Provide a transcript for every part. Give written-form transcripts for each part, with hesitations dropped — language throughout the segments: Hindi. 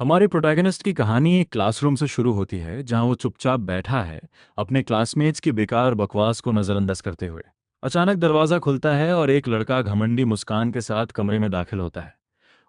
हमारे प्रोटैगनिस्ट की कहानी एक क्लासरूम से शुरू होती है जहां वो चुपचाप बैठा है, अपने क्लासमेट्स की बेकार बकवास को नज़रअंदाज करते हुए। अचानक दरवाज़ा खुलता है और एक लड़का घमंडी मुस्कान के साथ कमरे में दाखिल होता है।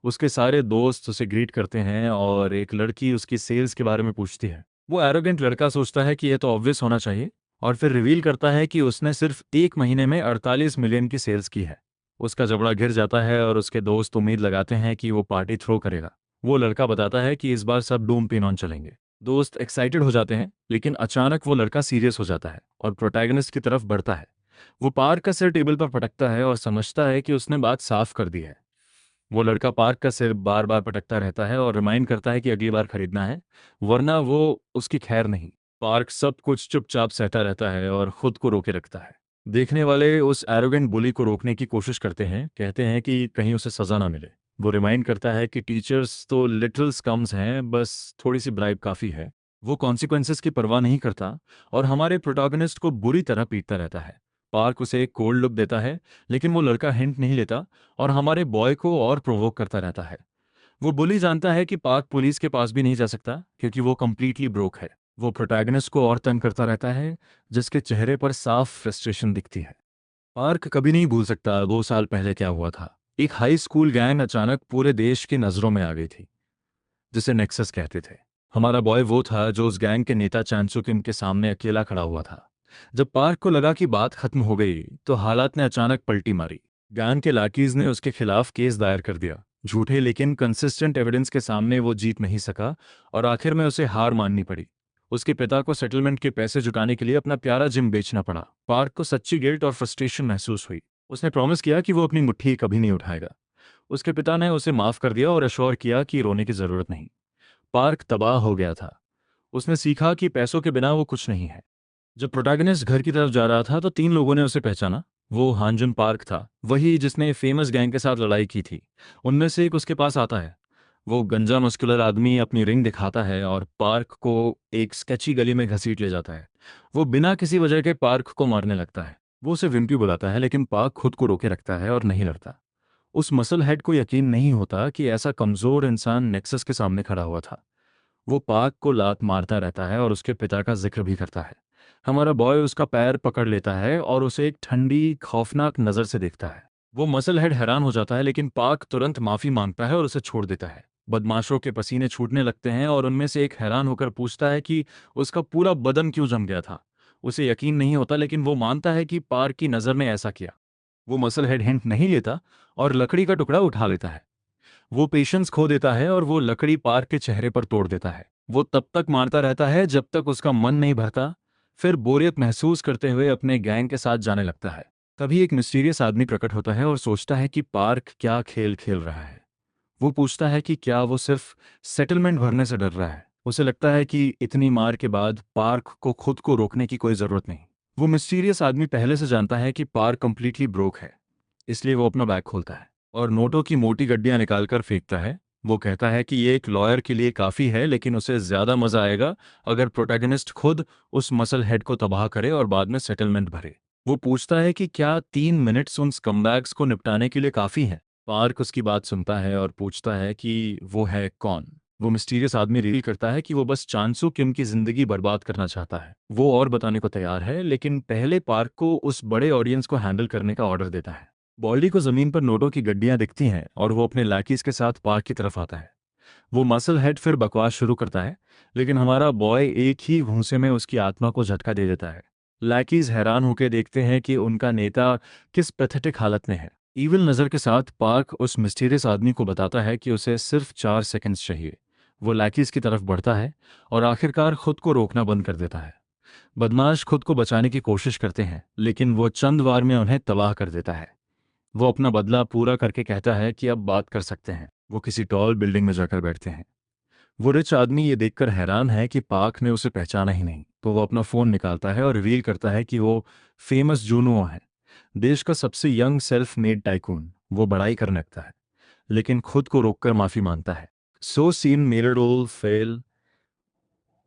उसके सारे दोस्त उसे ग्रीट करते हैं और एक लड़की उसकी सेल्स के बारे में पूछती है। वो एरोगेंट लड़का सोचता है कि यह तो ऑब्वियस होना चाहिए, और फिर रिवील करता है कि उसने सिर्फ एक महीने में 48 मिलियन की सेल्स की है। उसका जबड़ा गिर जाता है और उसके दोस्त उम्मीद लगाते हैं कि वो पार्टी थ्रो करेगा। वो लड़का बताता है कि इस बार सब डूम पिन ऑन चलेंगे। दोस्त एक्साइटेड हो जाते हैं, लेकिन अचानक वो लड़का सीरियस हो जाता है और प्रोटैगनिस्ट की तरफ बढ़ता है। वो पार्क का सिर टेबल पर पटकता है और समझता है कि उसने बात साफ कर दी है। वो लड़का पार्क का सिर बार बार पटकता रहता है और रिमाइंड करता है कि अगली बार खरीदना है, वरना वो उसकी खैर नहीं। पार्क सब कुछ चुपचाप सहता रहता है और खुद को रोके रखता है। देखने वाले उस एरोगेंट बुली को रोकने की कोशिश करते हैं, कहते हैं कि कहीं उसे सजा ना मिले। वो रिमाइंड करता है कि टीचर्स तो लिटिल स्कम्स हैं, बस थोड़ी सी ब्राइब काफ़ी है। वो कॉन्सिक्वेंसेस की परवाह नहीं करता और हमारे प्रोटैगनिस्ट को बुरी तरह पीटता रहता है। पार्क उसे एक कोल्ड लुक देता है, लेकिन वो लड़का हिंट नहीं लेता और हमारे बॉय को और प्रोवोक करता रहता है। वो बुली जानता है कि पार्क पुलिस के पास भी नहीं जा सकता क्योंकि वो कंप्लीटली ब्रोक है। वो प्रोटैगनिस्ट को और तंग करता रहता है, जिसके चेहरे पर साफ फ्रस्ट्रेशन दिखती है। पार्क कभी नहीं भूल सकता 2 साल पहले क्या हुआ था। एक हाई स्कूल गैंग अचानक पूरे देश की नज़रों में आ गई थी, जिसे नेक्सस कहते थे। हमारा बॉय वो था जो उस गैंग के नेता चांसुकिम के सामने अकेला खड़ा हुआ था। जब पार्क को लगा कि बात खत्म हो गई, तो हालात ने अचानक पलटी मारी। गैंग के लाकीज ने उसके खिलाफ केस दायर कर दिया। झूठे लेकिन कंसिस्टेंट एविडेंस के सामने वो जीत नहीं सका और आखिर में उसे हार माननी पड़ी। उसके पिता को सेटलमेंट के पैसे जुटाने के लिए अपना प्यारा जिम बेचना पड़ा। पार्क को सच्ची गिल्ट और फ्रस्ट्रेशन महसूस हुई। उसने प्रॉमिस किया कि वो अपनी मुट्ठी कभी नहीं उठाएगा। उसके पिता ने उसे माफ कर दिया और अश्योर किया कि रोने की जरूरत नहीं। पार्क तबाह हो गया था। उसने सीखा कि पैसों के बिना वो कुछ नहीं है। जब प्रोटैगनिस्ट घर की तरफ जा रहा था तो 3 लोगों ने उसे पहचाना। वो हांजुन पार्क था, वही जिसने फेमस गैंग के साथ लड़ाई की थी। उनमें से एक उसके पास आता है। वो गंजा मस्कुलर आदमी अपनी रिंग दिखाता है और पार्क को एक स्केची गली में घसीट ले जाता है। वो बिना किसी वजह के पार्क को मारने लगता है। वो उसे विम्पी बुलाता है, लेकिन पार्क खुद को रोके रखता है और नहीं लड़ता। उस मसल हेड को यकीन नहीं होता कि ऐसा कमजोर इंसान नेक्सस के सामने खड़ा हुआ था। वो पार्क को लात मारता रहता है और उसके पिता का जिक्र भी करता है। हमारा बॉय उसका पैर पकड़ लेता है और उसे एक ठंडी खौफनाक नज़र से देखता है। वो मसल हेड हैरान हो जाता है, लेकिन पार्क तुरंत माफी मांगता है और उसे छोड़ देता है। बदमाशों के पसीने छूटने लगते हैं और उनमें से एक हैरान होकर पूछता है कि उसका पूरा बदन क्यों जम गया था। उसे यकीन नहीं होता, लेकिन वो मानता है कि पार्क की नज़र ने ऐसा किया। वो मसल हेड हिंट नहीं लेता और लकड़ी का टुकड़ा उठा लेता है। वो पेशेंस खो देता है और वो लकड़ी पार्क के चेहरे पर तोड़ देता है। वो तब तक मारता रहता है जब तक उसका मन नहीं भरता, फिर बोरियत महसूस करते हुए अपने गैंग के साथ जाने लगता है। तभी एक मिस्टीरियस आदमी प्रकट होता है और सोचता है कि पार्क क्या खेल खेल रहा है। वो पूछता है कि क्या वो सिर्फ सेटलमेंट भरने से डर रहा है। उसे लगता है कि इतनी मार के बाद पार्क को खुद को रोकने की कोई ज़रूरत नहीं। वो मिस्टीरियस आदमी पहले से जानता है कि पार्क कंप्लीटली ब्रोक है, इसलिए वो अपना बैग खोलता है और नोटों की मोटी गड्डियां निकालकर फेंकता है। वो कहता है कि ये एक लॉयर के लिए काफ़ी है, लेकिन उसे ज़्यादा मज़ा आएगा अगर प्रोटैगनिस्ट खुद उस मसल हेड को तबाह करे और बाद में सेटलमेंट भरे। वो पूछता है कि क्या 3 मिनट्स उन स्कमबैग्स को निपटाने के लिए काफ़ी है। पार्क उसकी बात सुनता है और पूछता है कि वो है कौन। वो मिस्टीरियस आदमी रिवील करता है कि वो बस चांसू किम की जिंदगी बर्बाद करना चाहता है। वो और बताने को तैयार है, लेकिन पहले पार्क को उस बड़े ऑडियंस को हैंडल करने का ऑर्डर देता है। बॉल्डी को जमीन पर नोटों की गड्डियां दिखती हैं और वो अपने लैकीज के साथ पार्क की तरफ आता है। वो मसल हेड फिर बकवास शुरू करता है, लेकिन हमारा बॉय एक ही घूंसे में उसकी आत्मा को झटका दे देता है। लैकीज हैरान होकर देखते हैं कि उनका नेता किस पैथेटिक हालत में है। ईविल नज़र के साथ पार्क उस मिस्टीरियस आदमी को बताता है कि उसे सिर्फ 4 सेकंड्स चाहिए। वो लैकीज की तरफ बढ़ता है और आखिरकार खुद को रोकना बंद कर देता है। बदमाश खुद को बचाने की कोशिश करते हैं, लेकिन वो चंद वार में उन्हें तबाह कर देता है। वो अपना बदला पूरा करके कहता है कि अब बात कर सकते हैं। वो किसी टॉल बिल्डिंग में जाकर बैठते हैं। वो रिच आदमी ये देखकर हैरान है कि पार्क ने उसे पहचाना ही नहीं, तो वो अपना फ़ोन निकालता है और रिवील करता है कि वो फेमस जूनुओ है, देश का सबसे यंग सेल्फ मेड टाइकून। वो बड़ाई करने लगता है, लेकिन खुद को रोककर माफ़ी मांगता है। सो सीन मेरेडोल फेल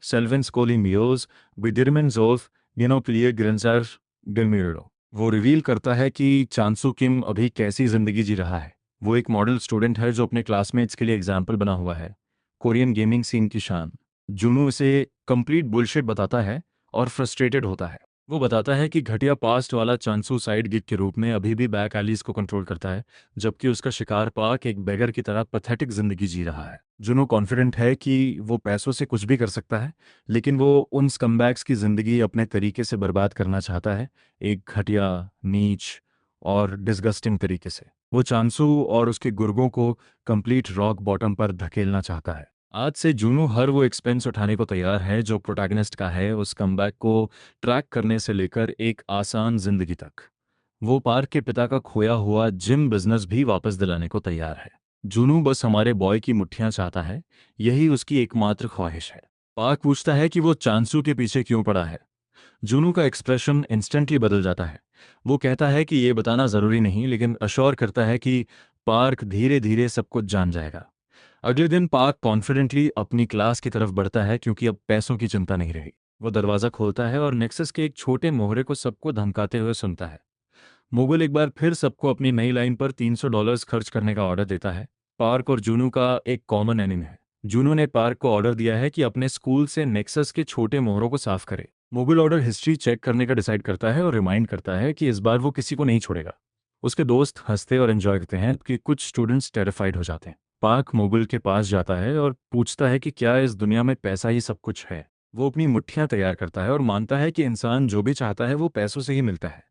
सेल्विन स्कोली मियोज विदिरमेन जोल्फ प्लियर ग्रेंजर गिलमिरो। वो रिवील करता है कि चांसू किम अभी कैसी ज़िंदगी जी रहा है। वो एक मॉडल स्टूडेंट है जो अपने क्लासमेट्स के लिए एग्जाम्पल बना हुआ है। कोरियन गेमिंग सीन की शान। जुनू इसे कंप्लीट बुलशिट बताता है और फ्रस्ट्रेटेड होता है। वो बताता है कि घटिया पास्ट वाला चांसू साइड गिग के रूप में अभी भी बैक एलीज को कंट्रोल करता है, जबकि उसका शिकार पाक एक बेगर की तरह पैथेटिक जिंदगी जी रहा है। जुनू कॉन्फिडेंट है कि वो पैसों से कुछ भी कर सकता है, लेकिन वो उन स्कमबैग्स की जिंदगी अपने तरीके से बर्बाद करना चाहता है, एक घटिया, नीच और डिस्गस्टिंग तरीके से। वो चांसू और उसके गुर्गों को कंप्लीट रॉक बॉटम पर धकेलना चाहता है। आज से जूनू हर वो एक्सपेंस उठाने को तैयार है जो प्रोटैगनिस्ट का है, उस कमबैक को ट्रैक करने से लेकर एक आसान जिंदगी तक। वो पार्क के पिता का खोया हुआ जिम बिजनेस भी वापस दिलाने को तैयार है। जूनू बस हमारे बॉय की मुट्ठियां चाहता है, यही उसकी एकमात्र ख्वाहिश है। पार्क पूछता है कि वो चांसू के पीछे क्यों पड़ा है। जूनू का एक्सप्रेशन इंस्टेंटली बदल जाता है। वो कहता है कि ये बताना जरूरी नहीं, लेकिन अश्योर करता है कि पार्क धीरे धीरे सब कुछ जान जाएगा। अगले दिन पार्क कॉन्फिडेंटली अपनी क्लास की तरफ बढ़ता है, क्योंकि अब पैसों की चिंता नहीं रही। वो दरवाजा खोलता है और नेक्सस के एक छोटे मोहरे को सबको धमकाते हुए सुनता है। मुगल एक बार फिर सबको अपनी नई लाइन पर $300 खर्च करने का ऑर्डर देता है। पार्क और जूनू का एक कॉमन एनिमी है। जूनू ने पार्क को ऑर्डर दिया है कि अपने स्कूल से नेक्सस के छोटे मोहरों को साफ करे। मुगल ऑर्डर हिस्ट्री चेक करने का डिसाइड करता है और रिमाइंड करता है कि इस बार वो किसी को नहीं छोड़ेगा। उसके दोस्त हंसते और एंजॉय करते हैं कि कुछ स्टूडेंट्स टेरिफाइड हो जाते हैं। पार्क मुगल के पास जाता है और पूछता है कि क्या इस दुनिया में पैसा ही सब कुछ है। वो अपनी मुट्ठियां तैयार करता है और मानता है कि इंसान जो भी चाहता है वो पैसों से ही मिलता है।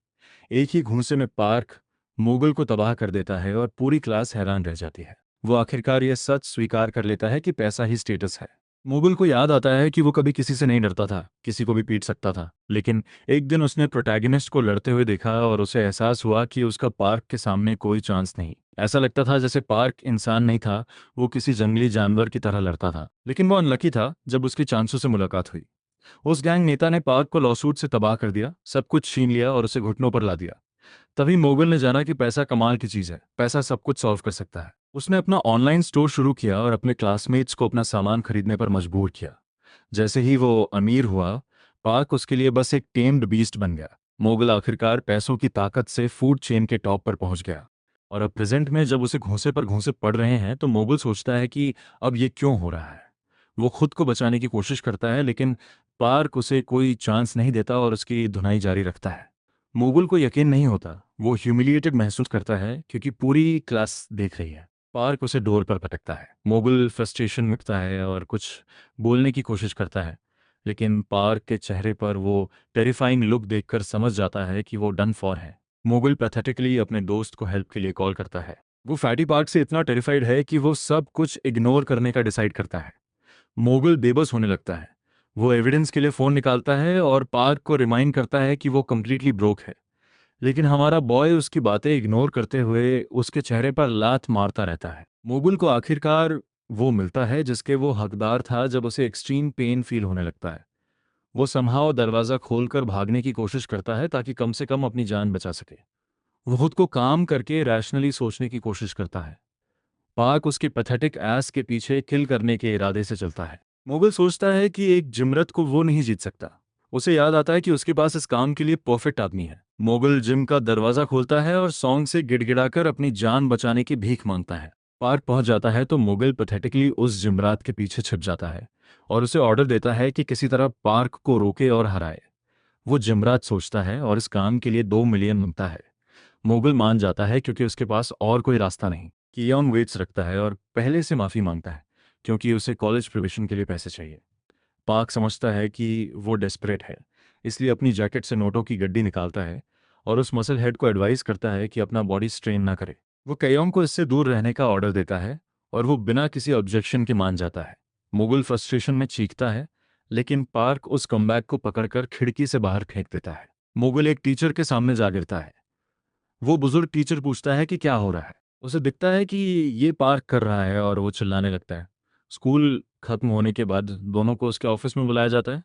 एक ही घूंसे में पार्क मुगल को तबाह कर देता है और पूरी क्लास हैरान रह जाती है। वो आखिरकार यह सच स्वीकार कर लेता है कि पैसा ही स्टेटस है। मुगल को याद आता है कि वो कभी किसी से नहीं डरता था, किसी को भी पीट सकता था, लेकिन एक दिन उसने प्रोटैगनिस्ट को लड़ते हुए देखा और उसे एहसास हुआ कि उसका पार्क के सामने कोई चांस नहीं। ऐसा लगता था जैसे पार्क इंसान नहीं था, वो किसी जंगली जानवर की तरह लड़ता था। लेकिन वो अनलकी था जब उसकी चांसों से मुलाकात हुई। उस गैंग नेता ने पार्क को लॉसूट से तबाह कर दिया, सब कुछ छीन लिया और उसे घुटनों पर ला दिया। तभी मोगल ने जाना कि पैसा कमाल की चीज है, पैसा सब कुछ सॉल्व कर सकता है। उसने अपना ऑनलाइन स्टोर शुरू किया और अपने क्लासमेट्स को अपना सामान खरीदने पर मजबूर किया। जैसे ही वो अमीर हुआ, पार्क उसके लिए बस एक टेम्ड बीस्ट बन गया। मोगल आखिरकार पैसों की ताकत से फूड चेन के टॉप पर पहुंच गया। और अब प्रेजेंट में जब उसे घोंसे पर घोंसे पड़ रहे हैं, तो मोगल सोचता है कि अब ये क्यों हो रहा है। वो खुद को बचाने की कोशिश करता है, लेकिन पार्क उसे कोई चांस नहीं देता और उसकी धुनाई जारी रखता है। मुगल को यकीन नहीं होता, वो ह्यूमिलिएटेड महसूस करता है क्योंकि पूरी क्लास देख रही है। पार्क उसे डोर पर पटकता है। मुगल फ्रस्ट्रेशन मिटता है और कुछ बोलने की कोशिश करता है, लेकिन पार्क के चेहरे पर वो टेरिफाइंग लुक देखकर समझ जाता है कि वो डन फॉर है। मुगल पैथेटिकली अपने दोस्त को हेल्प के लिए कॉल करता है। वो फैटी पार्क से इतना टेरिफाइड है कि वो सब कुछ इग्नोर करने का डिसाइड करता है। मुगल बेबस होने लगता है। वो एविडेंस के लिए फ़ोन निकालता है और पार्क को रिमाइंड करता है कि वो कम्प्लीटली ब्रोक है। लेकिन हमारा बॉय उसकी बातें इग्नोर करते हुए उसके चेहरे पर लात मारता रहता है। मुगल को आखिरकार वो मिलता है जिसके वो हकदार था जब उसे एक्सट्रीम पेन फील होने लगता है। वो समहाउ दरवाज़ा खोलकर भागने की कोशिश करता है ताकि कम से कम अपनी जान बचा सके। वो खुद को काम करके रैशनली सोचने की कोशिश करता है। पार्क उसके पैथेटिक एस के पीछे किल करने के इरादे से चलता है। मुगल सोचता है कि एक जिमरत को वो नहीं जीत सकता। उसे याद आता है कि उसके पास इस काम के लिए परफेक्ट आदमी है। मुगल जिम का दरवाजा खोलता है और सॉन्ग से गिड़गिड़ाकर अपनी जान बचाने की भीख मांगता है। पार्क पहुंच जाता है तो मुगल पैथेटिकली उस जिमरात के पीछे छिप जाता है और उसे ऑर्डर देता है कि किसी तरह पार्क को रोके और हराए। वो जिमरात सोचता है और इस काम के लिए 2 मिलियन मांगता है। मुगल मान जाता है क्योंकि उसके पास और कोई रास्ता नहीं। कियोन वेट्स रखता है और पहले से माफ़ी मांगता है क्योंकि उसे कॉलेज प्रोविजन के लिए पैसे चाहिए। पार्क समझता है कि वो डेस्परेट है, इसलिए अपनी जैकेट से नोटों की गड्डी निकालता है और उस मसल हेड को एडवाइस करता है कि अपना बॉडी स्ट्रेन ना करे। वो कयोंग को इससे दूर रहने का ऑर्डर देता है और वो बिना किसी ऑब्जेक्शन के मान जाता है। मुगल फ्रस्ट्रेशन में चीखता है, लेकिन पार्क उस कमबैक को पकड़कर खिड़की से बाहर फेंक देता है। मुगल एक टीचर के सामने जा गिरता है। वो बुजुर्ग टीचर पूछता है कि क्या हो रहा है। उसे दिखता है कि ये पार्क कर रहा है और वो चिल्लाने लगता है। स्कूल खत्म होने के बाद दोनों को उसके ऑफिस में बुलाया जाता है।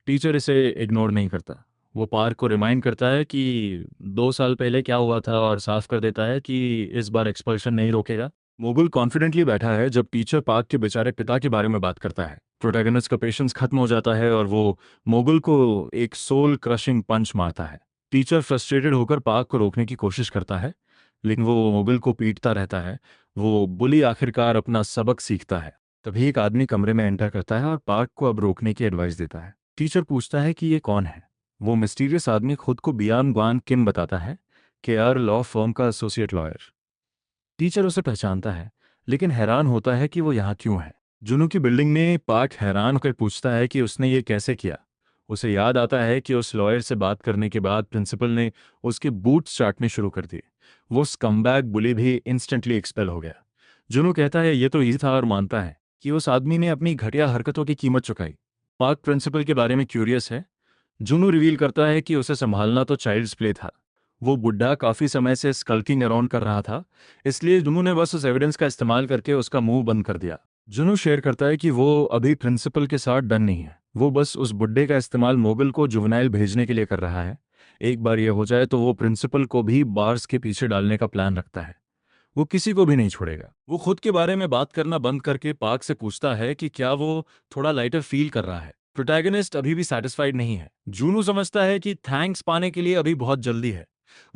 टीचर इसे इग्नोर नहीं करता। वो पार्क को रिमाइंड करता है कि 2 साल पहले क्या हुआ था और साफ कर देता है कि इस बार एक्सपल्शन नहीं रोकेगा। मुगल कॉन्फिडेंटली बैठा है जब टीचर पार्क के बेचारे पिता के बारे में बात करता है। प्रोटैगनिस्ट का पेशेंस खत्म हो जाता है और वो मुगल को एक सोल क्रशिंग पंच मारता है। टीचर फ्रस्ट्रेटेड होकर पार्क को रोकने की कोशिश करता है, लेकिन वो मुगल को पीटता रहता है। वो बुली आखिरकार अपना सबक सीखता है। तभी एक आदमी कमरे में एंटर करता है और पार्क को अब रोकने की एडवाइस देता है। टीचर पूछता है कि ये कौन है। वो मिस्टीरियस आदमी खुद को बियान ग्वान किम बताता है, के आर लॉ फर्म का एसोसिएट लॉयर। टीचर उसे पहचानता है, लेकिन हैरान होता है कि वो यहाँ क्यों है। जुनू की बिल्डिंग में पार्क हैरान होकर पूछता है कि उसने ये कैसे किया। उसे याद आता है कि उस लॉयर से बात करने के बाद प्रिंसिपल ने उसके बूट चाटने शुरू कर दिए। वो स्कमबैग बुली भी इंस्टेंटली एक्सपेल हो गया। जुनू कहता है ये तो ईजी था और मानता है कि उस आदमी ने अपनी घटिया हरकतों की कीमत चुकाई। पार्क प्रिंसिपल के बारे में क्यूरियस है। जुनू रिवील करता है कि उसे संभालना तो चाइल्ड्स प्ले था। वो बुड्ढा काफी समय से स्कल्किंग अराउंड कर रहा था, इसलिए जुनू ने बस उस एविडेंस का इस्तेमाल करके उसका मुंह बंद कर दिया। जुनू शेयर करता है कि वो अभी प्रिंसिपल के साथ डन नहीं है। वो बस उस बुड्ढे का इस्तेमाल मोबिल को जुवेनाइल भेजने के लिए कर रहा है। एक बार ये हो जाए तो वो प्रिंसिपल को भी बार्स के पीछे डालने का प्लान रखता है। वो किसी को भी नहीं छोड़ेगा। वो खुद के बारे में बात करना बंद करके पार्क से पूछता है कि क्या वो थोड़ा लाइटर फील कर रहा है। प्रोटैगनिस्ट अभी भी सेटिस्फाइड नहीं है। जूनू समझता है कि थैंक्स पाने के लिए अभी बहुत जल्दी है।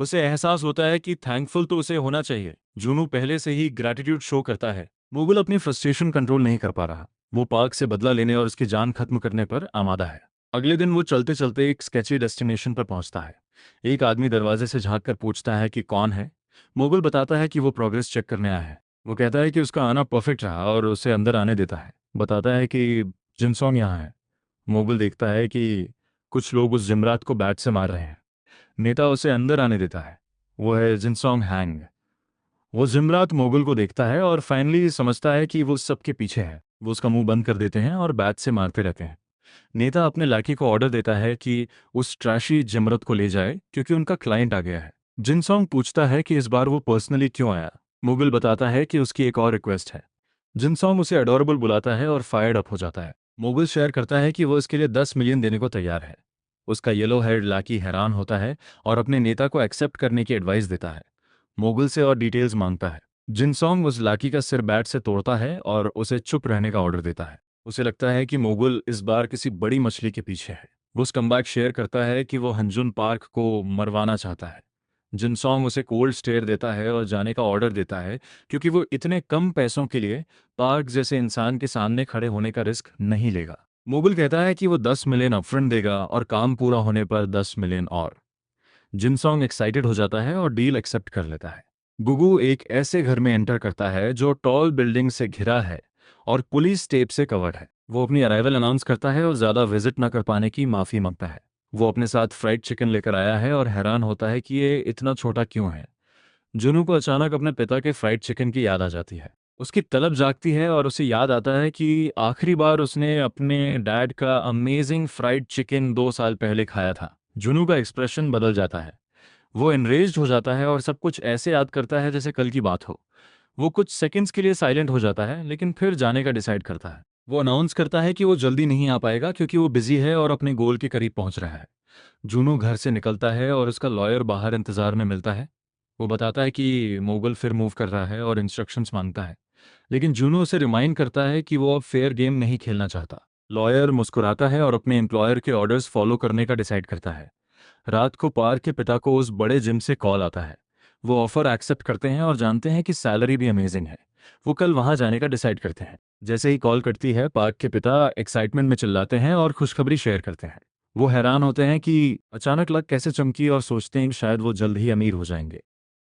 उसे एहसास होता है कि थैंकफुल तो उसे होना चाहिए। जूनू पहले से ही ग्रैटिट्यूड शो करता है। मुगल अपनी फ्रस्ट्रेशन कंट्रोल नहीं कर पा रहा। वो पार्क से बदला लेने और उसकी जान खत्म करने पर आमादा है। अगले दिन वो चलते चलते एक स्केची डेस्टिनेशन पर पहुंचता है। एक आदमी दरवाजे से झांक कर पूछता है कि कौन है। मोगल बताता है कि वो प्रोग्रेस चेक करने आया है। वो कहता है कि उसका आना परफेक्ट रहा और उसे अंदर आने देता है। बताता है कि जिनसोंग यहाँ है। मोगल देखता है कि कुछ लोग उस जिमरात को बैट से मार रहे हैं। नेता उसे अंदर आने देता है। वो है जिनसोंग हैंग। वो जिमरात मोगल को देखता है और फाइनली समझता है कि वो सबके पीछे है। वो उसका मुंह बंद कर देते हैं और बैट से मारते रहते हैं। नेता अपने लाठी को ऑर्डर देता है कि उस ट्रैशी जिमरत को ले जाए क्योंकि उनका क्लाइंट आ गया है। जिनसोंग पूछता है कि इस बार वो पर्सनली क्यों आया। मुगल बताता है कि उसकी एक और रिक्वेस्ट है। जिनसोंग उसे अडोरेबल बुलाता है और फायर्ड अप हो जाता है। मुगल शेयर करता है कि वो इसके लिए 10 मिलियन देने को तैयार है। उसका येलो हेयर्ड लाकी हैरान होता है और अपने नेता को एक्सेप्ट करने की एडवाइस देता है। मुगल से और डिटेल्स मांगता है। जिनसोंग उस लाकी का सिर बैट से तोड़ता है और उसे चुप रहने का ऑर्डर देता है। उसे लगता है कि मोगल इस बार किसी बड़ी मछली के पीछे है। वो स्कम्बैक शेयर करता है कि वो हंजुन पार्क को मरवाना चाहता है। जिनसोंग उसे कोल्ड स्टेयर देता है और जाने का ऑर्डर देता है क्योंकि वो इतने कम पैसों के लिए पार्क जैसे इंसान के सामने खड़े होने का रिस्क नहीं लेगा। मोगल कहता है कि वो 10 मिलियन अपफ्रंट देगा और काम पूरा होने पर 10 मिलियन और। जिनसोंग एक्साइटेड हो जाता है और डील एक्सेप्ट कर लेता है। गुगू एक ऐसे घर में एंटर करता है जो टॉल बिल्डिंग से घिरा है और पुलिस टेप से कवर्ड है। वो अपनी अराइवल अनाउंस करता है और ज़्यादा विजिट न कर पाने की माफ़ी मांगता है। वो अपने साथ फ्राइड चिकन लेकर आया है और हैरान होता है कि ये इतना छोटा क्यों है। जुनू को अचानक अपने पिता के फ्राइड चिकन की याद आ जाती है। उसकी तलब जागती है और उसे याद आता है कि आखिरी बार उसने अपने डैड का अमेजिंग फ्राइड चिकन 2 साल पहले खाया था। जुनू का एक्सप्रेशन बदल जाता है। वो एनरेज्ड हो जाता है और सब कुछ ऐसे याद करता है जैसे कल की बात हो। वो कुछ सेकंड्स के लिए साइलेंट हो जाता है लेकिन फिर जाने का डिसाइड करता है। वो अनाउंस करता है कि वो जल्दी नहीं आ पाएगा क्योंकि वो बिजी है और अपने गोल के करीब पहुंच रहा है। जूनू घर से निकलता है और उसका लॉयर बाहर इंतजार में मिलता है। वो बताता है कि मोगल फिर मूव कर रहा है और इंस्ट्रक्शंस मांगता है, लेकिन जूनू उसे रिमाइंड करता है कि वो अब फेयर गेम नहीं खेलना चाहता। लॉयर मुस्कुराता है और अपने एम्प्लॉयर के ऑर्डर्स फॉलो करने का डिसाइड करता है। रात को पार्क के पिता को उस बड़े जिम से कॉल आता है। वो ऑफर एक्सेप्ट करते हैं और जानते हैं कि सैलरी भी अमेजिंग है। वो कल वहां जाने का डिसाइड करते हैं। जैसे ही कॉल कटती है पार्क के पिता एक्साइटमेंट में चिल्लाते हैं और खुशखबरी शेयर करते हैं। वो हैरान होते हैं कि अचानक लक कैसे चमकी और सोचते हैं कि शायद वो जल्द ही अमीर हो जाएंगे।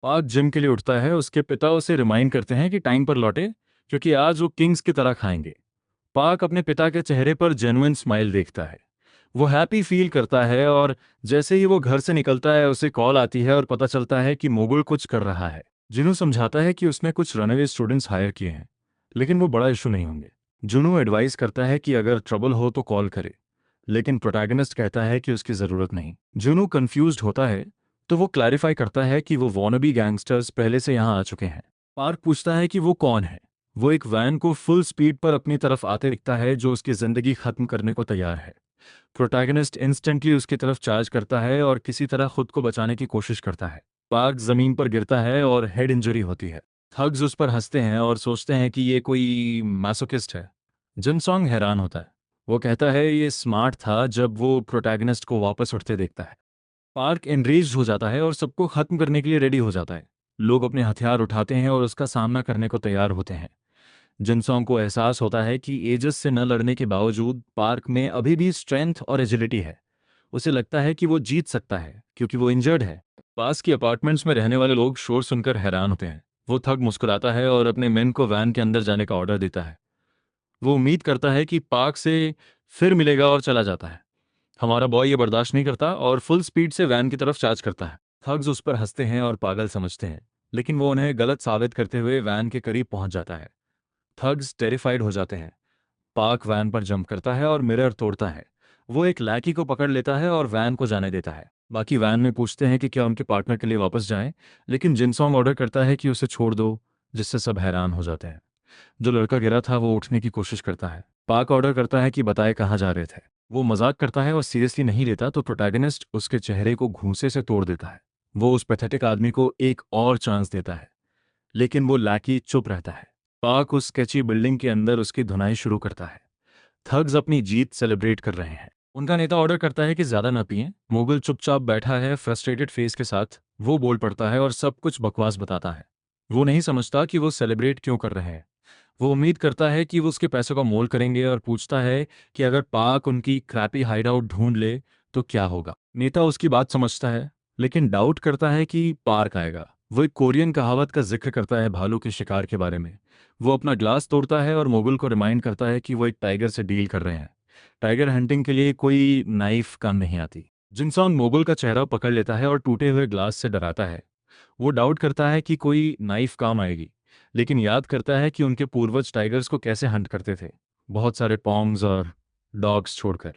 पार्क जिम के लिए उठता है। उसके पिता उसे रिमाइंड करते हैं कि टाइम पर लौटे क्योंकि आज वो किंग्स की तरह खाएंगे। पार्क अपने पिता के चेहरे पर जेन्युइन स्माइल देखता है। वो हैप्पी फील करता है और जैसे ही वो घर से निकलता है उसे कॉल आती है और पता चलता है कि मोगल कुछ कर रहा है। जिनू समझाता है कि उसने कुछ रनअवे स्टूडेंट्स हायर किए हैं, लेकिन वो बड़ा इशू नहीं होंगे। जुनू एडवाइस करता है कि अगर ट्रबल हो तो कॉल करे, लेकिन प्रोटैगनिस्ट कहता है कि उसकी ज़रूरत नहीं। जुनू कंफ्यूज्ड होता है तो वो क्लैरिफाई करता है कि वो वॉनबी गैंगस्टर्स पहले से यहाँ आ चुके हैं। पार्क पूछता है कि वो कौन है। वो एक वैन को फुल स्पीड पर अपनी तरफ आते दिखता है जो उसकी ज़िंदगी ख़त्म करने को तैयार है। प्रोटैगनिस्ट इंस्टेंटली उसकी तरफ चार्ज करता है और किसी तरह खुद को बचाने की कोशिश करता है। पार्क ज़मीन पर गिरता है और हेड इंजरी होती है। थग्स उस पर हंसते हैं और सोचते हैं कि ये कोई मैसोकिस्ट है। जिनसोंग हैरान होता है। वो कहता है ये स्मार्ट था जब वो प्रोटैगनिस्ट को वापस उठते देखता है। पार्क एनरेज्ड हो जाता है और सबको खत्म करने के लिए रेडी हो जाता है। लोग अपने हथियार उठाते हैं और उसका सामना करने को तैयार होते हैं। जिनसोंग को एहसास होता है कि एजस से न लड़ने के बावजूद पार्क में अभी भी स्ट्रेंथ और एजिलिटी है। उसे लगता है कि वो जीत सकता है क्योंकि वो इंजर्ड है। पास की अपार्टमेंट्स में रहने वाले लोग शोर सुनकर हैरान होते हैं। वो थग मुस्कुराता है और अपने मेन को वैन के अंदर जाने का ऑर्डर देता है। वो उम्मीद करता है कि पार्क से फिर मिलेगा और चला जाता है। हमारा बॉय ये बर्दाश्त नहीं करता और फुल स्पीड से वैन की तरफ चार्ज करता है। थग्स उस पर हंसते हैं और पागल समझते हैं, लेकिन वो उन्हें गलत साबित करते हुए वैन के करीब पहुंच जाता है। थग्स टेरिफाइड हो जाते हैं। पार्क वैन पर जंप करता है और मिरर तोड़ता है। वो एक लैकी को पकड़ लेता है और वैन को जाने देता है। बाकी वैन में पूछते हैं कि क्या उनके पार्टनर के लिए वापस जाएं, लेकिन जिनसोंग ऑर्डर करता है कि उसे छोड़ दो, जिससे सब हैरान हो जाते हैं। जो लड़का गिरा था वो उठने की कोशिश करता है। पार्क ऑर्डर करता है कि बताए कहाँ जा रहे थे। वो मजाक करता है और सीरियसली नहीं लेता तो प्रोटैगनिस्ट उसके चेहरे को घूंसे से तोड़ देता है। वो उस पैथेटिक आदमी को एक और चांस देता है, लेकिन वो लैकी चुप रहता है। पार्क उस स्केची बिल्डिंग के अंदर उसकी धुनाई शुरू करता है। थग्स अपनी जीत सेलिब्रेट कर रहे हैं। उनका नेता ऑर्डर करता है कि ज्यादा न पिएं। मोगल चुपचाप बैठा है फ्रस्ट्रेटेड फेस के साथ। वो बोल पड़ता है और सब कुछ बकवास बताता है। वो नहीं समझता कि वो सेलिब्रेट क्यों कर रहे हैं। वो उम्मीद करता है कि वो उसके पैसों का मोल करेंगे और पूछता है कि अगर पाक उनकी क्रैपी हाइडआउट ढूंढ ले तो क्या होगा। नेता उसकी बात समझता है, लेकिन डाउट करता है कि पार्क आएगा। वो एक कोरियन कहावत का जिक्र करता है भालू के शिकार के बारे में। वो अपना ग्लास तोड़ता है और मुगल को रिमाइंड करता है कि वो एक टाइगर से डील कर रहे हैं। टाइगर हंटिंग के लिए कोई नाइफ काम नहीं आती। जिनसॉन मुगल का चेहरा पकड़ लेता है और टूटे हुए ग्लास से डराता है। वो डाउट करता है कि कोई नाइफ काम आएगी, लेकिन याद करता है कि उनके पूर्वज टाइगर्स को कैसे हंट करते थे, बहुत सारे पॉन्ग्स और डॉग्स छोड़कर।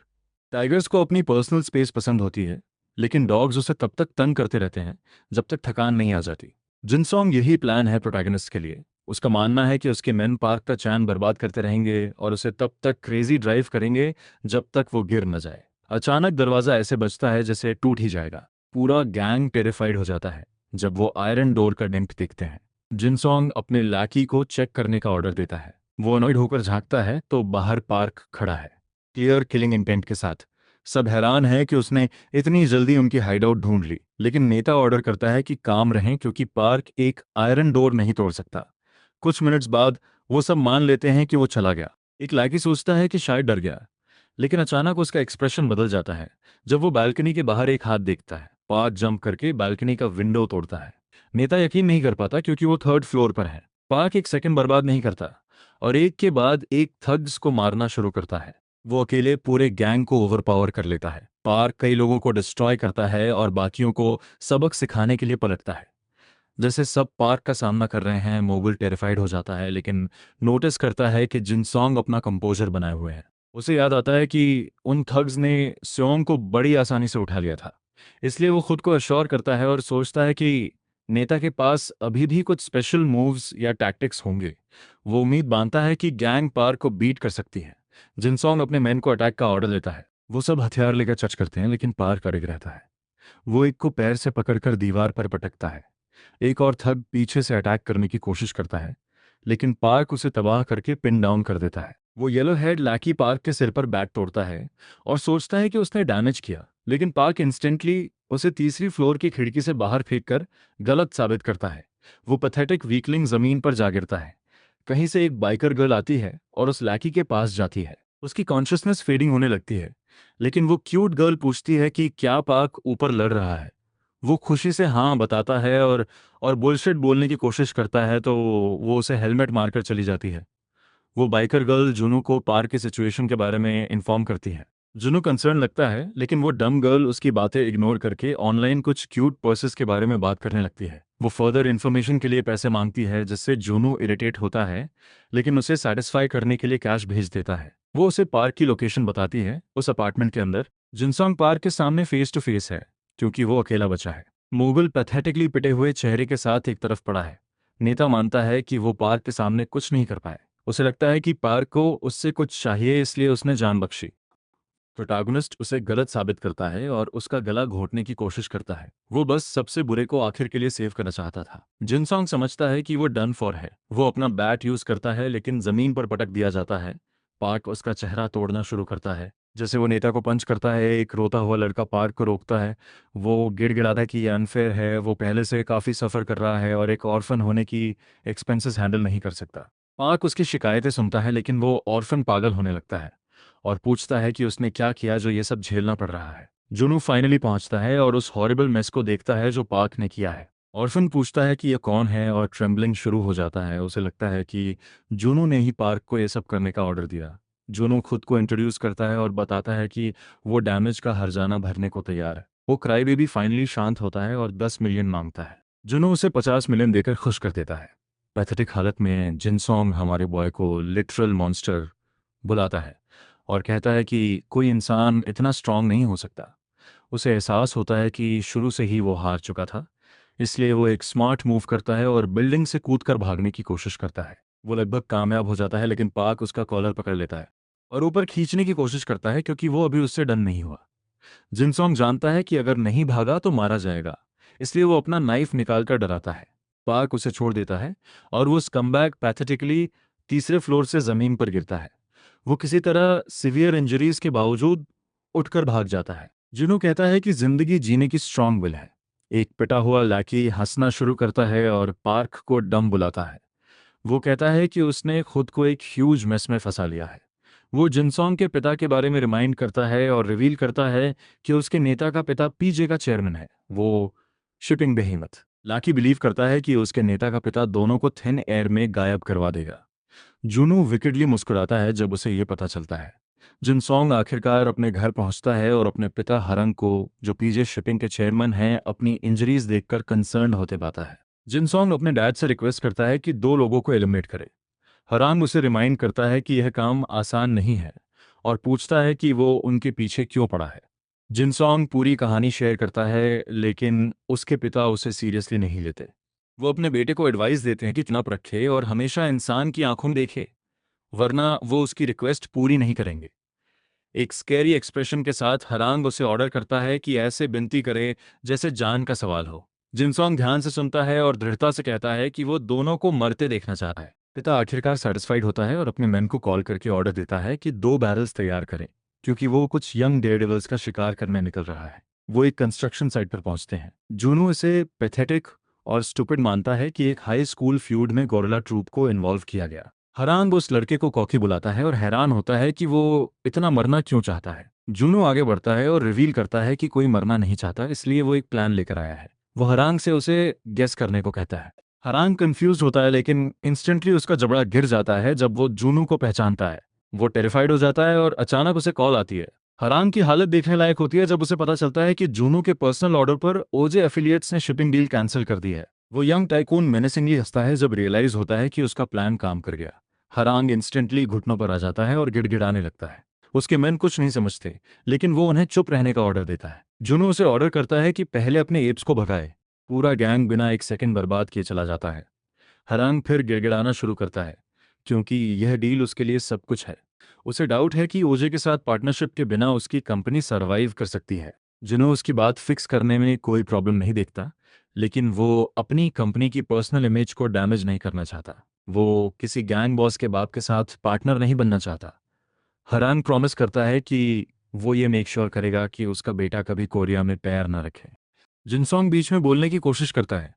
टाइगर्स को अपनी पर्सनल स्पेस पसंद होती है, लेकिन डॉग्स उसे तब तक तंग करते रहते हैं जब तक थकान नहीं आ जाती। जिनसोंग यही प्लान है प्रोटैगनिस्ट के लिए। उसका मानना है कि उसके मेन पार्क का चैन बर्बाद करते रहेंगे और उसे तब तक क्रेजी ड्राइव करेंगे जब तक वो गिर न जाए। अचानक दरवाजा ऐसे बजता है जैसे टूट ही जाएगा। पूरा गैंग टेरिफाइड हो जाता है जब वो आयरन डोर का डेंट देखते हैं। जिनसोंग अपने लाकी को चेक करने का ऑर्डर देता है। वो अनॉइड होकर झांकता है तो बाहर पार्क खड़ा है, क्लियर किलिंग इंटेंट के साथ। सब हैरान है कि उसने इतनी जल्दी उनकी हाइडआउट ढूंढ ली, लेकिन नेता ऑर्डर करता है कि काम रहें क्योंकि पार्क एक आयरन डोर नहीं तोड़ सकता। कुछ मिनट्स बाद वो सब मान लेते हैं कि वो चला गया। एक लाकी सोचता है कि शायद डर गया, लेकिन अचानक उसका एक्सप्रेशन बदल जाता है जब वो बालकनी के बाहर एक हाथ देखता है। पार्क जंप करके बालकनी का विंडो तोड़ता है। नेता यकीन नहीं कर पाता क्योंकि वो थर्ड फ्लोर पर है। पार्क एक सेकंड बर्बाद नहीं करता और एक के बाद एक थग्स को मारना शुरू करता है। वो अकेले पूरे गैंग को ओवरपावर कर लेता है। पार्क कई लोगों को डिस्ट्रॉय करता है और बाकियों को सबक सिखाने के लिए पलटता है। जैसे सब पार्क का सामना कर रहे हैं, मोगल टेरिफाइड हो जाता है, लेकिन नोटिस करता है कि जिनसोंग अपना कंपोजर बनाए हुए हैं। उसे याद आता है कि उन थग्स ने स्योंग को बड़ी आसानी से उठा लिया था। इसलिए वो खुद को अश्योर करता है और सोचता है कि नेता के पास अभी भी कुछ स्पेशल मूव्स या टैक्टिक्स होंगे। वो उम्मीद बांधता है कि गैंग पार्क को बीट कर सकती है। जिनसोंग अपने मैन को अटैक का ऑर्डर देता है। वो सब हथियार लेकर चर्च करते हैं, लेकिन पार्क अड़िग रहता है। वो एक को पैर से पकड़कर दीवार पर पटकता है। एक और थग पीछे से अटैक करने की कोशिश करता है, लेकिन पार्क उसे तबाह करके पिन डाउन कर देता है। वो येलो हेड लैकी पार्क के सिर पर बैट तोड़ता है और सोचता है कि उसने डैमेज किया, लेकिन पार्क इंस्टेंटली उसे तीसरी फ्लोर की खिड़की से बाहर फेंककर गलत साबित करता है। वो पैथेटिक वीकलिंग जमीन पर जा गिरता है। कहीं से एक बाइकर गर्ल आती है और उस लैकी के पास जाती है। उसकी कॉन्शियसनेस फेडिंग होने लगती है, लेकिन वो क्यूट गर्ल पूछती है कि क्या पार्क ऊपर लड़ रहा है। वो खुशी से हाँ बताता है और बुलशिट बोलने की कोशिश करता है तो वो उसे हेलमेट मारकर चली जाती है। वो बाइकर गर्ल जुनू को पार्क की सिचुएशन के बारे में इन्फॉर्म करती है। जुनू कंसर्न लगता है, लेकिन वो डम गर्ल उसकी बातें इग्नोर करके ऑनलाइन कुछ क्यूट पर्सेस के बारे में बात करने लगती है। वो फर्दर इन्फॉर्मेशन के लिए पैसे मांगती है, जिससे जुनू इरिटेट होता है, लेकिन उसे सेटिस्फाई करने के लिए कैश भेज देता है। वो उसे पार्क की लोकेशन बताती है, उस अपार्टमेंट के अंदर। जिनसोंग पार्क के सामने फेस टू फेस है क्योंकि वो अकेला बचा है। मुगल पैथेटिकली पिटे हुए चेहरे के साथ एक तरफ पड़ा है। नेता मानता है कि वो पार्क के सामने कुछ नहीं कर पाए। उसे लगता है कि पार्क को उससे कुछ चाहिए, इसलिए उसने जान बख्शी। प्रोटैगनिस्ट उसे गलत साबित करता है और उसका गला घोंटने की कोशिश करता है। वो बस सबसे बुरे को आखिर के लिए सेव करना चाहता था। जिनसोंग समझता है कि वो डन फॉर है। वो अपना बैट यूज करता है, लेकिन जमीन पर पटक दिया जाता है। पार्क उसका चेहरा तोड़ना शुरू करता है। जैसे वो नेता को पंच करता है, एक रोता हुआ लड़का पार्क को रोकता है। वो गिड़गिड़ाता है कि ये अनफेयर है, वो पहले से काफ़ी सफ़र कर रहा है और एक ऑर्फन होने की एक्सपेंसेस हैंडल नहीं कर सकता। पार्क उसकी शिकायतें सुनता है लेकिन वो ऑर्फन पागल होने लगता है और पूछता है कि उसने क्या किया जो ये सब झेलना पड़ रहा है। जुनू फाइनली पहुंचता है और उस हॉरिबल मेस को देखता है जो पार्क ने किया है। ऑर्फन पूछता है कि ये कौन है और ट्रेम्बलिंग शुरू हो जाता है। उसे लगता है कि जुनू ने ही पार्क को ये सब करने का ऑर्डर दिया। जुनू खुद को इंट्रोड्यूस करता है और बताता है कि वो डैमेज का हर्जाना भरने को तैयार है। वो क्राई बेबी फाइनली शांत होता है और 10 मिलियन मांगता है। जुनू उसे 50 मिलियन देकर खुश कर देता है। पैथेटिक हालत में जिनसोंग हमारे बॉय को लिटरल मॉन्स्टर बुलाता है और कहता है कि कोई इंसान इतना स्ट्रांग नहीं हो सकता। उसे एहसास होता है कि शुरू से ही वो हार चुका था, इसलिए वो एक स्मार्ट मूव करता है और बिल्डिंग से कूदकर भागने की कोशिश करता है। वो लगभग कामयाब हो जाता है लेकिन पार्क उसका कॉलर पकड़ लेता है और ऊपर खींचने की कोशिश करता है क्योंकि वो अभी उससे डन नहीं हुआ। जिनसोंग जानता है कि अगर नहीं भागा तो मारा जाएगा, इसलिए वो अपना नाइफ निकालकर डराता है। पार्क उसे छोड़ देता है और वो स्कमबैग पैथेटिकली तीसरे फ्लोर से जमीन पर गिरता है। वो किसी तरह सिवियर इंजरीज के बावजूद उठकर भाग जाता है। जुनू कहता है कि जिंदगी जीने की स्ट्रांग विल है। एक पिटा हुआ लैकी हंसना शुरू करता है और पार्क को डम बुलाता है। वो कहता है कि उसने खुद को एक ह्यूज मेस में फंसा लिया है। वो जिनसोंग के पिता के बारे में रिमाइंड करता है और रिवील करता है कि उसके नेता का पिता पीजे का चेयरमैन है, वो शिपिंग बेहेमथ। लाकी बिलीव करता है कि उसके नेता का पिता दोनों को थिन एयर में गायब करवा देगा। जूनू विकेडली मुस्कुराता है जब उसे ये पता चलता है। जिनसोंग आखिरकार अपने घर पहुंचता है और अपने पिता हरंग को, जो पीजे शिपिंग के चेयरमैन हैं, अपनी इंजरीज देखकर कंसर्न होते पाता है। जिनसोंग अपने डैड से रिक्वेस्ट करता है कि दो लोगों को एलिमिनेट करे। हरांग उसे रिमाइंड करता है कि यह काम आसान नहीं है और पूछता है कि वो उनके पीछे क्यों पड़ा है। जिनसोंग पूरी कहानी शेयर करता है लेकिन उसके पिता उसे सीरियसली नहीं लेते। वो अपने बेटे को एडवाइस देते हैं कि चुप रखे और हमेशा इंसान की आंखों में देखे, वरना वो उसकी रिक्वेस्ट पूरी नहीं करेंगे। एक स्कैरी एक्सप्रेशन के साथ हरांग उसे ऑर्डर करता है कि ऐसे विनती करे जैसे जान का सवाल हो। जिनसोंग ध्यान से सुनता है और दृढ़ता से कहता है कि वो दोनों को मरते देखना चाहता है। पिता आखिरकार सेटिस्फाइड होता है और अपने मैन को कॉल करके ऑर्डर देता है कि 2 बैरल्स तैयार करें, क्योंकि वो कुछ यंग डेयरडेविल्स का शिकार करने निकल रहा है। वो एक कंस्ट्रक्शन साइट पर पहुंचते हैं। जूनू इसे पैथेटिक और स्टूपिड मानता है कि एक हाई स्कूल फ्यूड में गोरिल्ला ट्रूप को इन्वॉल्व किया गया। हरांग उस लड़के को कॉकी बुलाता है और हैरान होता है कि वो इतना मरना क्यों चाहता है। जूनू आगे बढ़ता है और रिवील करता है कि कोई मरना नहीं चाहता, इसलिए वो एक प्लान लेकर आया है। वो हरांग से उसे गेस करने को कहता है। हरांग कंफ्यूज होता है लेकिन इंस्टेंटली उसका जबड़ा गिर जाता है जब वो जूनू को पहचानता है। वो टेरिफाइड हो जाता है और अचानक उसे कॉल आती है। हरांग की हालत देखने लायक होती है जब उसे पता चलता है कि जूनू के पर्सनल ऑर्डर पर ओजे एफिलिएट्स ने शिपिंग डील कैंसिल कर दी है। वो यंग टाइकून मेनेसिंगली हंसता है जब रियलाइज होता है कि उसका प्लान काम कर गया। हरांग इंस्टेंटली घुटनों पर आ जाता है और गिड़गिड़ाने लगता है। उसके मेन कुछ नहीं समझते लेकिन वो उन्हें चुप रहने का ऑर्डर देता है। जूनू उसे ऑर्डर करता है कि पहले अपने एप्स को भगाए। पूरा गैंग बिना एक सेकंड बर्बाद किए चला जाता है। हरांग फिर गिड़गिड़ाना शुरू करता है क्योंकि यह डील उसके लिए सब कुछ है। उसे डाउट है कि ओजे के साथ पार्टनरशिप के बिना उसकी कंपनी सरवाइव कर सकती है। जिन्हों उसकी बात फिक्स करने में कोई प्रॉब्लम नहीं देखता, लेकिन वो अपनी कंपनी की पर्सनल इमेज को डैमेज नहीं करना चाहता। वो किसी गैंग बॉस के बाप के साथ पार्टनर नहीं बनना चाहता। हरांग प्रॉमिस करता है कि वो ये मेक श्योर करेगा कि उसका बेटा कभी कोरिया में पैर न रखे। जिनसोंग बीच में बोलने की कोशिश करता है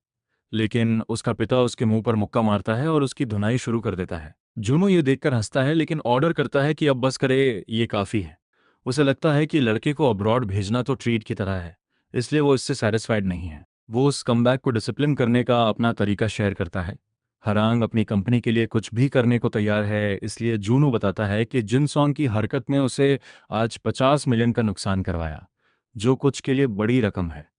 लेकिन उसका पिता उसके मुंह पर मुक्का मारता है और उसकी धुनाई शुरू कर देता है। जूनो ये देखकर हंसता है लेकिन ऑर्डर करता है कि अब बस करे, ये काफ़ी है। उसे लगता है कि लड़के को अब्रॉड भेजना तो ट्रीट की तरह है, इसलिए वो इससे सेटिस्फाइड नहीं है। वो उस कमबैक को डिसिप्लिन करने का अपना तरीका शेयर करता है। हरांग अपनी कंपनी के लिए कुछ भी करने को तैयार है, इसलिए जूनो बताता है कि जिनसोंग की हरकत ने उसे आज 50 मिलियन का नुकसान करवाया, जो कुछ के लिए बड़ी रकम है।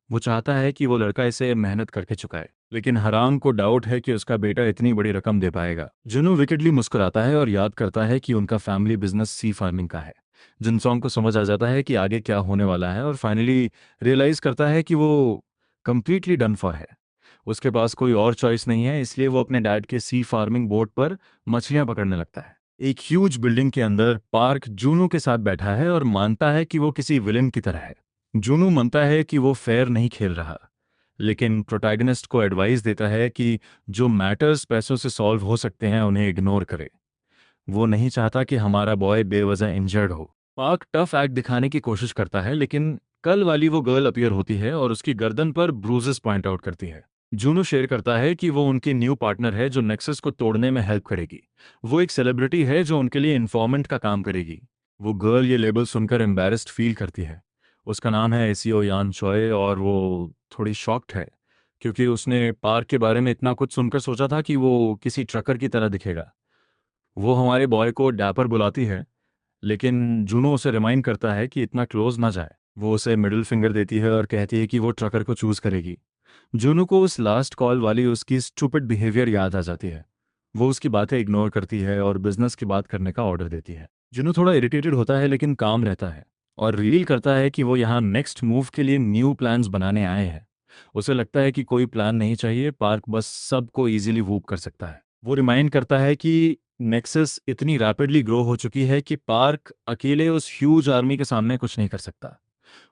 वो चाहता है कि वो लड़का इसे मेहनत करके चुकाए, लेकिन हरांग को डाउट है कि उसका बेटा इतनी बड़ी रकम दे पाएगा। जुनू विकेटली मुस्कुराता है और याद करता है कि उनका फैमिली बिजनेस सी फार्मिंग का है। जिनसोंग को समझ आ जाता है कि आगे क्या होने वाला है और फाइनली रियलाइज करता है कि वो कंप्लीटली डन फॉर है। उसके पास कोई और चॉइस नहीं है, इसलिए वो अपने डैड के सी फार्मिंग बोट पर मछलियां पकड़ने लगता है। एक ह्यूज बिल्डिंग के अंदर पार्क जूनू के साथ बैठा है और मानता है कि वो किसी विलेन की तरह है। जूनू मानता है कि वो फेयर नहीं खेल रहा, लेकिन प्रोटैगनिस्ट को एडवाइस देता है कि जो मैटर्स पैसों से सॉल्व हो सकते हैं उन्हें इग्नोर करे। वो नहीं चाहता कि हमारा बॉय बेवजह इंजर्ड हो। पार्क टफ एक्ट दिखाने की कोशिश करता है लेकिन कल वाली वो गर्ल अपीयर होती है और उसकी गर्दन पर ब्रूजेस पॉइंट आउट करती है। जूनो शेयर करता है कि वो उनकी न्यू पार्टनर है जो नेक्सस को तोड़ने में हेल्प करेगी। वो एक सेलिब्रिटी है जो उनके लिए इन्फॉर्मेंट का काम करेगी। वो गर्ल ये लेबल सुनकर एम्बैरेस्ड फील करती है। उसका नाम है एसियो यान चॉय और वो थोड़ी शॉक्ड है, क्योंकि उसने पार्क के बारे में इतना कुछ सुनकर सोचा था कि वो किसी ट्रकर की तरह दिखेगा। वो हमारे बॉय को डैपर बुलाती है, लेकिन जूनो उसे रिमाइंड करता है कि इतना क्लोज ना जाए। वो उसे मिडिल फिंगर देती है और कहती है कि वो ट्रकर को चूज करेगी। जूनू को उस लास्ट कॉल वाली उसकी स्टूपिड बिहेवियर याद आ जाती है। वो उसकी बातें इग्नोर करती है और बिजनेस की बात करने का ऑर्डर देती है। जूनू थोड़ा इरिटेटेड होता है लेकिन काम रहता है और रिवील करता है कि वो यहाँ नेक्स्ट मूव के लिए न्यू प्लान्स बनाने आए हैं। उसे लगता है कि कोई प्लान नहीं चाहिए, पार्क बस सबको इजीली वूप कर सकता है। वो रिमाइंड करता है कि नेक्सस इतनी रैपिडली ग्रो हो चुकी है कि पार्क अकेले उस ह्यूज आर्मी के सामने कुछ नहीं कर सकता।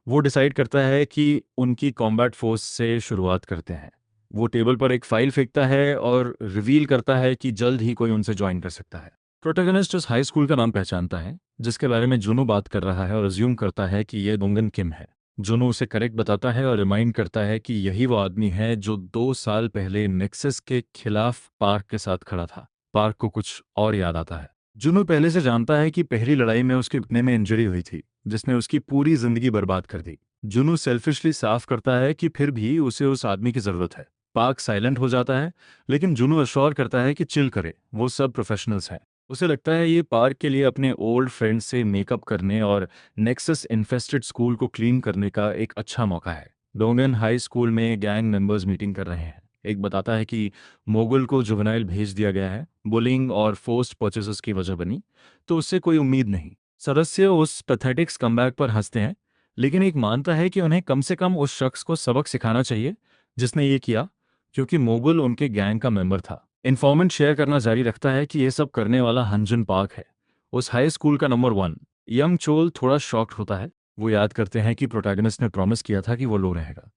वो डिसाइड करता है कि उनकी कॉम्बैट फोर्स से शुरुआत करते हैं। वो टेबल पर एक फाइल फेंकता है और रिवील करता है कि जल्द ही कोई उनसे ज्वाइन कर सकता है। प्रोटैगनिस्ट उस हाई स्कूल का नाम पहचानता है जिसके बारे में जुनू बात कर रहा है और अज्यूम करता है कि यह डोंगन किम है। जुनू उसे करेक्ट बताता है और रिमाइंड करता है कि यही वो आदमी है जो 2 साल पहले नेक्सस के खिलाफ पार्क के साथ खड़ा था। पार्क को कुछ और याद आता है। जुनू पहले से जानता है कि पहली लड़ाई में उसके घुटने में इंजरी हुई थी जिसने उसकी पूरी जिंदगी बर्बाद कर दी। जुनू सेल्फिशली साफ करता है कि फिर भी उसे उस आदमी की जरूरत है। पार्क साइलेंट हो जाता है, लेकिन जुनू अश्योर करता है कि चिल करे, वो सब प्रोफेशनल्स हैं। उसे लगता है ये पार्क के लिए अपने ओल्ड फ्रेंड्स से मेकअप करने और नेक्सस इन्फेस्टेड स्कूल को क्लीन करने का एक अच्छा मौका है। डोंगन हाई स्कूल में गैंग मेंबर्स मीटिंग कर रहे हैं। एक बताता है कि मोगल को जुवेनाइल भेज दिया गया है, बुलिंग और फोर्स्ड परचेसेस की वजह बनी, तो उससे कोई उम्मीद नहीं। सदस्य उस पैथेटिक कमबैक पर हंसते हैं, लेकिन एक मानता है कि उन्हें कम से कम उस शख्स को सबक सिखाना चाहिए जिसने ये किया, क्योंकि मोगल उनके गैंग का मेंबर था। इन्फॉर्मेंट शेयर करना जारी रखता है कि यह सब करने वाला हंजन पार्क है, उस हाई स्कूल का नंबर 1। यंग चोल थोड़ा शॉक्ड होता है। वो याद करते हैं कि प्रोटैगनिस्ट ने प्रॉमिस किया था कि वो लो रहेगा।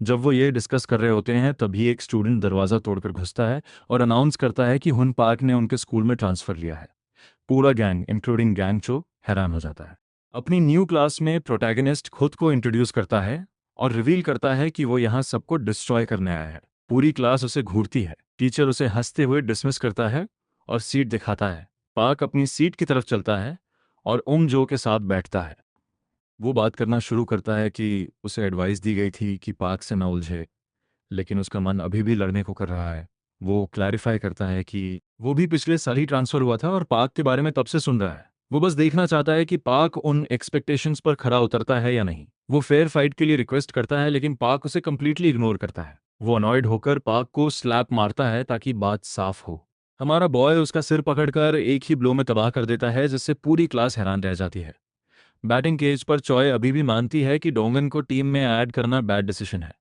जब वो ये डिस्कस कर रहे होते हैं तभी एक स्टूडेंट दरवाज़ा तोड़कर घुसता है और अनाउंस करता है कि हुन पार्क ने उनके स्कूल में ट्रांसफ़र लिया है। पूरा गैंग इंक्लूडिंग गैंग चो हैरान हो जाता है। अपनी न्यू क्लास में प्रोटैगनिस्ट खुद को इंट्रोड्यूस करता है और रिवील करता है कि वो यहाँ सबको डिस्ट्रॉय करने आया है। पूरी क्लास उसे घूरती है। टीचर उसे हंसते हुए डिसमिस करता है और सीट दिखाता है। पार्क अपनी सीट की तरफ चलता है और उंग जो के साथ बैठता है। वो बात करना शुरू करता है कि उसे एडवाइस दी गई थी कि पार्क से न उलझे, लेकिन उसका मन अभी भी लड़ने को कर रहा है। वो क्लैरिफाई करता है कि वो भी पिछले साल ही ट्रांसफ़र हुआ था और पार्क के बारे में तब से सुन रहा है। वो बस देखना चाहता है कि पार्क उन एक्सपेक्टेशंस पर खरा उतरता है या नहीं। वो फेयर फाइट के लिए रिक्वेस्ट करता है, लेकिन पार्क उसे कंप्लीटली इग्नोर करता है। वो अनॉयड होकर पार्क को स्लैप मारता है ताकि बात साफ हो। हमारा बॉय उसका सिर पकड़कर एक ही ब्लो में तबाह कर देता है, जिससे पूरी क्लास हैरान रह जाती है। बैटिंग केज पर चॉय अभी भी मानती है कि डोंगन को टीम में ऐड करना बैड डिसीजन है।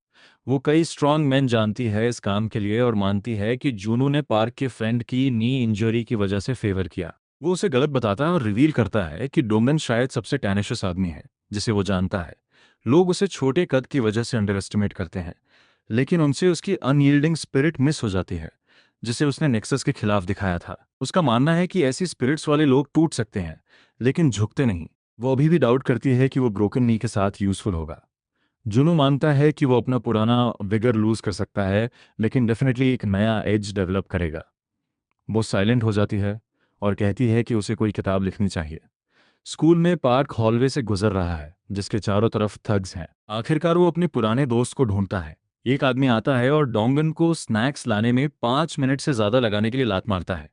वो कई स्ट्रॉन्ग मैन जानती है इस काम के लिए और मानती है कि जूनू ने पार्क के फ्रेंड की नी इंजरी की वजह से फेवर किया। वो उसे गलत बताता है और रिवील करता है कि डोंगन शायद सबसे टैनिशियस आदमी है जिसे वो जानता है। लोग उसे छोटे कद की वजह से अंडर एस्टिमेट करते हैं, लेकिन उनसे उसकी अनयील्डिंग स्पिरिट मिस हो जाती है जिसे उसने नेक्सस के खिलाफ दिखाया था। उसका मानना है कि ऐसी स्पिरिट्स वाले लोग टूट सकते हैं लेकिन झुकते नहीं। वो अभी भी डाउट करती है कि वो ब्रोकन नी के साथ यूजफुल होगा। जुनू मानता है कि वो अपना पुराना विगर लूज कर सकता है, लेकिन डेफिनेटली एक नया एज डेवलप करेगा। वो साइलेंट हो जाती है और कहती है कि उसे कोई किताब लिखनी चाहिए। स्कूल में पार्क हॉलवे से गुजर रहा है जिसके चारों तरफ थग्स हैं। आखिरकार वो अपने पुराने दोस्त को ढूंढता है। एक आदमी आता है और डोंगन को स्नैक्स लाने में 5 मिनट से ज्यादा लगाने के लिए लात मारता है।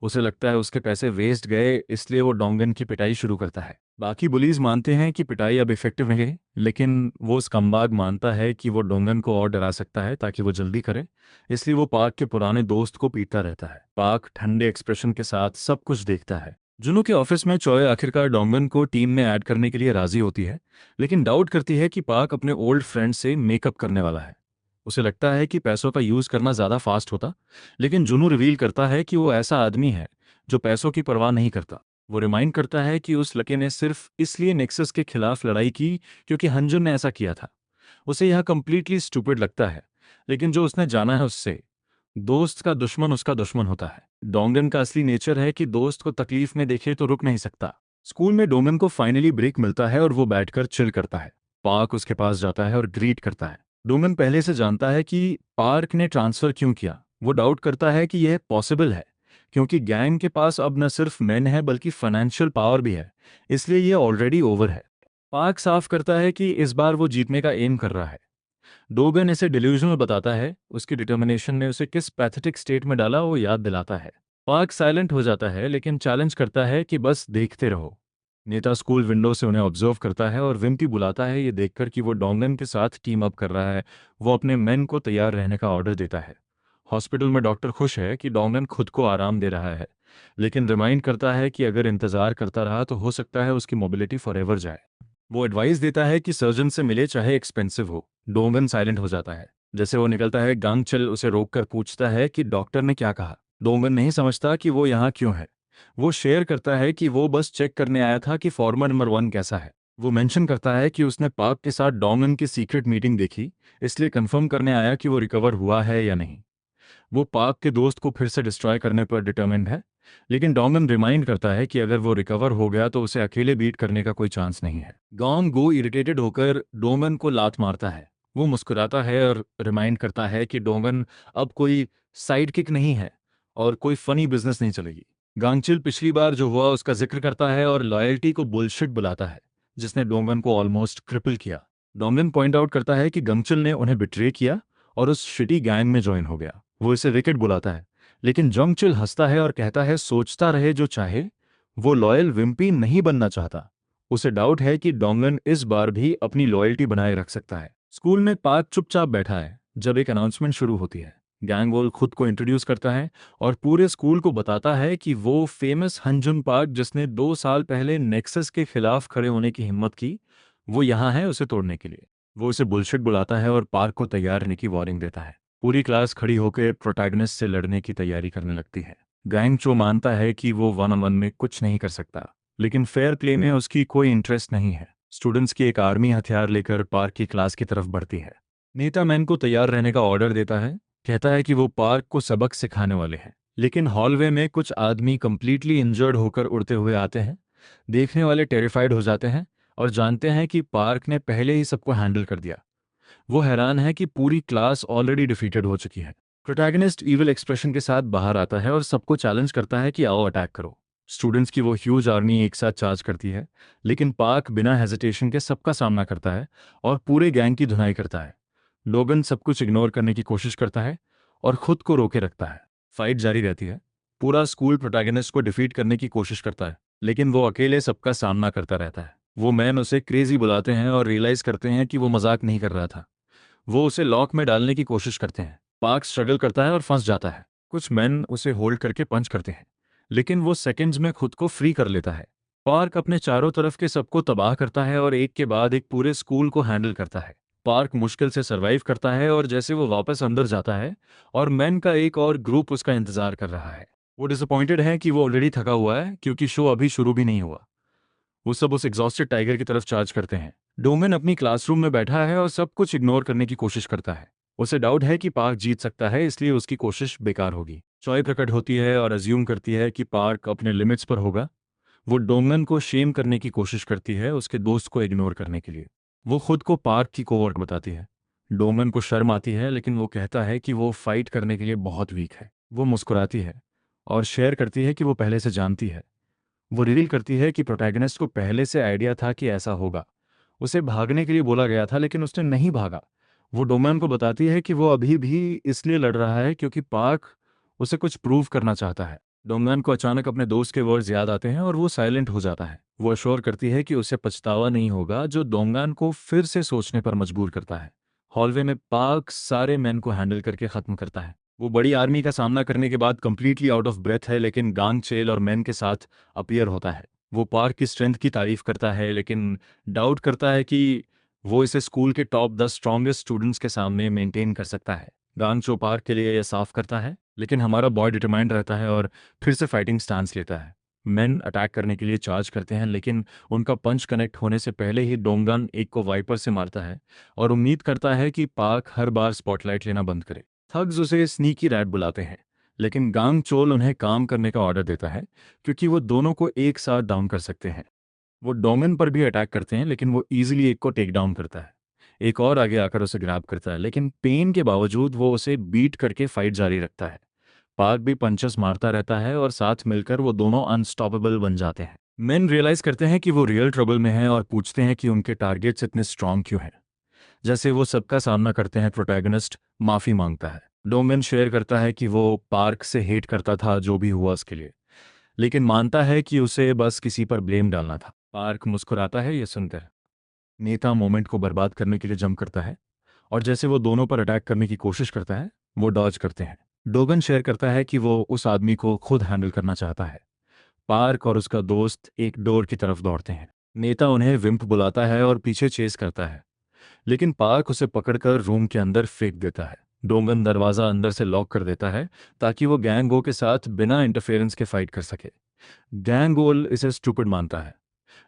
उसे लगता है उसके पैसे वेस्ट गए, इसलिए वो डोंगन की पिटाई शुरू करता है। बाकी बुलीज मानते हैं कि पिटाई अब इफेक्टिव नहीं है, लेकिन वो स्कम्बाग मानता है कि वो डोंगन को और डरा सकता है ताकि वो जल्दी करे, इसलिए वो पार्क के पुराने दोस्त को पीटता रहता है। पार्क ठंडे एक्सप्रेशन के साथ सब कुछ देखता है। जुनू के ऑफिस में चॉय आखिरकार डोंगन को टीम में ऐड करने के लिए राजी होती है, लेकिन डाउट करती है कि पार्क अपने ओल्ड फ्रेंड से मेकअप करने वाला है। उसे लगता है कि पैसों का यूज करना ज्यादा फास्ट होता, लेकिन जुनू रिवील करता है कि वो ऐसा आदमी है जो पैसों की परवाह नहीं करता। वो रिमाइंड करता है कि उस लड़के ने सिर्फ इसलिए नेक्सस के खिलाफ लड़ाई की क्योंकि हंजुन ने ऐसा किया था। उसे यह कंप्लीटली स्टूपिड लगता है, लेकिन जो उसने जाना है उससे, दोस्त का दुश्मन उसका दुश्मन होता है। डोंगन का असली नेचर है कि दोस्त को तकलीफ में देखे तो रुक नहीं सकता। स्कूल में डोंगन को फाइनली ब्रेक मिलता है और वो बैठकर चिल करता है। पार्क उसके पास जाता है और ग्रीट करता है। डोंगन पहले से जानता है कि पार्क ने ट्रांसफर क्यों किया। वो डाउट करता है कि यह पॉसिबल है क्योंकि गैंग के पास अब न सिर्फ मैन है बल्कि फाइनेंशियल पावर भी है, इसलिए यह ऑलरेडी ओवर है। पार्क साफ करता है कि इस बार वो जीतने का एम कर रहा है। डोगन इसे डिल्यूजनल बताता है, उसकी डिटर्मिनेशन ने उसे किस पैथेटिक स्टेट में डाला वो याद दिलाता है। पार्क साइलेंट हो जाता है लेकिन चैलेंज करता है कि बस देखते रहो। नेता स्कूल विंडो से उन्हें ऑब्जर्व करता है और विम्पी बुलाता है ये देखकर कि वो डोंगन के साथ टीम अप कर रहा है। वो अपने मेन को तैयार रहने का ऑर्डर देता है। हॉस्पिटल में डॉक्टर खुश है कि डोंगन खुद को आराम दे रहा है, लेकिन रिमाइंड करता है कि अगर इंतजार करता रहा तो हो सकता है उसकी मोबिलिटी फॉरएवर जाए। वो एडवाइस देता है कि सर्जन से मिले चाहे एक्सपेंसिव हो। डोंगन साइलेंट हो जाता है। जैसे वो निकलता है, गांगचल उसे रोककर पूछता है कि डॉक्टर ने क्या कहा। डोंगन नहीं समझता कि वो यहाँ क्यों है। वो शेयर करता है कि वो बस चेक करने आया था कि फॉर्मर नंबर 1 कैसा है। वो मेंशन करता है कि उसने पार्क के साथ डोंगन की सीक्रेट मीटिंग देखी, इसलिए कंफर्म करने आया कि वो रिकवर हुआ है या नहीं। वो पार्क के दोस्त को फिर से डिस्ट्रॉय करने पर डिटर्मिन्ड है, लेकिन डोंगन रिमाइंड करता है कि अगर वो रिकवर हो गया तो उसे अकेले बीट करने का कोई चांस नहीं है। गॉन गो इरिटेटेड होकर डोंगन को लात मारता है। वो मुस्कुराता है और रिमाइंड करता है कि डोंगन अब कोई साइड किक नहीं है और कोई फनी बिजनेस नहीं चलेगी। गांगचिल पिछली बार जो हुआ उसका जिक्र करता है और लॉयल्टी को बुलशिट बुलाता है, जिसने डोंगन को ऑलमोस्ट क्रिपल किया। डोंगन पॉइंट आउट करता है कि गंगचिल ने उन्हें बिट्रे किया और उस शिटी गैंग में ज्वाइन हो गया। वो इसे विकेट बुलाता है, लेकिन जोंगचिल हंसता है और कहता है सोचता रहे जो चाहे, वो लॉयल विम्पी नहीं बनना चाहता। उसे डाउट है कि डोंगन इस बार भी अपनी लॉयल्टी बनाए रख सकता है। स्कूल में पार्क चुपचाप बैठा है जब एक अनाउंसमेंट शुरू होती है। गैंगवॉल खुद को इंट्रोड्यूस करता है और पूरे स्कूल को बताता है कि वो फेमस हंजुन पार्क जिसने 2 साल पहले नेक्सस के खिलाफ खड़े होने की हिम्मत की, वो यहाँ है उसे तोड़ने के लिए। वो उसे बुलशिट बुलाता है और पार्क को तैयार रहने की वार्निंग देता है। पूरी क्लास खड़ी होकर प्रोटैगनिस्ट से लड़ने की तैयारी करने लगती है। गैंग चो मानता है कि वो वन ऑन वन में कुछ नहीं कर सकता, लेकिन फेयर प्ले में उसकी कोई इंटरेस्ट नहीं है। स्टूडेंट्स की एक आर्मी हथियार लेकर पार्क की क्लास की तरफ बढ़ती है। नेता मैन को तैयार रहने का ऑर्डर देता है, कहता है कि वो पार्क को सबक सिखाने वाले हैं। लेकिन हॉलवे में कुछ आदमी कंप्लीटली इंजर्ड होकर उड़ते हुए आते हैं। देखने वाले टेरिफाइड हो जाते हैं और जानते हैं कि पार्क ने पहले ही सबको हैंडल कर दिया। वो हैरान है कि पूरी क्लास ऑलरेडी डिफीटेड हो चुकी है। प्रोटैगनिस्ट ईविल एक्सप्रेशन के साथ बाहर आता है और सबको चैलेंज करता है कि आओ अटैक करो। स्टूडेंट्स की वो ह्यूज आर्मी एक साथ चार्ज करती है, लेकिन पार्क बिना हेजिटेशन के सबका सामना करता है और पूरे गैंग की धुनाई करता है। लोगन सब कुछ इग्नोर करने की कोशिश करता है और खुद को रोके रखता है। फाइट जारी रहती है। पूरा स्कूल प्रोटैगनिस्ट को डिफीट करने की कोशिश करता है, लेकिन वो अकेले सबका सामना करता रहता है। वो मैन उसे क्रेजी बुलाते हैं और रियलाइज करते हैं कि वो मजाक नहीं कर रहा था। वो उसे लॉक में डालने की कोशिश करते हैं। पार्क स्ट्रगल करता है और फंस जाता है। कुछ मैन उसे होल्ड करके पंच करते हैं, लेकिन वो सेकंड्स में खुद को फ्री कर लेता है। पार्क अपने चारों तरफ के सबको तबाह करता है और एक के बाद एक पूरे स्कूल को हैंडल करता है। पार्क मुश्किल से सरवाइव करता है और जैसे वो वापस अंदर जाता है और मैन का एक और ग्रुप उसका इंतजार कर रहा है। वो डिसअपॉइंटेड है कि वो ऑलरेडी थका हुआ है क्योंकि शो अभी शुरू भी नहीं हुआ। वो सब उस एग्जॉस्टेड टाइगर की तरफ चार्ज करते हैं। डोमेन अपनी क्लासरूम में बैठा है और सब कुछ इग्नोर करने की कोशिश करता है। उसे डाउट है कि पार्क जीत सकता है, इसलिए उसकी कोशिश बेकार होगी। चॉय प्रकट होती है और अज्यूम करती है कि पार्क अपने लिमिट्स पर होगा। वो डोंगन को शेम करने की कोशिश करती है उसके दोस्त को इग्नोर करने के लिए। वो खुद को पार्क की कोवर्ट बताती है। डोंगन को शर्म आती है, लेकिन वो कहता है कि वो फाइट करने के लिए बहुत वीक है। वो मुस्कुराती है और शेयर करती है कि वो पहले से जानती है। वो रिवील करती है कि प्रोटैगनिस्ट को पहले से आइडिया था कि ऐसा होगा। उसे भागने के लिए बोला गया था, लेकिन उसने नहीं भागा। वो डोमैन को बताती है कि वो अभी भी इसलिए लड़ रहा है क्योंकि पार्क उसे कुछ प्रूव करना चाहता है। डोमैन को अचानक अपने दोस्त के वर्ड्स याद आते हैं और वो साइलेंट हो जाता है। वो अश्योर करती है कि उसे पछतावा नहीं होगा, जो डोंगान को फिर से सोचने पर मजबूर करता है। हॉलवे में पार्क सारे मैन को हैंडल करके खत्म करता है। वो बड़ी आर्मी का सामना करने के बाद कंप्लीटली आउट ऑफ ब्रेथ है, लेकिन गांग चेल और मैन के साथ अपीयर होता है। वो पार्क की स्ट्रेंथ की तारीफ करता है, लेकिन डाउट करता है कि वो इसे स्कूल के टॉप 10 स्ट्रॉन्गेस्ट स्टूडेंट्स के सामने मेंटेन कर सकता है। गांग चो पार्क के लिए यह साफ करता है, लेकिन हमारा बॉय डिटरमाइंड रहता है और फिर से फाइटिंग स्टांस लेता है। मैन अटैक करने के लिए चार्ज करते हैं, लेकिन उनका पंच कनेक्ट होने से पहले ही डोंगन एक को वाइपर से मारता है और उम्मीद करता है कि पार्क हर बार स्पॉटलाइट लेना बंद करे। थग्स उसे स्नीकी रैट बुलाते हैं, लेकिन गांग चोल उन्हें काम करने का ऑर्डर देता है क्योंकि वो दोनों को एक साथ डाउन कर सकते हैं। वो डोंगन पर भी अटैक करते हैं, लेकिन वो ईजिली एक को टेक डाउन करता है। एक और आगे आकर उसे ग्रैब करता है, लेकिन पेन के बावजूद वो उसे बीट करके फाइट जारी रखता है। पार्क भी पंचेस मारता रहता है और साथ मिलकर वो दोनों अनस्टॉपेबल बन जाते हैं। मेन रियलाइज करते हैं कि वो रियल ट्रबल में हैं और पूछते हैं कि उनके टारगेट्स इतने स्ट्रांग क्यों हैं। जैसे वो सबका सामना करते हैं, प्रोटैगनिस्ट माफी मांगता है। डोंगन शेयर करता है कि वो पार्क से हेट करता था जो भी हुआ उसके लिए, लेकिन मानता है कि उसे बस किसी पर ब्लेम डालना था। पार्क मुस्कुराता है ये सुनकर। नेता मोमेंट को बर्बाद करने के लिए जंप करता है और जैसे वो दोनों पर अटैक करने की कोशिश करता है, वो डॉज करते हैं। डोगन शेयर करता है कि वो उस आदमी को खुद हैंडल करना चाहता है। पार्क और उसका दोस्त एक डोर की तरफ दौड़ते हैं। नेता उन्हें विम्प बुलाता है और पीछे चेस करता है, लेकिन पार्क उसे पकड़कर रूम के अंदर फेंक देता है। डोंगन दरवाज़ा अंदर से लॉक कर देता है ताकि वो गैंगो के साथ बिना इंटरफेरेंस के फाइट कर सके। गैंगोल इसे स्टूपिड मानता है।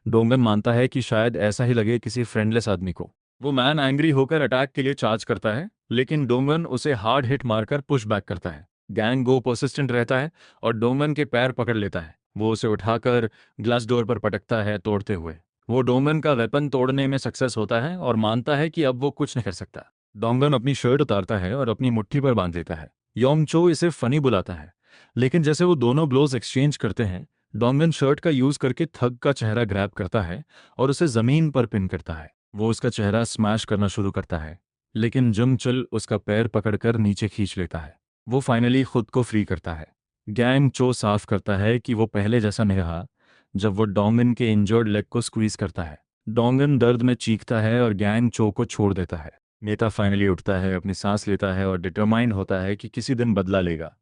डोंगन मानता है कि शायद ऐसा ही लगे किसी फ्रेंडलेस आदमी को। वो मैन एंग्री होकर अटैक के लिए चार्ज करता है, लेकिन डोंगन उसे हार्ड हिट मारकर पुश बैक करता है। गैंगो परसिस्टेंट रहता है और डोंगन के पैर पकड़ लेता है। वो उसे उठाकर ग्लास डोर पर पटकता है तोड़ते हुए। वो डोंगन का वेपन तोड़ने में सक्सेस होता है और मानता है कि अब वो कुछ नहीं कर सकता। डोंगन अपनी शर्ट उतारता है और अपनी मुट्ठी पर बांध देता है। योमचो इसे फनी बुलाता है, लेकिन जैसे वो दोनों ब्लोज एक्सचेंज करते हैं, डोंगन शर्ट का यूज करके थग का चेहरा ग्रैब करता है और उसे जमीन पर पिन करता है। वो उसका चेहरा स्मैश करना शुरू करता है, लेकिन जुमचल उसका पैर पकड़कर नीचे खींच लेता है। वो फाइनली खुद को फ्री करता है। गैंग चो साफ करता है कि वो पहले जैसा नहीं रहा जब वो डोंगन के इंजर्ड लेग को स्क्वीज करता है। डोंगन दर्द में चीखता है और गैंग चो को छोड़ देता है। नेता फाइनली उठता है, अपनी सांस लेता है और डिटरमाइंड होता है कि किसी दिन बदला लेगा।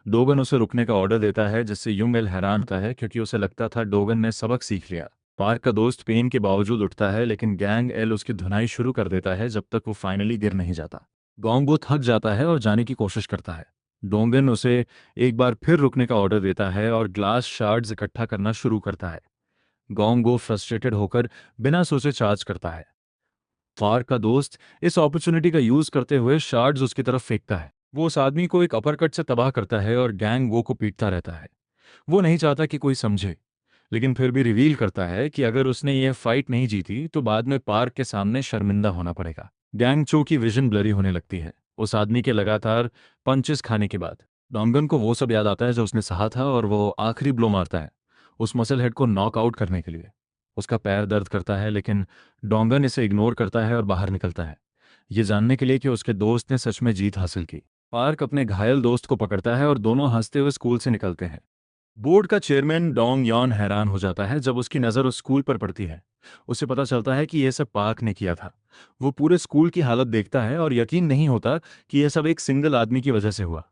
डोगन उसे रुकने का ऑर्डर देता है, जिससे युंग एल हैरान होता है क्योंकि उसे लगता था डोगन ने सबक सीख लिया। पार्क का दोस्त पेन के बावजूद उठता है, लेकिन गैंग एल उसकी धुनाई शुरू कर देता है जब तक वो फाइनली गिर नहीं जाता। गोंगो थक जाता है और जाने की कोशिश करता है। डोंगन उसे एक बार फिर रुकने का ऑर्डर देता है और ग्लास शार्ड्स इकट्ठा करना शुरू करता है। गोंगो फ्रस्ट्रेटेड होकर बिना सोचे चार्ज करता है। पार्क का दोस्त इस अपॉर्चुनिटी का यूज करते हुए शार्ड्स उसकी तरफ फेंकता है। वो उस आदमी को एक अपरकट से तबाह करता है और गैंग वो को पीटता रहता है। वो नहीं चाहता कि कोई समझे, लेकिन फिर भी रिवील करता है कि अगर उसने यह फाइट नहीं जीती तो बाद में पार्क के सामने शर्मिंदा होना पड़ेगा। गैंग चो की विजन ब्लरी होने लगती है उस आदमी के लगातार पंचेस खाने के बाद। डोंगन को वो सब याद आता है जो उसने सहा था और वो आखिरी ब्लो मारता है उस मसल हेड को नॉक आउट करने के लिए। उसका पैर दर्द करता है, लेकिन डोंगन इसे इग्नोर करता है और बाहर निकलता है, ये जानने के लिए कि उसके दोस्त ने सच में जीत हासिल की। पार्क अपने घायल दोस्त को पकड़ता है और दोनों हंसते हुए स्कूल से निकलते हैं। बोर्ड का चेयरमैन डोंग यॉन हैरान हो जाता है जब उसकी नज़र उस स्कूल पर पड़ती है। उसे पता चलता है कि यह सब पार्क ने किया था। वो पूरे स्कूल की हालत देखता है और यकीन नहीं होता कि यह सब एक सिंगल आदमी की वजह से हुआ।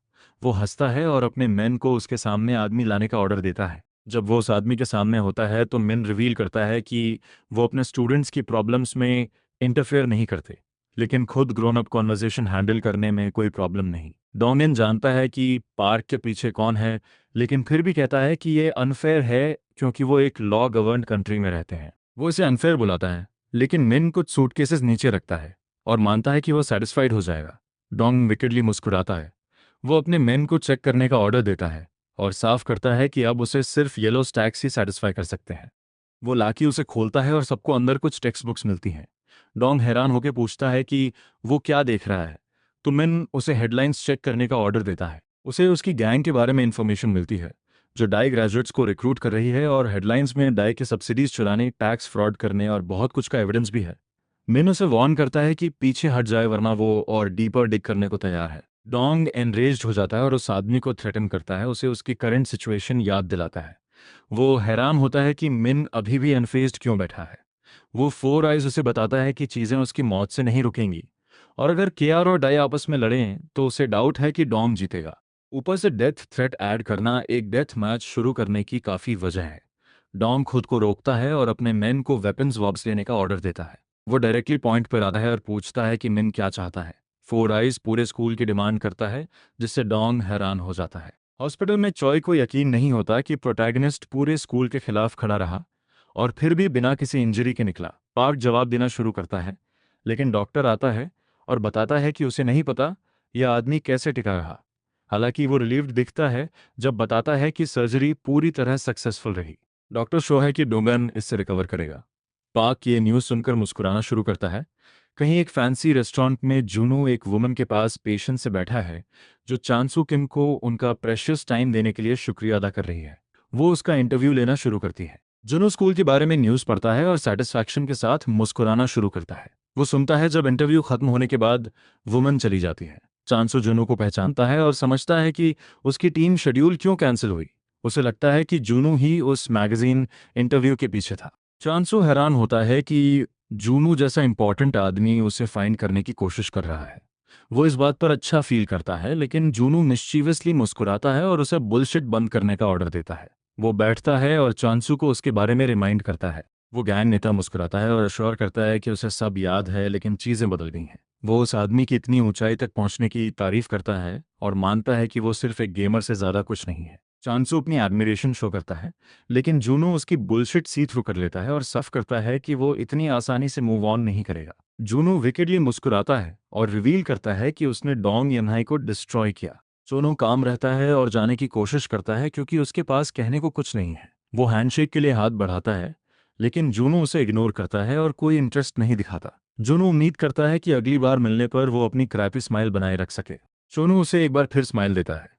वो हंसता है और अपने मैन को उसके सामने आदमी लाने का ऑर्डर देता है। जब वो उस आदमी के सामने होता है तो मैन रिवील करता है कि वो अपने स्टूडेंट्स की प्रॉब्लम्स में इंटरफेयर नहीं करते, लेकिन खुद ग्रोन अप कॉन्वर्जेशन हैंडल करने में कोई प्रॉब्लम नहीं। डोंगन जानता है कि पार्क के पीछे कौन है, लेकिन फिर भी कहता है कि ये अनफेयर है क्योंकि वो एक लॉ गवर्न्ड कंट्री में रहते हैं। वो इसे अनफेयर बुलाता है, लेकिन मिन कुछ सूटकेसेस नीचे रखता है और मानता है कि वो सेटिस्फाइड हो जाएगा। डोंग विकेडली मुस्कुराता है। वो अपने मेन को चेक करने का ऑर्डर देता है और साफ करता है कि अब उसे सिर्फ येलो स्टैक्स ही सेटिस्फाई कर सकते हैं। वो लाकी उसे खोलता है और सबको अंदर कुछ टेक्स्ट बुक्स मिलती हैं। डोंग हैरान होकर पूछता है कि वो क्या देख रहा है, तो मिन उसे हेडलाइंस चेक करने का ऑर्डर देता है। उसे उसकी गैंग के बारे में इंफॉर्मेशन मिलती है जो डाई ग्रेजुएट्स को रिक्रूट कर रही है, और हेडलाइंस में डाई के सब्सिडीज चुराने, टैक्स फ्रॉड करने और बहुत कुछ का एविडेंस भी है। मिन उसे वार्न करता है कि पीछे हट जाए वरना वो और डीपर डिग करने को तैयार है। डोंग एनरेज्ड हो जाता है और उस आदमी को थ्रेटन करता है, उसे उसकी करंट सिचुएशन याद दिलाता है। वो हैरान होता है कि मिन अभी भी अनफेज्ड क्यों बैठा है। वो फोर आइज उसे बताता है कि चीज़ें उसकी मौत से नहीं रुकेंगी, और अगर केआर और डाई आपस में लड़ें तो उसे डाउट है कि डोंग जीतेगा। ऊपर से डेथ थ्रेट ऐड करना एक डेथ मैच शुरू करने की काफ़ी वजह है। डोंग खुद को रोकता है और अपने मेन को वेपन्स वापस लेने का ऑर्डर देता है। वो डायरेक्टली पॉइंट पर आता है और पूछता है कि मिन क्या चाहता है। फोर आइज पूरे स्कूल की डिमांड करता है, जिससे डोंग हैरान हो जाता है। हॉस्पिटल में चॉय को यकीन नहीं होता कि प्रोटैगनिस्ट पूरे स्कूल के खिलाफ खड़ा रहा और फिर भी बिना किसी इंजरी के निकला। पार्क जवाब देना शुरू करता है, लेकिन डॉक्टर आता है और बताता है कि उसे नहीं पता यह आदमी कैसे टिका रहा। हालांकि वो रिलीव्ड दिखता है जब बताता है कि सर्जरी पूरी तरह सक्सेसफुल रही। डॉक्टर शो है कि डोंगन इससे रिकवर करेगा। पार्क ये न्यूज़ सुनकर मुस्कुराना शुरू करता है, कहीं एक फैंसी रेस्टोरेंट में जूनू एक वुमन के पास पेशेंस से बैठा है, जो चांसू किम को उनका प्रेशियस टाइम देने के लिए शुक्रिया अदा कर रही है। वो उसका इंटरव्यू लेना शुरू करती है। जूनू स्कूल के बारे में न्यूज़ पढ़ता है और सेटिस्फैक्शन के साथ मुस्कुराना शुरू करता है। वो सुनता है जब इंटरव्यू खत्म होने के बाद वुमन चली जाती है। चांसू जूनू को पहचानता है और समझता है कि उसकी टीम शेड्यूल क्यों कैंसिल हुई। उसे लगता है कि जूनू ही उस मैगजीन इंटरव्यू के पीछे था। चांसू हैरान होता है कि जूनू जैसा इंपॉर्टेंट आदमी उसे फाइंड करने की कोशिश कर रहा है। वो इस बात पर अच्छा फील करता है, लेकिन जूनू मिस्चीवियसली मुस्कुराता है और उसे बुलशिट बंद करने का ऑर्डर देता है। वो बैठता है और चांसू को उसके बारे में रिमाइंड करता है। वो गैंग नेता मुस्कुराता है और अश्योर करता है कि उसे सब याद है, लेकिन चीज़ें बदल गई हैं। वो उस आदमी की इतनी ऊंचाई तक पहुंचने की तारीफ करता है और मानता है कि वो सिर्फ एक गेमर से ज़्यादा कुछ नहीं है। चांसू अपनी एडमिरेशन शो करता है, लेकिन जूनू उसकी बुलशिट सी थ्रू कर लेता है और साफ करता है कि वो इतनी आसानी से मूव ऑन नहीं करेगा। जूनू विकेटली मुस्कुराता है और रिवील करता है कि उसने डोंग यन्हाई को डिस्ट्रॉय किया। सोनू काम रहता है और जाने की कोशिश करता है क्योंकि उसके पास कहने को कुछ नहीं है। वो हैंडशेक के लिए हाथ बढ़ाता है, लेकिन जूनू उसे इग्नोर करता है और कोई इंटरेस्ट नहीं दिखाता। जूनू उम्मीद करता है कि अगली बार मिलने पर वो अपनी क्रैपी स्माइल बनाए रख सके। सोनू उसे एक बार फिर स्माइल देता है,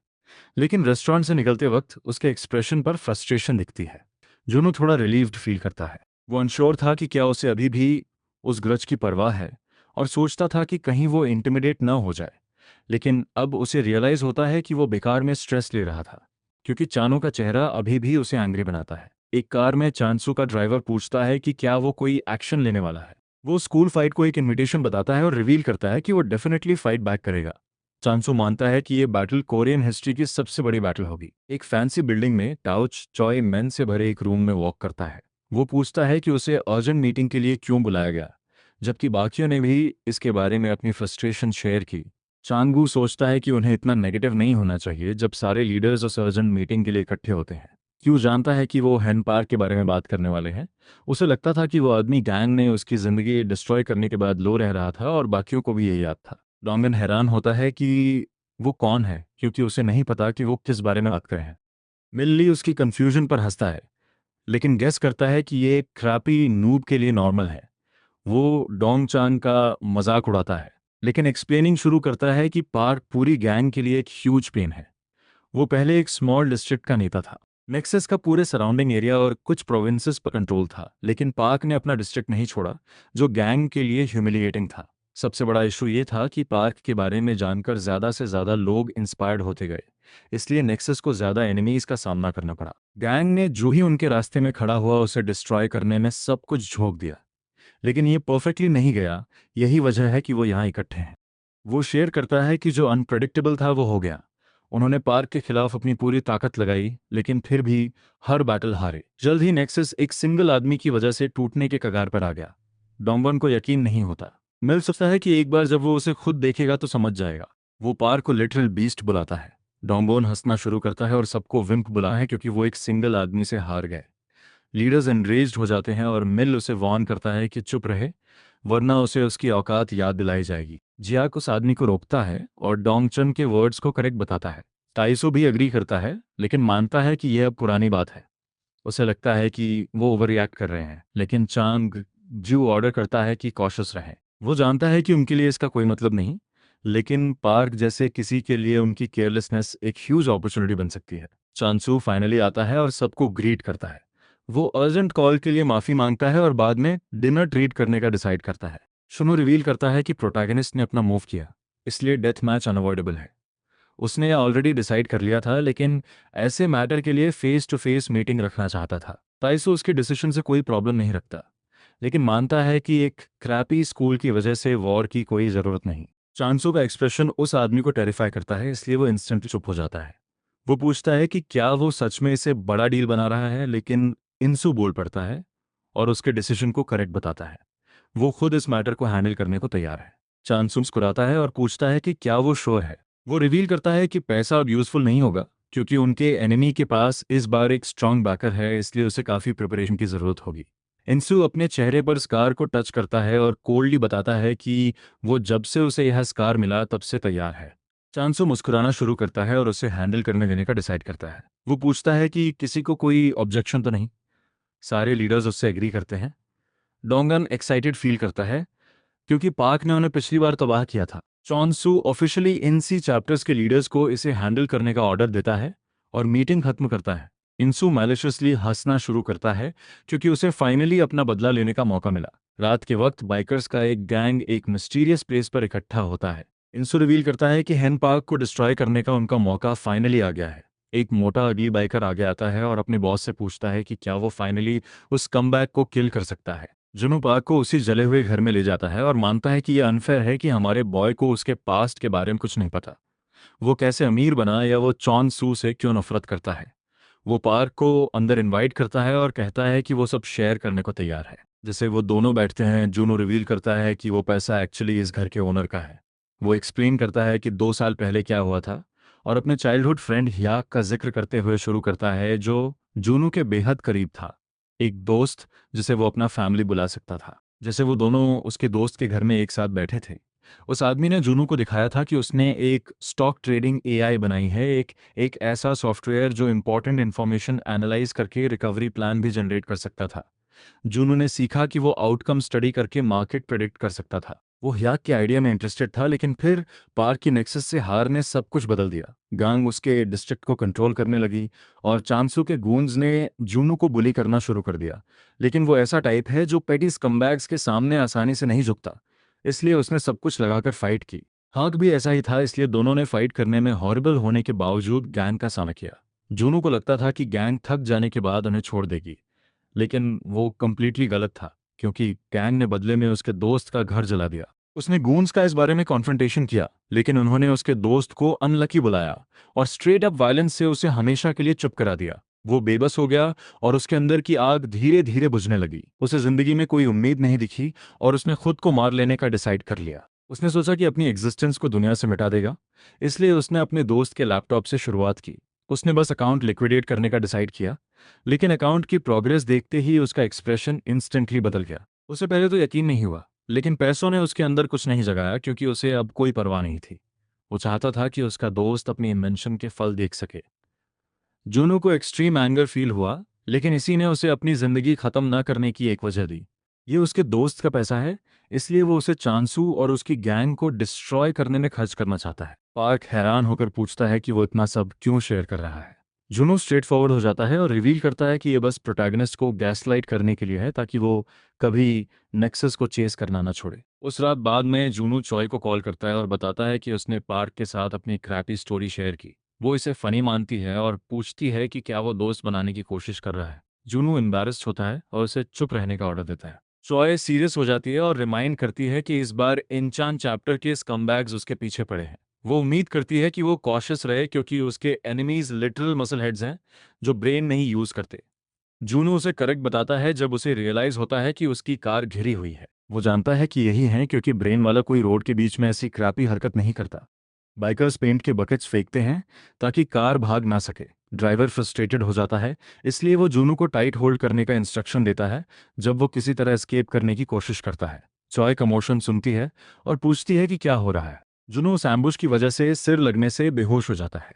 लेकिन रेस्टोरेंट से निकलते वक्त उसके एक्सप्रेशन पर फ्रस्ट्रेशन दिखती है। जूनू थोड़ा रिलीव्ड फील करता है। वो अनश्योर था कि क्या उसे अभी भी उस ग्रज की परवाह है, और सोचता था कि कहीं वो इंटिमिडेट न हो जाए। लेकिन अब उसे रियलाइज होता है कि वो बेकार में स्ट्रेस ले रहा था, क्योंकि चानू का चेहरा अभी भी उसे एंग्री बनाता है। एक कार में चांसू का ड्राइवर पूछता है कि क्या वो कोई एक्शन लेने वाला है। वो स्कूल फाइट को एक इनविटेशन बताता है और रिवील करता है कि वो डेफिनेटली फाइट बैक करेगा। चांसू मानता है कि ये बैटल कोरियन हिस्ट्री की सबसे बड़ी बैटल होगी। एक फैंसी बिल्डिंग में टाउच चॉय मेन से भरे एक रूम में वॉक करता है। वो पूछता है कि उसे अर्जेंट मीटिंग के लिए क्यों बुलाया गया, जबकि बाकियों ने भी इसके बारे में अपनी फ्रस्ट्रेशन शेयर की। चांगू सोचता है कि उन्हें इतना नेगेटिव नहीं होना चाहिए जब सारे लीडर्स उस अर्जेंट मीटिंग के लिए इकट्ठे होते हैं। क्यों जानता है कि वो हैन पार्क के बारे में बात करने वाले हैं। उसे लगता था कि वो आदमी गैंग ने उसकी ज़िंदगी डिस्ट्रॉय करने के बाद लो रह रहा था और बाकियों को भी यही याद था। डोंगन हैरान होता है कि वो कौन है, क्योंकि उसे नहीं पता कि वो किस बारे में बात कर रहे हैं। मिल्ली उसकी कन्फ्यूजन पर हंसता है, लेकिन गेस करता है कि ये एक क्रैपी नूब के लिए नॉर्मल है। वो डोंग चान का मजाक उड़ाता है, लेकिन एक्सप्लेनिंग शुरू करता है कि पार्क पूरी गैंग के लिए एक ह्यूज पेन है। वो पहले एक स्मॉल डिस्ट्रिक्ट का नेता था। नेक्सस का पूरे सराउंडिंग एरिया और कुछ प्रोविंसेस पर कंट्रोल था, लेकिन पार्क ने अपना डिस्ट्रिक्ट नहीं छोड़ा, जो गैंग के लिए ह्यूमिलिएटिंग था। सबसे बड़ा इशू ये था कि पार्क के बारे में जानकर ज़्यादा से ज़्यादा लोग इंस्पायर्ड होते गए, इसलिए नेक्सस को ज़्यादा एनिमीज का सामना करना पड़ा। गैंग ने जो ही उनके रास्ते में खड़ा हुआ उसे डिस्ट्रॉय करने में सब कुछ झोंक दिया, लेकिन ये परफेक्टली नहीं गया। यही वजह है कि वो यहाँ इकट्ठे हैं। वो शेयर करता है कि जो अनप्रेडिक्टेबल था वो हो गया। उन्होंने पार्क के खिलाफ अपनी पूरी ताकत लगाई, लेकिन फिर भी हर बैटल हारे। जल्द ही नेक्सस एक सिंगल आदमी की वजह से टूटने के कगार पर आ गया। डोंगन को यकीन नहीं होता। मिल सकता है कि एक बार जब वो उसे खुद देखेगा तो समझ जाएगा। वो पार्क को लिटरल बीस्ट बुलाता है। डोंगोन हंसना शुरू करता है और सबको विम्प बुला है क्योंकि वो एक सिंगल आदमी से हार गए। लीडर्स एनरेज्ड हो जाते हैं और मिल उसे वार्न करता है कि चुप रहे, वरना उसे उसकी औकात याद दिलाई जाएगी। जियाक उस आदमी को रोकता है और डोंगचन के वर्ड्स को करेक्ट बताता है। ताइसो भी एग्री करता है, लेकिन मानता है कि यह अब पुरानी बात है। उसे लगता है कि वो ओवर रिएक्ट कर रहे हैं, लेकिन चांग जू ऑर्डर करता है कि कॉशियस रहें। वो जानता है कि उनके लिए इसका कोई मतलब नहीं, लेकिन पार्क जैसे किसी के लिए उनकी केयरलेसनेस एक ह्यूज अपॉर्चुनिटी बन सकती है। चांसू फाइनली आता है और सबको ग्रीट करता है। वो अर्जेंट कॉल के लिए माफ़ी मांगता है और बाद में डिनर ट्रीट करने का डिसाइड करता है। शुनु रिवील करता है कि प्रोटैगनिस्ट ने अपना मूव किया, इसलिए डेथ मैच अनअवॉइडेबल है। उसने ऑलरेडी डिसाइड कर लिया था, लेकिन ऐसे मैटर के लिए फेस टू फेस मीटिंग रखना चाहता था। ताइसो उसके डिसीजन से कोई प्रॉब्लम नहीं रखता, लेकिन मानता है कि एक क्रैपी स्कूल की वजह से वॉर की कोई ज़रूरत नहीं। चांसो का एक्सप्रेशन उस आदमी को टेरिफाई करता है, इसलिए वो इंस्टेंटली चुप हो जाता है। वो पूछता है कि क्या वो सच में इसे बड़ा डील बना रहा है, लेकिन इंसू बोल पड़ता है और उसके डिसीजन को करेक्ट बताता है। वो खुद इस मैटर को हैंडल करने को तैयार है। चांसू मुस्कुराता है और पूछता है कि क्या वो श्योर है। वो रिवील करता है कि पैसा अब यूजफुल नहीं होगा, क्योंकि उनके एनिमी के पास इस बार एक स्ट्रांग बैकर है, इसलिए उसे काफ़ी प्रिपरेशन की ज़रूरत होगी। इंसू अपने चेहरे पर स्कार को टच करता है और कोल्डली बताता है कि वो जब से उसे यह स्कार मिला तब से तैयार है। चांसू मुस्कुराना शुरू करता है और उसे हैंडल करने देने का डिसाइड करता है। वो पूछता है कि किसी को कोई ऑब्जेक्शन तो नहीं। सारे लीडर्स उससे एग्री करते हैं। डोंगन एक्साइटेड फील करता है, क्योंकि पार्क ने उन्हें पिछली बार तबाह किया था। चॉन्सू ऑफिशियली इन सी चैप्टर्स के लीडर्स को इसे हैंडल करने का ऑर्डर देता है और मीटिंग खत्म करता है। इंसू मैलिशियसली हंसना शुरू करता है क्योंकि उसे फाइनली अपना बदला लेने का मौका मिला। रात के वक्त बाइकर्स का एक गैंग एक मिस्टीरियस प्लेस पर इकट्ठा होता है। इंसू रिवील करता है कि हेन पार्क को डिस्ट्रॉय करने का उनका मौका फाइनली आ गया है। एक मोटा अगली बाइकर आगे आता है और अपने बॉस से पूछता है कि क्या वो फाइनली उस कमबैक को किल कर सकता है। जुनू पार्क को उसी जले हुए घर में ले जाता है और मानता है कि यह अनफेयर है कि हमारे बॉय को उसके पास्ट के बारे में कुछ नहीं पता। वो कैसे अमीर बना या वो चॉन सू से क्यों नफरत करता है। वो पार्क को अंदर इनवाइट करता है और कहता है कि वो सब शेयर करने को तैयार है। जैसे वो दोनों बैठते हैं, जूनो रिवील करता है कि वो पैसा एक्चुअली इस घर के ओनर का है। वो एक्सप्लेन करता है कि 2 साल पहले क्या हुआ था और अपने चाइल्डहुड फ्रेंड याक का जिक्र करते हुए शुरू करता है, जो जूनू के बेहद करीब था। एक दोस्त जिसे वो अपना फैमिली बुला सकता था। जैसे वो दोनों उसके दोस्त के घर में एक साथ बैठे थे, उस आदमी ने जूनू को दिखाया था कि उसने एक स्टॉक ट्रेडिंग एआई बनाई है, एक एक ऐसा सॉफ्टवेयर जो इंपॉर्टेंट इन्फॉर्मेशन एनालाइज करके रिकवरी प्लान भी जनरेट कर सकता था। जूनू ने सीखा कि वो आउटकम स्टडी करके मार्केट प्रेडिक्ट कर सकता था। वो ह्याक के आइडिया में इंटरेस्टेड था, लेकिन फिर पार्क की नेक्सस से हार ने सब कुछ बदल दिया। गांग उसके डिस्ट्रिक्ट को कंट्रोल करने लगी और चांसू के गूंज ने जूनू को बुली करना शुरू कर दिया। लेकिन वो ऐसा टाइप है जो पेटी स्कम्बैग्स के सामने आसानी से नहीं झुकता, इसलिए उसने सब कुछ लगाकर फाइट की। हाक भी ऐसा ही था, इसलिए दोनों ने फाइट करने में हॉरिबल होने के बावजूद गैंग का सामना किया। जूनू को लगता था कि गैंग थक जाने के बाद उन्हें छोड़ देगी, लेकिन वो कंप्लीटली गलत था, क्योंकि गैंग ने बदले में उसके दोस्त का घर जला दिया। उसने गूंस का इस बारे में कॉन्फ्रंटेशन किया, लेकिन उन्होंने उसके दोस्त को अनलकी बुलाया और स्ट्रेट अप वायलेंस से उसे हमेशा के लिए चुप करा दिया। वो बेबस हो गया और उसके अंदर की आग धीरे धीरे बुझने लगी। उसे जिंदगी में कोई उम्मीद नहीं दिखी और उसने खुद को मार लेने का डिसाइड कर लिया। उसने सोचा कि अपनी एग्जिस्टेंस को दुनिया से मिटा देगा, इसलिए उसने अपने दोस्त के लैपटॉप से शुरुआत की। उसने बस अकाउंट लिक्विडेट करने का डिसाइड किया, लेकिन अकाउंट की प्रोग्रेस देखते ही उसका एक्सप्रेशन इंस्टेंटली बदल गया। उसे पहले तो यकीन नहीं हुआ, लेकिन पैसों ने उसके अंदर कुछ नहीं जगाया, क्योंकि उसे अब कोई परवाह नहीं थी। वो चाहता था कि उसका दोस्त अपनी इन्वेंशन के फल देख सके। जूनू को एक्सट्रीम एंगर फील हुआ, लेकिन इसी ने उसे अपनी जिंदगी खत्म न करने की एक वजह दी। ये उसके दोस्त का पैसा है, इसलिए वो उसे चांसू और उसकी गैंग को डिस्ट्रॉय करने में खर्च करना चाहता है। पार्क हैरान होकर पूछता है कि वो इतना सब क्यों शेयर कर रहा है। जूनू स्ट्रेट फॉरवर्ड हो जाता है और रिवील करता है कि ये बस प्रोटैगनिस्ट को गैसलाइट करने के लिए है, ताकि वो कभी नेक्सस को चेस करना ना छोड़े। उस रात बाद में जूनू चॉय को कॉल करता है और बताता है कि उसने पार्क के साथ अपनी क्रैपी स्टोरी शेयर की। वो इसे फनी मानती है और पूछती है कि क्या वो दोस्त बनाने की कोशिश कर रहा है। जूनू एम्बैरेस्ड होता है और उसे चुप रहने का ऑर्डर देता है। चॉय सीरियस हो जाती है और रिमाइंड करती है कि इस बार इंचान चैप्टर के स्कमबैग्स उसके पीछे पड़े हैं। वो उम्मीद करती है कि वो कॉशियस रहे, क्योंकि उसके एनिमीज लिटरल मसल हेड्स हैं जो ब्रेन नहीं यूज करते। जूनू उसे करेक्ट बताता है जब उसे रियलाइज होता है कि उसकी कार घिरी हुई है। वो जानता है कि यही है क्योंकि ब्रेन वाला कोई रोड के बीच में ऐसी क्रैपी हरकत नहीं करता। बाइकर्स पेंट के बकेट्स फेंकते हैं ताकि कार भाग ना सके। ड्राइवर फ्रस्ट्रेटेड हो जाता है, इसलिए वो जूनू को टाइट होल्ड करने का इंस्ट्रक्शन देता है जब वो किसी तरह एस्केप करने की कोशिश करता है। चॉय का मोशन सुनती है और पूछती है कि क्या हो रहा है। जूनू उस एम्बुश की वजह से सिर लगने से बेहोश हो जाता है।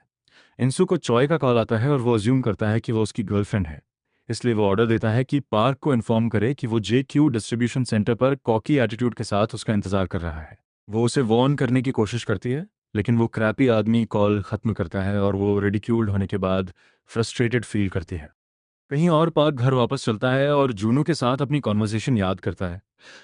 इंसू को चॉय का कॉल आता है और वो अज्यूम करता है कि वो उसकी गर्लफ्रेंड है, इसलिए वो ऑर्डर देता है कि पार्क को इन्फॉर्म करे कि वो JQ डिस्ट्रीब्यूशन सेंटर पर कॉकी एटीट्यूड के साथ उसका इंतजार कर रहा है। वो उसे वॉर्न करने की कोशिश करती है, लेकिन वो क्रैपी आदमी कॉल खत्म करता है और वो रिडिक्यूल्ड होने के बाद फ्रस्ट्रेटेड फील करती है। कहीं और पार्क घर वापस चलता है और जूनू के साथ अपनी कॉन्वर्सेशन याद करता है।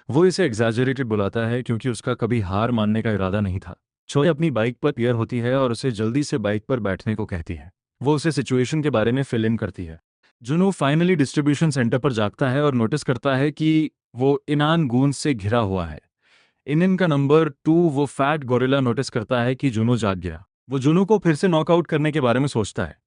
वो इसे एग्जैजरेटेड बुलाता है क्योंकि उसका कभी हार मानने का इरादा नहीं था। चोय अपनी बाइक पर पियर होती है और उसे जल्दी से बाइक पर बैठने को कहती है। वो उसे सिचुएशन के बारे में फिल इन करती है। जूनू फाइनली डिस्ट्रीब्यूशन सेंटर पर जागता है और नोटिस करता है कि वो इनान गूंज से घिरा हुआ है। इन का नंबर 2 वो फैट गोरिल्ला नोटिस करता है कि जूनू जाग गया। वो जूनू को फिर से नॉकआउट करने के बारे में सोचता है,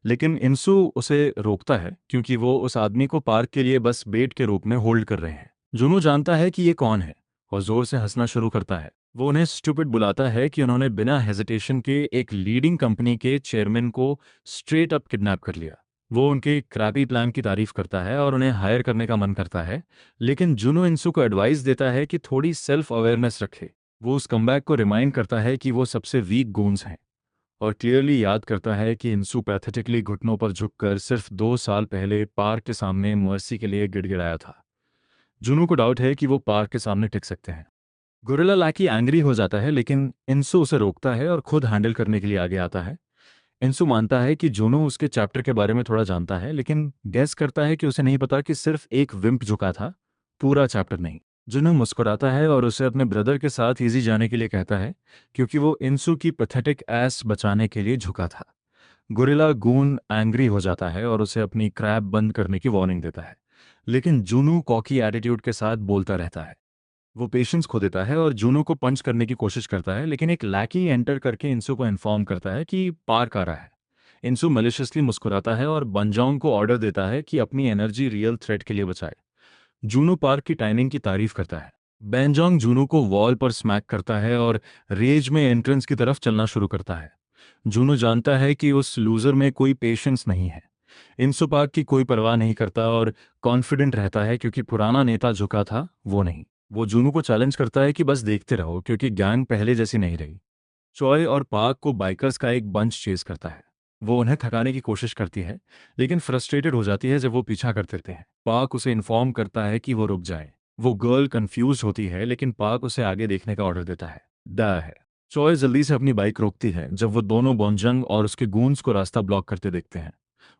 लेकिन इंसू उसे रोकता है क्योंकि वो उस आदमी को पार्क के लिए बस बेट के रूप में होल्ड कर रहे हैं। जूनू जानता है कि ये कौन है और जोर से हंसना शुरू करता है। वो उन्हें स्टूपिड बुलाता है कि उन्होंने बिना हेजिटेशन के एक लीडिंग कंपनी के चेयरमैन को स्ट्रेट अप किडनैप कर लिया। वो उनके क्रैपी प्लान की तारीफ करता है और उन्हें हायर करने का मन करता है, लेकिन जूनू इंसू को एडवाइस देता है कि थोड़ी सेल्फ अवेयरनेस रखे। वो उस कमबैक को रिमाइंड करता है कि वो सबसे वीक गूंस हैं और क्लियरली याद करता है कि इंसू पैथेटिकली घुटनों पर झुककर सिर्फ 2 साल पहले पार्क के सामने मर्सी के लिए गिड़गिड़ाया था। जूनू को डाउट है कि वो पार्क के सामने टिक सकते हैं। गोरिल्ला लाकी एंग्री हो जाता है, लेकिन इंसु उसे रोकता है और खुद हैंडल करने के लिए आगे आता है। इंसु मानता है कि जूनो उसके चैप्टर के बारे में थोड़ा जानता है, लेकिन गैस करता है कि उसे नहीं पता कि सिर्फ एक विम्प झुका था, पूरा चैप्टर नहीं। जूनो मुस्कुराता है और उसे अपने ब्रदर के साथ इजी जाने के लिए कहता है, क्योंकि वो इंसु की पैथेटिक एस बचाने के लिए झुका था। गोरिल्ला गून एंग्री हो जाता है और उसे अपनी क्रैब बंद करने की वार्निंग देता है, लेकिन जूनू कॉकी एटीट्यूड के साथ बोलता रहता है। वो पेशेंस खो देता है और जूनो को पंच करने की कोशिश करता है, लेकिन एक लैकी एंटर करके इंसू को इन्फॉर्म करता है कि पार्क आ रहा है। इंसू मलिशियसली मुस्कुराता है और बंजोंग को ऑर्डर देता है कि अपनी एनर्जी रियल थ्रेट के लिए बचाए। जूनो पार्क की टाइमिंग की तारीफ करता है। बेंजोंग जूनो को वॉल पर स्मैक करता है और रेज में एंट्रेंस की तरफ चलना शुरू करता है। जूनो जानता है कि उस लूजर में कोई पेशेंस नहीं है। इंसू पार्क की कोई परवाह नहीं करता और कॉन्फिडेंट रहता है, क्योंकि पुराना नेता झुका था, वो नहीं। वो जूनू को चैलेंज करता है कि बस देखते रहो, क्योंकि गैंग पहले जैसी नहीं रही। चॉय और पार्क को बाइकर्स का एक बंच चेस करता है। वो उन्हें थकाने की कोशिश करती है, लेकिन फ्रस्ट्रेटेड हो जाती है जब वो पीछा करते रहते हैं। पार्क उसे इन्फॉर्म करता है कि वो रुक जाए। वो गर्ल कंफ्यूज होती है, लेकिन पार्क उसे आगे देखने का ऑर्डर देता है। द है। चॉय जल्दी से अपनी बाइक रोकती है जब वो दोनों बोंजंग और उसके गूंस को रास्ता ब्लॉक करते देखते हैं।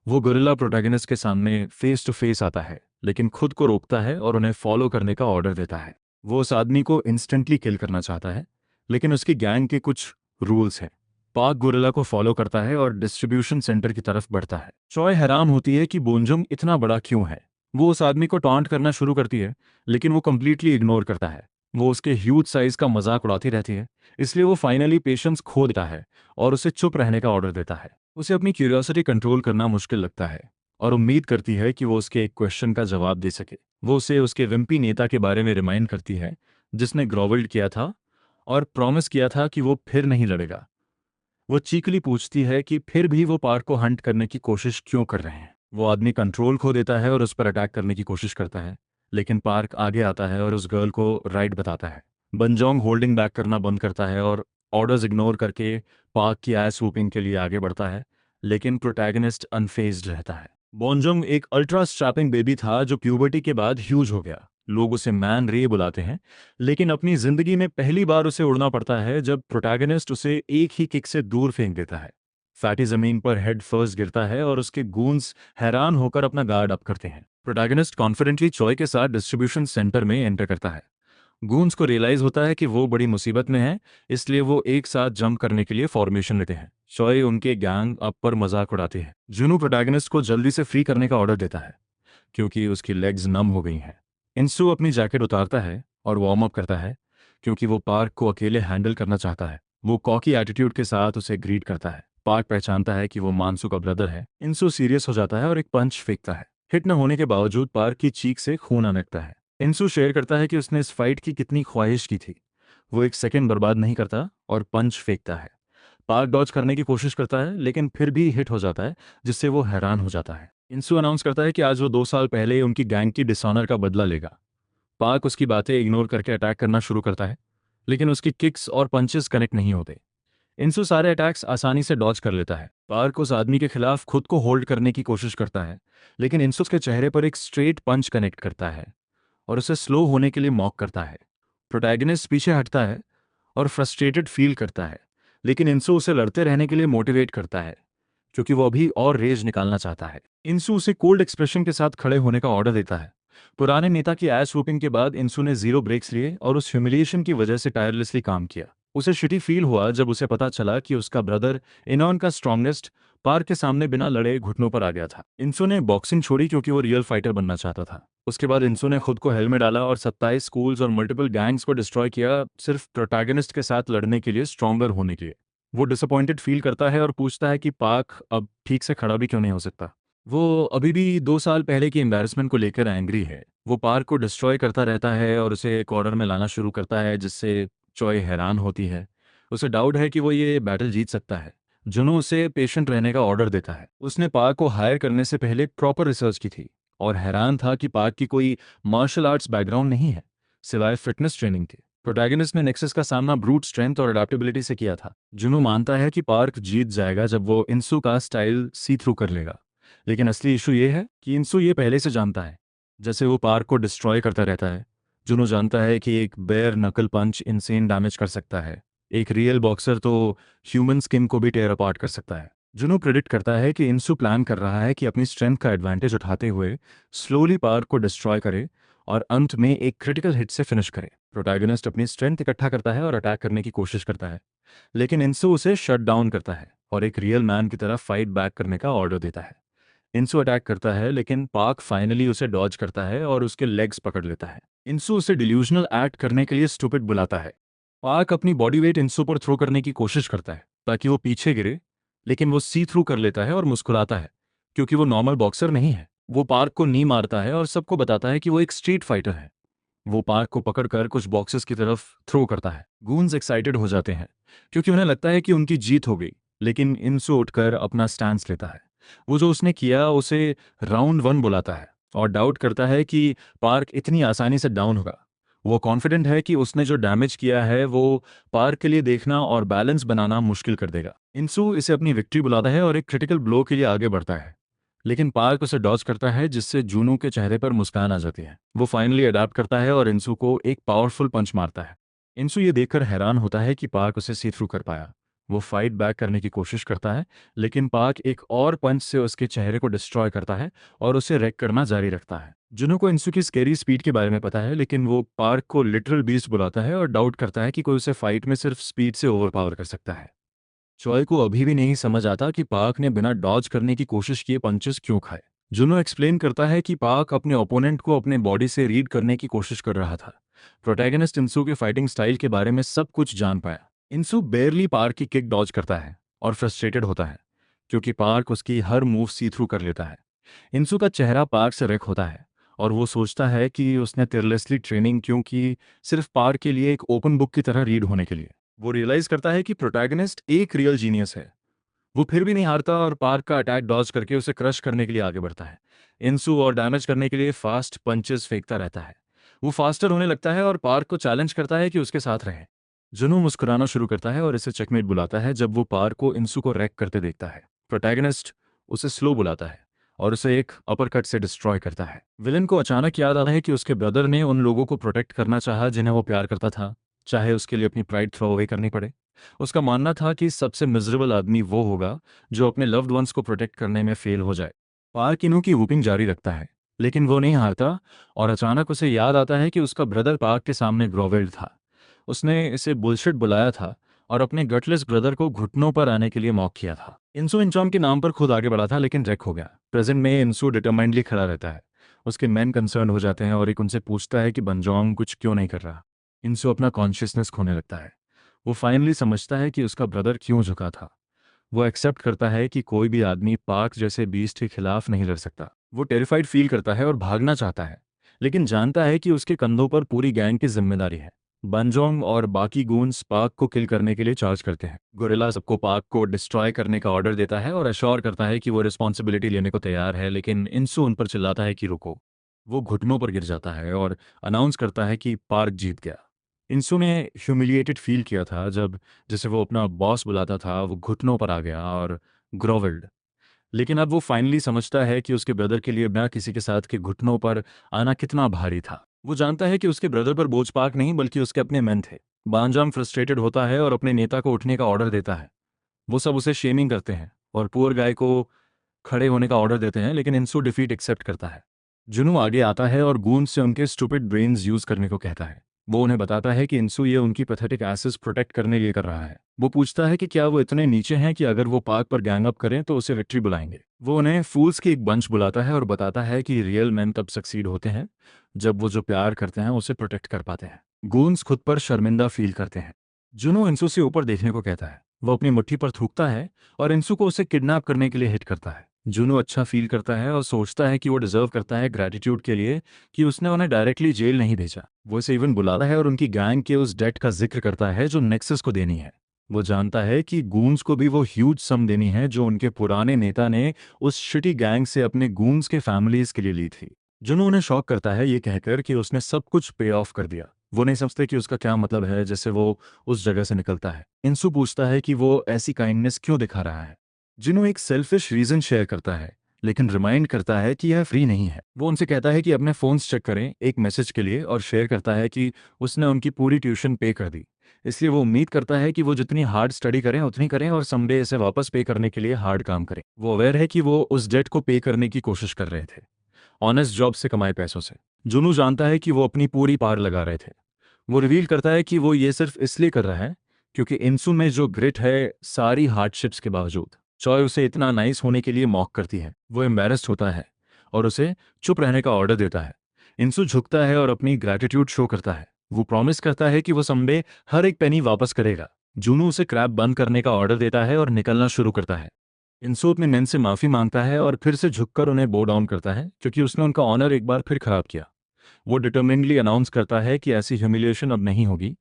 वो गोरिल्ला प्रोटैगनिस्ट के सामने फेस टू फेस आता है, लेकिन खुद को रोकता है और उन्हें फॉलो करने का ऑर्डर देता है। वो उस आदमी को इंस्टेंटली किल करना चाहता है, लेकिन उसकी गैंग के कुछ रूल्स हैं। पाक गोरिल्ला को फॉलो करता है और डिस्ट्रीब्यूशन सेंटर की तरफ बढ़ता है। चॉय हैरान होती है कि बोंजुम इतना बड़ा क्यों है। वो उस आदमी को टॉन्ट करना शुरू करती है, लेकिन वो कंप्लीटली इग्नोर करता है। वो उसके ह्यूज साइज का मजाक उड़ाती रहती है, इसलिए वो फाइनली पेशेंस खो देता है और उसे चुप रहने का ऑर्डर देता है। उसे अपनी क्यूरियोसिटी कंट्रोल करना मुश्किल लगता है और उम्मीद करती है कि वो उसके एक क्वेश्चन का जवाब दे सके। वो उसे उसके विम्पी नेता के बारे में रिमाइंड करती है, जिसने ग्रोवल्ड किया था और प्रॉमिस किया था कि वो फिर नहीं लड़ेगा। वो चीकली पूछती है कि फिर भी वो पार्क को हंट करने की कोशिश क्यों कर रहे हैं। वो आदमी कंट्रोल खो देता है और उस पर अटैक करने की कोशिश करता है, लेकिन पार्क आगे आता है और उस गर्ल को राइट बताता है। बंजोंग होल्डिंग बैक करना बंद करता है और ऑर्डर्स इग्नोर करके पार्क की एस वूपिंग के लिए आगे बढ़ता है, लेकिन प्रोटैगनिस्ट अनफेज्ड रहता है। बोंजोंग एक अल्ट्रा स्ट्रैपिंग बेबी था जो प्यूबर्टी के बाद ह्यूज हो गया। लोग उसे मैन रे बुलाते हैं, लेकिन अपनी जिंदगी में पहली बार उसे उड़ना पड़ता है जब प्रोटैगनिस्ट उसे एक ही किक से दूर फेंक देता है। फैटी जमीन पर हेड फर्स्ट गिरता है और उसके गूंस हैरान होकर अपना गार्ड अप करते हैं। प्रोटैगनिस्ट कॉन्फिडेंटली चॉय के साथ डिस्ट्रीब्यूशन सेंटर में एंटर करता है। गूंस को रियलाइज होता है कि वो बड़ी मुसीबत में है, इसलिए वो एक साथ जंप करने के लिए फॉर्मेशन लेते हैं। चॉय उनके गैंग अप पर मजाक उड़ाती है। जुनू प्रोटैगनिस्ट को जल्दी से फ्री करने का ऑर्डर देता है, क्योंकि उसकी लेग्स नम हो गई हैं। इंसू अपनी जैकेट उतारता है और वार्म अप करता है, क्योंकि वो पार्क को अकेले हैंडल करना चाहता है। वो कॉकी एटीट्यूड के साथ उसे ग्रीट करता है। पार्क पहचानता है कि वो मानसू का ब्रदर है। इंसू सीरियस हो जाता है और एक पंच फेंकता है। हिट न होने के बावजूद पार्क की चीख से खून आने लगता है। इंसू शेयर करता है कि उसने इस फाइट की कितनी ख्वाहिश की थी। वो एक सेकंड बर्बाद नहीं करता और पंच फेंकता है। पार्क डॉज करने की कोशिश करता है, लेकिन फिर भी हिट हो जाता है, जिससे वो हैरान हो जाता है। इंसू अनाउंस करता है कि आज वो 2 साल पहले उनकी गैंग की डिसऑनर का बदला लेगा। पार्क उसकी बातें इग्नोर करके अटैक करना शुरू करता है, लेकिन उसकी किक्स और पंचेस कनेक्ट नहीं होते। इंसू सारे अटैक्स आसानी से डॉज कर लेता है। पार्क उस आदमी के खिलाफ खुद को होल्ड करने की कोशिश करता है, लेकिन इंसू के चेहरे पर एक स्ट्रेट पंच कनेक्ट करता है और उसे स्लो होने के लिए मॉक करता है। प्रोटैगनिस्ट पीछे हटता है और फ्रस्ट्रेटेड फील करता है, लेकिन इंसू उसे लड़ते रहने के लिए मोटिवेट करता है, क्योंकि वो अभी और रेज निकालना चाहता है। इंसू उसे कोल्ड एक्सप्रेशन के साथ खड़े होने का ऑर्डर देता है। पुराने नेता की एस वूपिंग के बाद इंसू ने 0 ब्रेक्स लिए और उस ह्यूमिलिएशन की वजह से टायरलेसली काम किया। उसे शिटी फील हुआ जब उसे पता चला कि उसका ब्रदर इनॉन का स्ट्रॉन्गेस्ट पार्क के सामने बिना लड़े घुटनों पर आ गया था। इंसू ने बॉक्सिंग छोड़ी क्योंकि वो रियल फाइटर बनना चाहता था। उसके बाद इंसू ने खुद को हेल में डाला और 27 स्कूल्स और मल्टीपल गैंग्स को डिस्ट्रॉय किया, सिर्फ प्रोटैगनिस्ट के साथ लड़ने के लिए, स्ट्रॉन्गर होने के लिए। वो डिसअपॉइंटेड फील करता है और पूछता है कि पार्क अब ठीक से खड़ा भी क्यों नहीं हो सकता। वो अभी भी 2 साल पहले की एम्बैरसमेंट को लेकर एंग्री है। वो पार्क को डिस्ट्रॉय करता रहता है और उसे कॉर्नर में लाना शुरू करता है, जिससे चॉय हैरान होती है। उसे डाउट है कि वो ये बैटल जीत सकता है। जुनू उसे पेशेंट रहने का ऑर्डर देता है। उसने पार्क को हायर करने से पहले प्रॉपर रिसर्च की थी और हैरान था कि पार्क की कोई मार्शल आर्ट्स बैकग्राउंड नहीं है, सिवाय फिटनेस ट्रेनिंग के। प्रोटैगनिस्ट ने नेक्सस का सामना ब्रूट स्ट्रेंथ और अडेप्टेबिलिटी से किया था। जुनू मानता है कि पार्क जीत जाएगा जब वो इंसू का स्टाइल सी थ्रू कर लेगा, लेकिन असली इशू ये है कि इंसू ये पहले से जानता है। जैसे वो पार्क को डिस्ट्रॉय करता रहता है, जुनो जानता है कि एक बेयर नकल पंच इनसेन डैमेज कर सकता है, एक रियल बॉक्सर तो ह्यूमन स्किन को भी टेयर अपार्ट कर सकता है। जुनो प्रेडिक्ट करता है कि इंसु प्लान कर रहा है कि अपनी स्ट्रेंथ का एडवांटेज उठाते हुए स्लोली पार्क को डिस्ट्रॉय करे और अंत में एक क्रिटिकल हिट से फिनिश करे। प्रोटैगनिस्ट अपनी स्ट्रेंथ इकट्ठा करता है और अटैक करने की कोशिश करता है, लेकिन इंसु उसे शट डाउन करता है और एक रियल मैन की तरह फाइट बैक करने का ऑर्डर देता है। इंसु अटैक करता है, लेकिन पार्क फाइनली उसे डॉज करता है और उसके लेग्स पकड़ लेता है। इंसु उसे डिल्यूजनल एक्ट करने के लिए स्टूपिड बुलाता है। पार्क अपनी बॉडी वेट इंसु पर थ्रो करने की कोशिश करता है ताकि वो पीछे गिरे, लेकिन वो सी थ्रू कर लेता है और मुस्कुराता है क्योंकि वो नॉर्मल बॉक्सर नहीं है। वो पार्क को नी मारता है और सबको बताता है कि वो एक स्ट्रीट फाइटर है। वो पार्क को पकड़कर कुछ बॉक्सेस की तरफ थ्रो करता है। गूंज एक्साइटेड हो जाते हैं क्योंकि उन्हें लगता है कि उनकी जीत हो गई, लेकिन इंसु उठकर अपना स्टैंस लेता है। वो जो उसने किया उसे राउंड 1 बुलाता है और डाउट करता है कि पार्क इतनी आसानी से डाउन होगा। वो कॉन्फिडेंट है कि उसने जो डैमेज किया है वो पार्क के लिए देखना और बैलेंस बनाना मुश्किल कर देगा। इंसु इसे अपनी विक्ट्री बुलाता है और एक क्रिटिकल ब्लो के लिए आगे बढ़ता है, लेकिन पार्क उसे डॉज करता है जिससे जूनू के चेहरे पर मुस्कान आ जाती है। वो फाइनली अडैप्ट करता है और इंसु को एक पावरफुल पंच मारता है। इंसु ये देखकर हैरान होता है कि पार्क उसे सी थ्रू कर पाया। वो फाइट बैक करने की कोशिश करता है, लेकिन पार्क एक और पंच से उसके चेहरे को डिस्ट्रॉय करता है और उसे रेक करना जारी रखता है। जुनू को इंसु की स्केरी स्पीड के बारे में पता है, लेकिन वो पार्क को लिटरल बीस्ट बुलाता है और डाउट करता है कि कोई उसे फाइट में सिर्फ स्पीड से ओवरपावर कर सकता है। चॉय को अभी भी नहीं समझ आता कि पार्क ने बिना डॉज करने की कोशिश किए पंचेस क्यों खाए। जुनो एक्सप्लेन करता है कि पार्क अपने ओपोनेंट को अपने बॉडी से रीड करने की कोशिश कर रहा था। प्रोटैगनिस्ट इंसू के फाइटिंग स्टाइल के बारे में सब कुछ जान पाया। इंसू बेयरली पार्क की किक डॉज करता है और फ्रस्ट्रेटेड होता है क्योंकि पार्क उसकी हर मूव सी थ्रू कर लेता है। इंसू का चेहरा पार्क से रेक होता है और वो सोचता है कि उसने टियरलेसली ट्रेनिंग क्यों की, सिर्फ पार्क के लिए, एक ओपन बुक की तरह रीड होने के लिए। वो रियलाइज करता है कि प्रोटैगनिस्ट एक रियल जीनियस है। वो फिर भी नहीं हारता और पार्क का अटैक डॉज करके उसे क्रश करने के लिए आगे बढ़ता है। इंसू और डैमेज करने के लिए फास्ट पंचेस फेंकता रहता है। वो फास्टर होने लगता है और पार्क को चैलेंज करता है कि उसके साथ रहे। जुनू मुस्कुराना शुरू करता है और इसे चेकमेट बुलाता है जब वो पार्क को इंसू को रैक करते देखता है। प्रोटैगनिस्ट उसे स्लो बुलाता है और उसे एक अपरकट से डिस्ट्रॉय करता है। विलन को अचानक याद आता है कि उसके ब्रदर ने उन लोगों को प्रोटेक्ट करना चाहा जिन्हें वो प्यार करता था, चाहे उसके लिए अपनी प्राइड थ्रो अवे करनी पड़े। उसका मानना था कि सबसे मिजरेबल आदमी वो होगा जो अपने लव्ड वंस को प्रोटेक्ट करने में फेल हो जाए। पार्क इनू की वूपिंग जारी रखता है, लेकिन वो नहीं हारता और अचानक उसे याद आता है कि उसका ब्रदर पार्क के सामने ग्रोवेल्ड था। उसने इसे बुलशिट बुलाया था और अपने गटलेस ब्रदर को घुटनों पर आने के लिए मॉक किया था। इंसू इंचॉम के नाम पर खुद आगे बढ़ा था, लेकिन रेक हो गया। प्रेजेंट में इंसू डिटरमाइंडली खड़ा रहता है। उसके मैन कंसर्न हो जाते हैं और एक उनसे पूछता है कि बंजोंग कुछ क्यों नहीं कर रहा। इंसू अपना कॉन्शियसनेस खोने लगता है। वो फाइनली समझता है कि उसका ब्रदर क्यों झुका था। वो एक्सेप्ट करता है कि कोई भी आदमी पार्क जैसे बीस्ट के खिलाफ नहीं लड़ सकता। वो टेरिफाइड फील करता है और भागना चाहता है, लेकिन जानता है कि उसके कंधों पर पूरी गैंग की जिम्मेदारी है। बंजोंग और बाकी गूंस पार्क को किल करने के लिए चार्ज करते हैं। गोरिल्ला सबको पार्क को डिस्ट्रॉय करने का ऑर्डर देता है और अश्योर करता है कि वो रिस्पॉन्सिबिलिटी लेने को तैयार है, लेकिन इंसू उन पर चिल्लाता है कि रुको। वो घुटनों पर गिर जाता है और अनाउंस करता है कि पार्क जीत गया। इंसू ने ह्यूमिलिएटेड फील किया था जब, जैसे वो अपना बॉस बुलाता था, वो घुटनों पर आ गया और ग्रोवेल्ड। लेकिन अब वो फाइनली समझता है कि उसके ब्रदर के लिए बिना किसी के साथ के घुटनों पर आना कितना भारी था। वो जानता है कि उसके ब्रदर पर बोझ पार्क नहीं बल्कि उसके अपने मेन थे। बांजाम फ्रस्ट्रेटेड होता है और अपने नेता को उठने का ऑर्डर देता है। वो सब उसे शेमिंग करते हैं और पुअर गाय को खड़े होने का ऑर्डर देते हैं, लेकिन इंसू डिफीट एक्सेप्ट करता है। जुनू आगे आता है और गूंज से उनके स्टूपिड ब्रेन्स यूज करने को कहता है। वो उन्हें बताता है कि इंसू ये उनकी पैथेटिक एसेस प्रोटेक्ट करने के लिए कर रहा है। वो पूछता है कि क्या वो इतने नीचे हैं कि अगर वो पार्क पर गैंग अप करें तो उसे विक्ट्री बुलाएंगे। वो उन्हें फूल्स की एक बंच बुलाता है और बताता है कि रियल मैन तब सक्सीड होते हैं जब वो जो प्यार करते हैं उसे प्रोटेक्ट कर पाते हैं। गूंज खुद पर शर्मिंदा फील करते हैं। जुनू इंसू से ऊपर देखने को कहता है। वो अपनी मुट्ठी पर थूकता है और इंसू को उसे किडनैप करने के लिए हिट करता है। जुनू अच्छा फील करता है और सोचता है कि वो डिजर्व करता है ग्रैटिट्यूड के लिए कि उसने उन्हें डायरेक्टली जेल नहीं भेजा। वो इसे इवन बुलाता है और उनकी गैंग के उस डेट का जिक्र करता है जो नेक्सस को देनी है। वो जानता है कि गूंस को भी वो ह्यूज सम देनी है जो उनके पुराने नेता ने उस शिटी गैंग से अपने गूंस के फैमिलीज के लिए ली थी। जुनू उन्हें शॉक करता है ये कहकर कि उसने सब कुछ पे ऑफ कर दिया। वो नहीं समझते कि उसका क्या मतलब है, जैसे वो उस जगह से निकलता है। इंसू पूछता है कि वो ऐसी काइंडनेस क्यों दिखा रहा है। जिन्हों एक सेल्फिश रीजन शेयर करता है लेकिन रिमाइंड करता है कि यह फ्री नहीं है। वो उनसे कहता है कि अपने फ़ोन्स चेक करें एक मैसेज के लिए, और शेयर करता है कि उसने उनकी पूरी ट्यूशन पे कर दी। इसलिए वो उम्मीद करता है कि वो जितनी हार्ड स्टडी करें उतनी करें और समडे इसे वापस पे करने के लिए हार्ड काम करें। वो अवेयर है कि वो उस डेट को पे करने की कोशिश कर रहे थे, ऑनेस्ट जॉब से कमाए पैसों से। जुनू जानता है कि वो अपनी पूरी पार लगा रहे थे। वो रिवील करता है कि वो ये सिर्फ इसलिए कर रहा है क्योंकि इंसू में जो ग्रिट है, सारी हार्डशिप्स के बावजूद। चॉय उसे इतना नाइस होने के लिए मॉक करती है। वो एम्बेरस्ड होता है और उसे चुप रहने का ऑर्डर देता है। इंसू झुकता है और अपनी ग्रैटिट्यूड शो करता है। वो प्रॉमिस करता है कि वो समडे हर एक पेनी वापस करेगा। जूनू उसे क्रैब बंद करने का ऑर्डर देता है और निकलना शुरू करता है। इंसू अपने मेन से माफी मांगता है और फिर से झुककर उन्हें बो डाउन करता है क्योंकि उसने उनका ऑनर एक बार फिर खराब किया। वो डिटर्मिनली अनाउंस करता है कि ऐसी ह्यूमिलिएशन अब नहीं होगी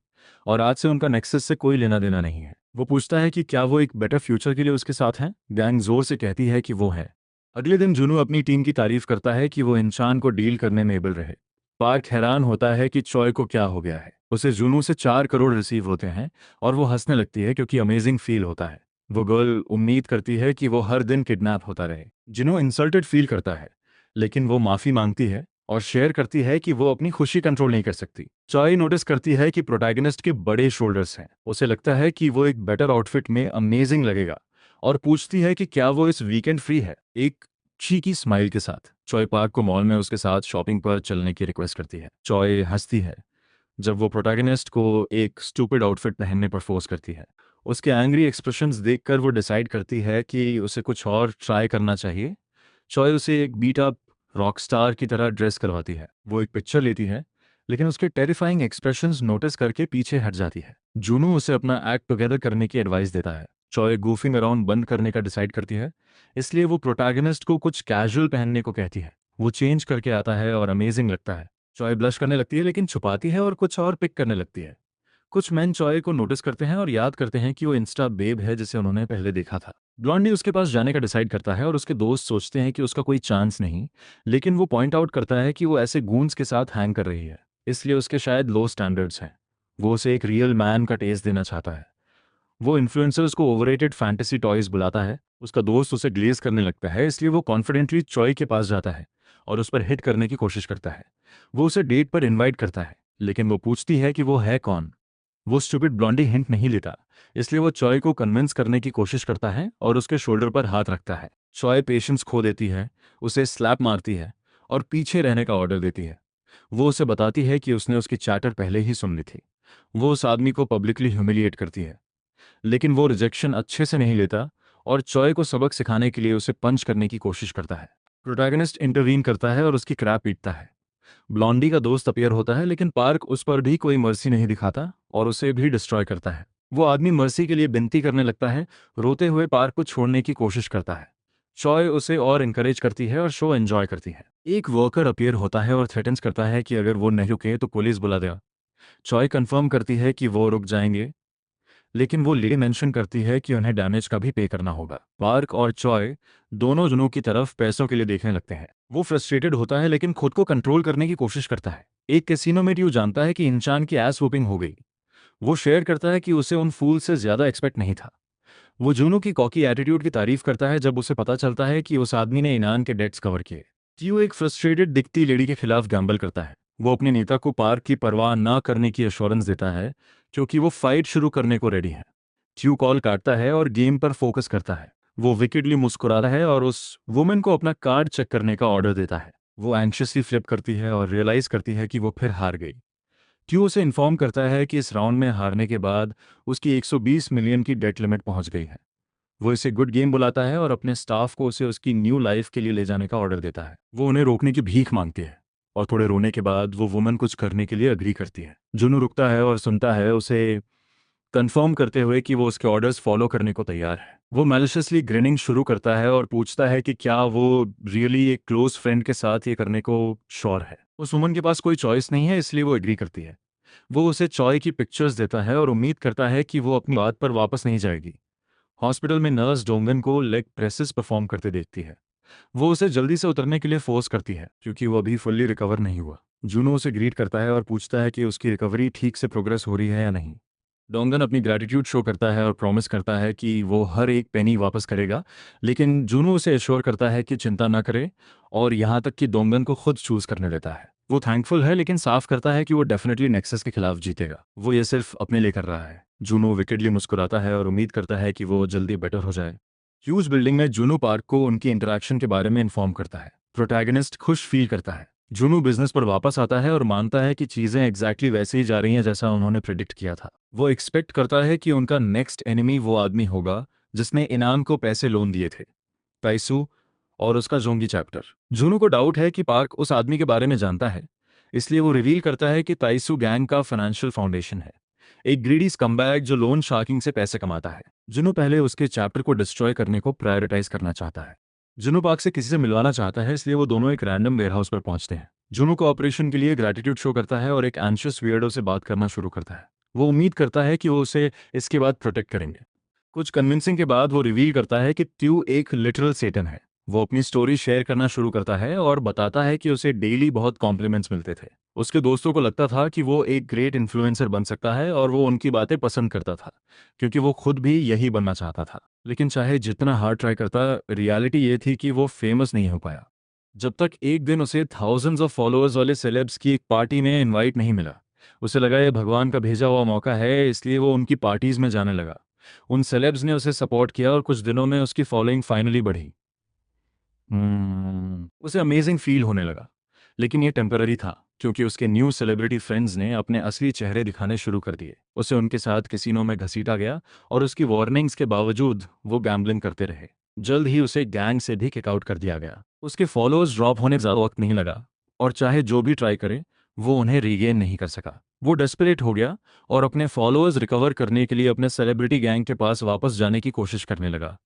और आज से उनका नेक्सस से कोई लेना देना नहीं है। वो पूछता है कि क्या वो एक बेटर फ्यूचर के लिए उसके साथ हैं। गैंग जोर से कहती है कि वो है। अगले दिन जुनू अपनी टीम की तारीफ करता है कि वो इंसान को डील करने में एबल रहे। पार्क हैरान होता है कि चॉय को क्या हो गया है। उसे जुनू से 4 करोड़ रिसीव होते हैं और वो हंसने लगती है क्योंकि अमेजिंग फील होता है। वो गर्ल उम्मीद करती है कि वो हर दिन किडनैप होता रहे। जिन्हों इंसल्टेड फील करता है, लेकिन वो माफी मांगती है और शेयर करती है कि वो अपनी खुशी कंट्रोल नहीं कर सकती। चॉय नोटिस करती है कि प्रोटैगनिस्ट के बड़े शोल्डर्स हैं। उसे लगता है कि वो एक बेटर आउटफिट में अमेजिंग लगेगा और पूछती है कि क्या वो इस वीकेंड फ्री है, एक चीकी स्माइल के साथ। चॉय पार्क को मॉल में उसके साथ शॉपिंग पर चलने की रिक्वेस्ट करती है। चॉय हंसती है जब वो प्रोटैगनिस्ट को एक स्टूपिड आउटफिट पहनने पर फोर्स करती है। उसके एंग्री एक्सप्रेशंस देखकर वो डिसाइड करती है कि उसे कुछ और ट्राई करना चाहिए। चॉय उसे एक बीट अप रॉक स्टार की तरह ड्रेस करवाती है। वो एक पिक्चर लेती है, लेकिन उसके टेरिफाइंग एक्सप्रेशंस नोटिस करके पीछे हट जाती है। जूनू उसे अपना एक्ट टुगेदर करने की एडवाइस देता है। चॉय गूफिंग अराउंड बंद करने का डिसाइड करती है, इसलिए वो प्रोटैगनिस्ट को कुछ कैजुअल पहनने को कहती है। वो चेंज करके आता है और अमेजिंग लगता है। चॉय ब्लश करने लगती है लेकिन छुपाती है और कुछ और पिक करने लगती है। कुछ मैन चॉय को नोटिस करते हैं और याद करते हैं कि वो इंस्टा बेब है जिसे उन्होंने पहले देखा था। ब्लॉन्डी उसके पास जाने का डिसाइड करता है और उसके दोस्त सोचते हैं कि उसका कोई चांस नहीं, लेकिन वो पॉइंट आउट करता है कि वो ऐसे गूंस के साथ हैंग कर रही है, इसलिए उसके शायद लो स्टैंडर्ड्स हैं। वो उसे एक रियल मैन का टेस्ट देना चाहता है। वो इन्फ्लुएंसर्स को ओवररेटेड फैंटेसी टॉयज बुलाता है। उसका दोस्त उसे ग्लेज करने लगता है, इसलिए वो कॉन्फिडेंटली चॉय के पास जाता है और उस पर हिट करने की कोशिश करता है। वो उसे डेट पर इनवाइट करता है, लेकिन वो पूछती है कि वो है कौन। वो स्टूपिड ब्लॉन्डी हिंट नहीं लेता, इसलिए वो चॉय को कन्विंस करने की कोशिश करता है और उसके शोल्डर पर हाथ रखता है। चॉय पेशेंस खो देती है, उसे स्लैप मारती है और पीछे रहने का ऑर्डर देती है। वो उसे बताती है कि उसने उसकी चैटर पहले ही सुन ली थी। वो उस आदमी को पब्लिकली ह्यूमिलिएट करती है, लेकिन वो रिजेक्शन अच्छे से नहीं लेता और चॉय को सबक सिखाने के लिए उसे पंच करने की कोशिश करता है। प्रोटैगनिस्ट इंटरवीन करता है और उसकी क्रैप पीटता है। ब्लॉन्डी का दोस्त अपीयर होता है, लेकिन पार्क उस पर भी कोई मर्सी नहीं दिखाता और उसे भी डिस्ट्रॉय करता है। वो आदमी मर्सी के लिए विनती करने लगता है। रोते हुए पार्क को छोड़ने की कोशिश करता है। चॉय उसे और इनकरेज करती है और शो एंजॉय करती है। एक वर्कर अपीयर होता है और थ्रेटन्स करता है कि अगर वो नहीं रुके तो पुलिस बुला देगा। चॉय कंफर्म करती है कि वो रुक जाएंगे, लेकिन वो लेडी मेंशन करती है कि उन्हें डैमेज का भी पे करना होगा। पार्क और चॉय दोनों जनों की तरफ पैसों के लिए देखने लगते हैं। वो फ्रस्ट्रेटेड होता है लेकिन खुद को कंट्रोल करने की कोशिश करता है। एक कैसीनो में ड्यू जानता है कि इंसान की एस वोपिंग हो गई। वो शेयर करता है कि उसे उन फूल से ज्यादा एक्सपेक्ट नहीं था। वो जूनू की कॉकी एटीट्यूड की तारीफ करता है जब उसे पता चलता है कि उस आदमी ने इनान के डेट्स कवर किए। टीयू एक फ्रस्ट्रेटेड दिखती लेडी के खिलाफ गैम्बल करता है। वो अपने नेता को पार्क की परवाह ना करने की एश्योरेंस देता है क्योंकि वो फाइट शुरू करने को रेडी है। ट्यू कॉल काटता है और गेम पर फोकस करता है। वो विकेडली मुस्कुराता है और उस वुमेन को अपना कार्ड चेक करने का ऑर्डर देता है। वो एंशियसली फ्लिप करती है और रियलाइज करती है कि वो फिर हार गई। ट्यू उसे इन्फॉर्म करता है कि इस राउंड में हारने के बाद उसकी 120 मिलियन की डेट लिमिट पहुंच गई है। वो इसे गुड गेम बुलाता है और अपने स्टाफ को उसे उसकी न्यू लाइफ के लिए ले जाने का ऑर्डर देता है। वो उन्हें रोकने की भीख मांगती है और थोड़े रोने के बाद वो वुमन कुछ करने के लिए अग्री करती है। जुनू रुकता है और सुनता है, उसे कंफर्म करते हुए कि वो उसके ऑर्डर्स फॉलो करने को तैयार है। वो मैलिशियसली ग्रिनिंग शुरू करता है और पूछता है कि क्या वो रियली एक क्लोज फ्रेंड के साथ ये करने को श्योर है। उस वुमन के पास कोई चॉइस नहीं है, इसलिए वो एग्री करती है। वो उसे चॉय की पिक्चर्स देता है और उम्मीद करता है कि वो अपनी बात पर वापस नहीं जाएगी। हॉस्पिटल में नर्स डोंगन को लेग प्रेसेस परफॉर्म करते देखती है। वो उसे जल्दी से उतरने के लिए फोर्स करती है क्योंकि वो अभी फुल्ली रिकवर नहीं हुआ। जूनो उसे ग्रीट करता है और पूछता है कि उसकी रिकवरी ठीक से प्रोग्रेस हो रही है या नहीं। डोंगन अपनी ग्रैटिट्यूड शो करता है और प्रॉमिस करता है कि वो हर एक पेनी वापस करेगा, लेकिन जूनू उसे एश्योर करता है कि चिंता ना करे, और यहाँ तक कि डोंगन को खुद चूज करने देता है। वो थैंकफुल है लेकिन साफ करता है कि वो डेफिनेटली नेक्सस के खिलाफ जीतेगा, वो ये सिर्फ अपने लिए कर रहा है। जूनू विकेटली मुस्कुराता है और उम्मीद करता है कि वो जल्दी बेटर हो जाए। ह्यूज बिल्डिंग में जूनू पार्क को उनकी इंटरेक्शन के बारे में इन्फॉर्म करता है। प्रोटैगनिस्ट खुश फील करता है। जूनू बिजनेस पर वापस आता है और मानता है कि चीजें एग्जैक्टली वैसे ही जा रही हैं जैसा उन्होंने प्रिडिक्ट किया था। वो एक्सपेक्ट करता है कि उनका नेक्स्ट एनिमी वो आदमी होगा जिसने इनाम को पैसे लोन दिए थे, ताइसू और उसका जोंगी चैप्टर। जूनू को डाउट है कि पार्क उस आदमी के बारे में जानता है, इसलिए वो रिवील करता है कि ताइसू गैंग का फाइनेंशियल फाउंडेशन है, एक ग्रीडी स्कम्बैग जो लोन शार्किंग से पैसे कमाता है। जुनू पहले उसके चैप्टर को डिस्ट्रॉय करने को प्रायोरिटाइज करना चाहता है। जुनू पार्क से किसी से मिलवाना चाहता है, इसलिए वो दोनों एक रैंडम वेयरहाउस पर पहुंचते हैं। जुनू को ऑपरेशन के लिए ग्रैटिट्यूड शो करता है और एक एंशियस वियर्डो से बात करना शुरू करता है। वो उम्मीद करता है कि वो उसे इसके बाद प्रोटेक्ट करेंगे। कुछ कन्विंसिंग के बाद वो रिवील करता है कि ट्यू एक लिटरल सेटन है। वो अपनी स्टोरी शेयर करना शुरू करता है और बताता है कि उसे डेली बहुत कॉम्प्लीमेंट्स मिलते थे। उसके दोस्तों को लगता था कि वो एक ग्रेट इन्फ्लुएंसर बन सकता है और वो उनकी बातें पसंद करता था, क्योंकि वो खुद भी यही बनना चाहता था। लेकिन चाहे जितना हार्ड ट्राई करता, रियलिटी ये थी कि वो फेमस नहीं हो पाया। जब तक एक दिन उसे थाउजेंड्स ऑफ फॉलोअर्स वाले सेलेब्स की एक पार्टी में इनवाइट नहीं मिला। उसे लगा ये भगवान का भेजा हुआ मौका है, इसलिए वो उनकी पार्टीज में जाने लगा। उन सेलेब्स ने उसे सपोर्ट किया और कुछ दिनों में उसकी फॉलोइंग फाइनली बढ़ी। उसे अमेजिंग फील होने लगा, लेकिन ये टेम्पररी था, क्योंकि उसके न्यू सेलिब्रिटी फ्रेंड्स ने अपने असली चेहरे दिखाने शुरू कर दिए। उसे उनके साथ कैसीनो में घसीटा गया और उसकी वार्निंग्स के बावजूद वो गैम्बलिंग करते रहे। जल्द ही उसे गैंग से भी किकआउट कर दिया गया। उसके फॉलोअर्स ड्रॉप होने ज़्यादा वक्त नहीं लगा, और चाहे जो भी ट्राई करे, वो उन्हें रीगेन नहीं कर सका। वो डेस्परेट हो गया और अपने फॉलोअर्स रिकवर करने के लिए अपने सेलिब्रिटी गैंग के पास वापस जाने की कोशिश करने लगा।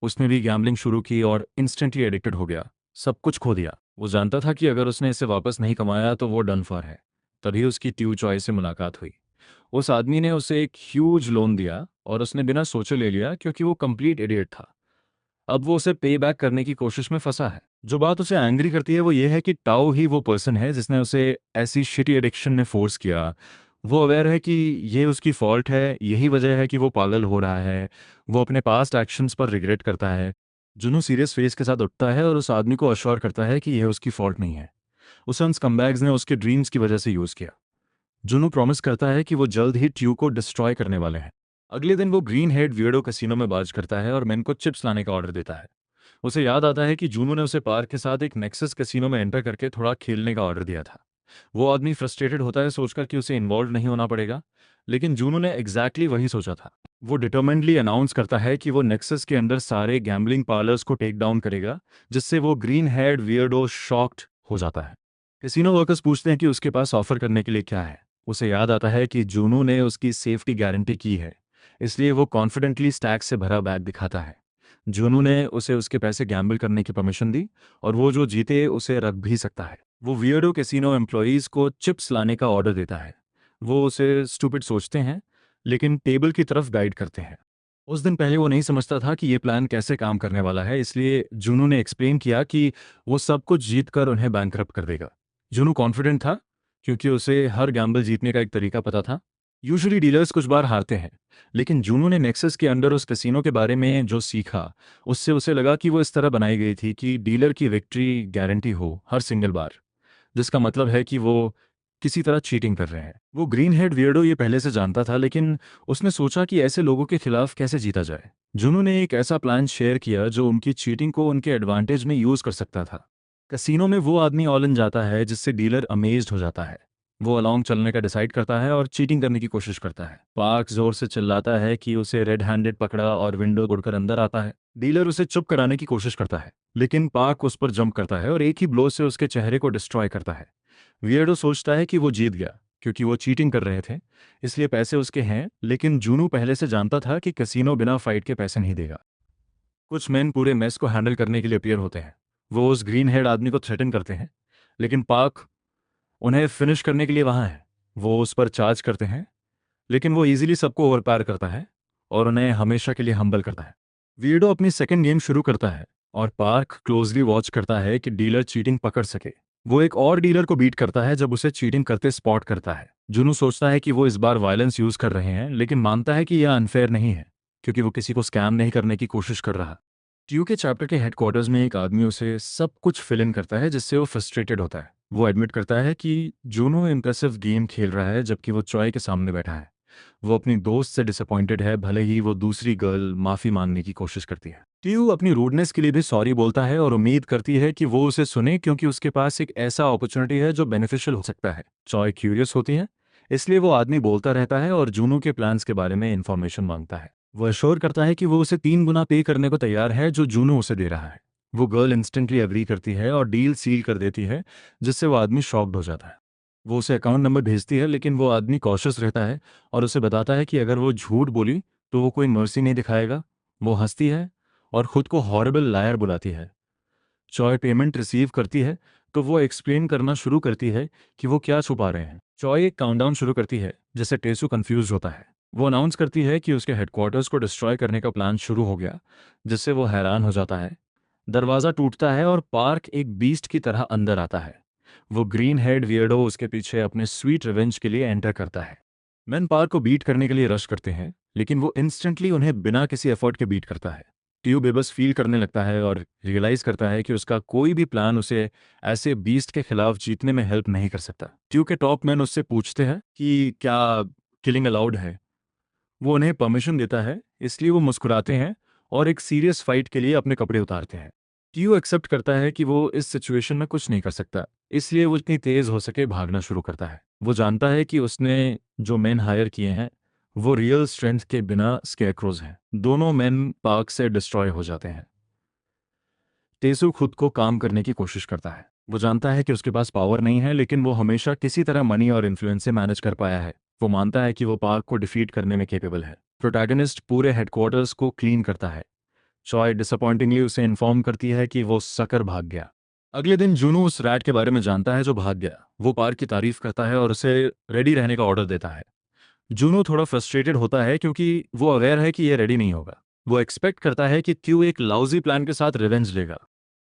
उसने भी गैम्बलिंग शुरू की और इंस्टेंटली एडिक्टेड हो गया। सब कुछ खो दिया। वो जानता था कि अगर उसने इसे वापस नहीं कमाया तो वो डन फॉर है। तभी उसकी ट्यू चॉय से मुलाकात हुई। उस आदमी ने उसे एक ह्यूज लोन दिया और उसने बिना सोचे ले लिया, क्योंकि वो कंप्लीट इडियट था। अब वो उसे पे बैक करने की कोशिश में फंसा है। जो बात उसे एंग्री करती है वो ये है कि टाओ ही वो पर्सन है जिसने उसे ऐसी शिटी एडिक्शन में फोर्स किया। वो अवेयर है कि ये उसकी फॉल्ट है, यही वजह है कि वो पागल हो रहा है। वो अपने पास्ट एक्शंस पर रिग्रेट करता है। जुनू सीरियस फेस के साथ उठता है और उस आदमी को अश्योर करता है कि यह उसकी फॉल्ट नहीं है। उसे उन स्कम्बैग्स ने उसके ड्रीम्स की वजह से यूज़ किया। जुनू प्रॉमिस करता है कि वो जल्द ही ट्यू को डिस्ट्रॉय करने वाले हैं। अगले दिन वो ग्रीन हेड वियर्डो कैसीनो में बाज करता है और मैन को चिप्स लाने का ऑर्डर देता है। उसे याद आता है कि जूनू ने उसे पार्क के साथ एक नेक्सस कैसीनो में एंटर करके थोड़ा खेलने का ऑर्डर दिया था। वो आदमी फ्रस्ट्रेटेड होता है सोचकर कि उसे इन्वॉल्व नहीं होना पड़ेगा, लेकिन जूनू ने एग्जैक्टली वही सोचा था। वो डिटर्मिनेडली अनाउंस करता है कि वो नेक्सस के अंदर सारे गैम्बलिंग पार्लर्स को टेक डाउन करेगा, जिससे वो ग्रीन हेड वियर्डो शॉक्ड हो जाता है। कैसीनो वर्कर्स पूछते हैं कि उसके पास ऑफर करने के लिए क्या है। उसे याद आता है कि जूनू ने उसकी सेफ्टी गारंटी की है, इसलिए वो कॉन्फिडेंटली स्टैक से भरा बैग दिखाता है। जूनू ने उसे उसके पैसे गैम्बल करने की परमिशन दी, और वो जो जीते उसे रख भी सकता है। वो वियर्डो कैसीनो एम्प्लॉयज़ को चिप्स लाने का ऑर्डर देता है। वो उसे स्टूपिड सोचते हैं, लेकिन टेबल की तरफ गाइड करते हैं। उस दिन पहले वो नहीं समझता था कि ये प्लान कैसे काम करने वाला है, इसलिए जूनू ने एक्सप्लेन किया कि वो सब कुछ जीत कर उन्हें बैंकरप्ट कर देगा। जूनू कॉन्फिडेंट था, क्योंकि उसे हर गैम्बल जीतने का एक तरीका पता था। यूजुअली डीलर्स कुछ बार हारते हैं, लेकिन जूनू ने नेक्सस के अंदर उस कैसीनो के बारे में जो सीखा, उससे उसे लगा कि वो इस तरह बनाई गई थी कि डीलर की विक्ट्री गारंटी हो हर सिंगल बार, जिसका मतलब है कि वो किसी तरह चीटिंग कर रहे हैं। वो ग्रीन हेड वियर्डो ये पहले से जानता था, लेकिन उसने सोचा कि ऐसे लोगों के खिलाफ कैसे जीता जाए। जूनू ने एक ऐसा प्लान शेयर किया जो उनकी चीटिंग को उनके एडवांटेज में यूज कर सकता था। कैसीनो में वो आदमी ऑल इन जाता है जिससे डीलर अमेज्ड हो जाता है। वो अलोंग चलने का डिसाइड करता है और चीटिंग करने की कोशिश करता है। पार्क जोर से चिल्लाता है कि उसे रेड हैंडेड पकड़ा और विंडो तोड़कर अंदर आता है। डीलर उसे चुप कराने की कोशिश करता है, लेकिन पार्क उस पर जंप करता है और एक ही ब्लो से उसके चेहरे को डिस्ट्रॉय करता है। वियर्डो सोचता है कि वो जीत गया, क्योंकि वो चीटिंग कर रहे थे, इसलिए पैसे उसके हैं। लेकिन जूनू पहले से जानता था कि कैसीनो बिना फाइट के पैसे नहीं देगा। कुछ मैन पूरे मैस को हैंडल करने के लिए अपीयर होते हैं। वो उस ग्रीन हेड आदमी को थ्रेटन करते हैं, लेकिन पार्क उन्हें फिनिश करने के लिए वहां है। वो उस पर चार्ज करते हैं, लेकिन वो इजीली सबको ओवरपावर करता है और उन्हें हमेशा के लिए हम्बल करता है। वियर्डो अपनी सेकंड गेम शुरू करता है और पार्क क्लोजली वॉच करता है कि डीलर चीटिंग पकड़ सके। वो एक और डीलर को बीट करता है जब उसे चीटिंग करते स्पॉट करता है। जुनू सोचता है कि वो इस बार वायलेंस यूज कर रहे हैं, लेकिन मानता है कि यह अनफेयर नहीं है क्योंकि वो किसी को स्कैम नहीं करने की कोशिश कर रहा। ट्यू के चैप्टर के हेडक्वार्टर्स में एक आदमी उसे सब कुछ फिल इन करता है जिससे वो फ्रस्ट्रेटेड होता है। वो एडमिट करता है कि जूनो इम्प्रेसिव गेम खेल रहा है जबकि वो चॉय के सामने बैठा है। वो अपनी दोस्त से डिसअपॉइंटेड है, भले ही वो दूसरी गर्ल माफ़ी मांगने की कोशिश करती है। ट्यू अपनी रूडनेस के लिए भी सॉरी बोलता है और उम्मीद करती है कि वो उसे सुने क्योंकि उसके पास एक ऐसा अपॉर्चुनिटी है जो बेनिफिशियल हो सकता है। चॉय क्यूरियस होती है, इसलिए वो आदमी बोलता रहता है और जूनो के प्लान्स के बारे में इंफॉर्मेशन मांगता है। वो अश्योर करता है कि वो उसे 3 गुना पे करने को तैयार है जो जूनो उसे दे रहा है। वो गर्ल इंस्टेंटली एग्री करती है और डील सील कर देती है, जिससे वो आदमी शॉक्ड हो जाता है। वो उसे अकाउंट नंबर भेजती है, लेकिन वो आदमी कॉशियस रहता है और उसे बताता है कि अगर वो झूठ बोली तो वो कोई मर्सी नहीं दिखाएगा। वो हंसती है और खुद को हॉरिबल लायर बुलाती है। चॉय पेमेंट रिसीव करती है तो वो एक्सप्लेन करना शुरू करती है कि वो क्या छुपा रहे हैं। चॉय एक काउंटडाउन शुरू करती है जिससे टेसु कंफ्यूज होता है। वो अनाउंस करती है कि उसके हेडक्वार्टर्स को डिस्ट्रॉय करने का प्लान शुरू हो गया, जिससे वो हैरान हो जाता है। दरवाज़ा टूटता है और पार्क एक बीस्ट की तरह अंदर आता है। वो ग्रीन हेड वियर्डो उसके पीछे अपने स्वीट रिवेंज के लिए एंटर करता है। मैन पार्क को बीट करने के लिए रश करते हैं, लेकिन वो इंस्टेंटली उन्हें बिना किसी एफर्ट के बीट करता है। ट्यू बेबस फील करने लगता है और रियलाइज करता है कि उसका कोई भी प्लान उसे ऐसे बीस्ट के खिलाफ जीतने में हेल्प नहीं कर सकता। ट्यू के टॉप मैन उससे पूछते हैं कि क्या किलिंग अलाउड है। वो उन्हें परमिशन देता है, इसलिए वो मुस्कुराते हैं और एक सीरियस फाइट के लिए अपने कपड़े उतारते हैं। टीयू एक्सेप्ट करता है कि वो इस सिचुएशन में कुछ नहीं कर सकता, इसलिए वो जितनी तेज हो सके भागना शुरू करता है। वो जानता है कि उसने जो मैन हायर किए हैं वो रियल स्ट्रेंथ के बिना स्केयरक्रोज हैं। दोनों मैन पार्क से डिस्ट्रॉय हो जाते हैं। तेसु खुद को काम करने की कोशिश करता है। वो जानता है कि उसके पास पावर नहीं है, लेकिन वो हमेशा किसी तरह मनी और इन्फ्लुएंस से मैनेज कर पाया है। वो मानता है कि वो पार्क को डिफीट करने में केपेबल है। प्रोटैगनिस्ट पूरे हेडक्वार्टर्स को क्लीन करता है। चॉय डिसअपॉइंटिंगली उसे इन्फॉर्म करती है कि वो सकर भाग गया। अगले दिन जूनू उस रैट के बारे में जानता है जो भाग गया। वो पार्क की तारीफ करता है और उसे रेडी रहने का ऑर्डर देता है। जूनो थोड़ा फ्रस्ट्रेटेड होता है क्योंकि वो अवेयर है कि ये रेडी नहीं होगा। वो एक्सपेक्ट करता है कि त्यू एक लाउजी प्लान के साथ रिवेंज लेगा।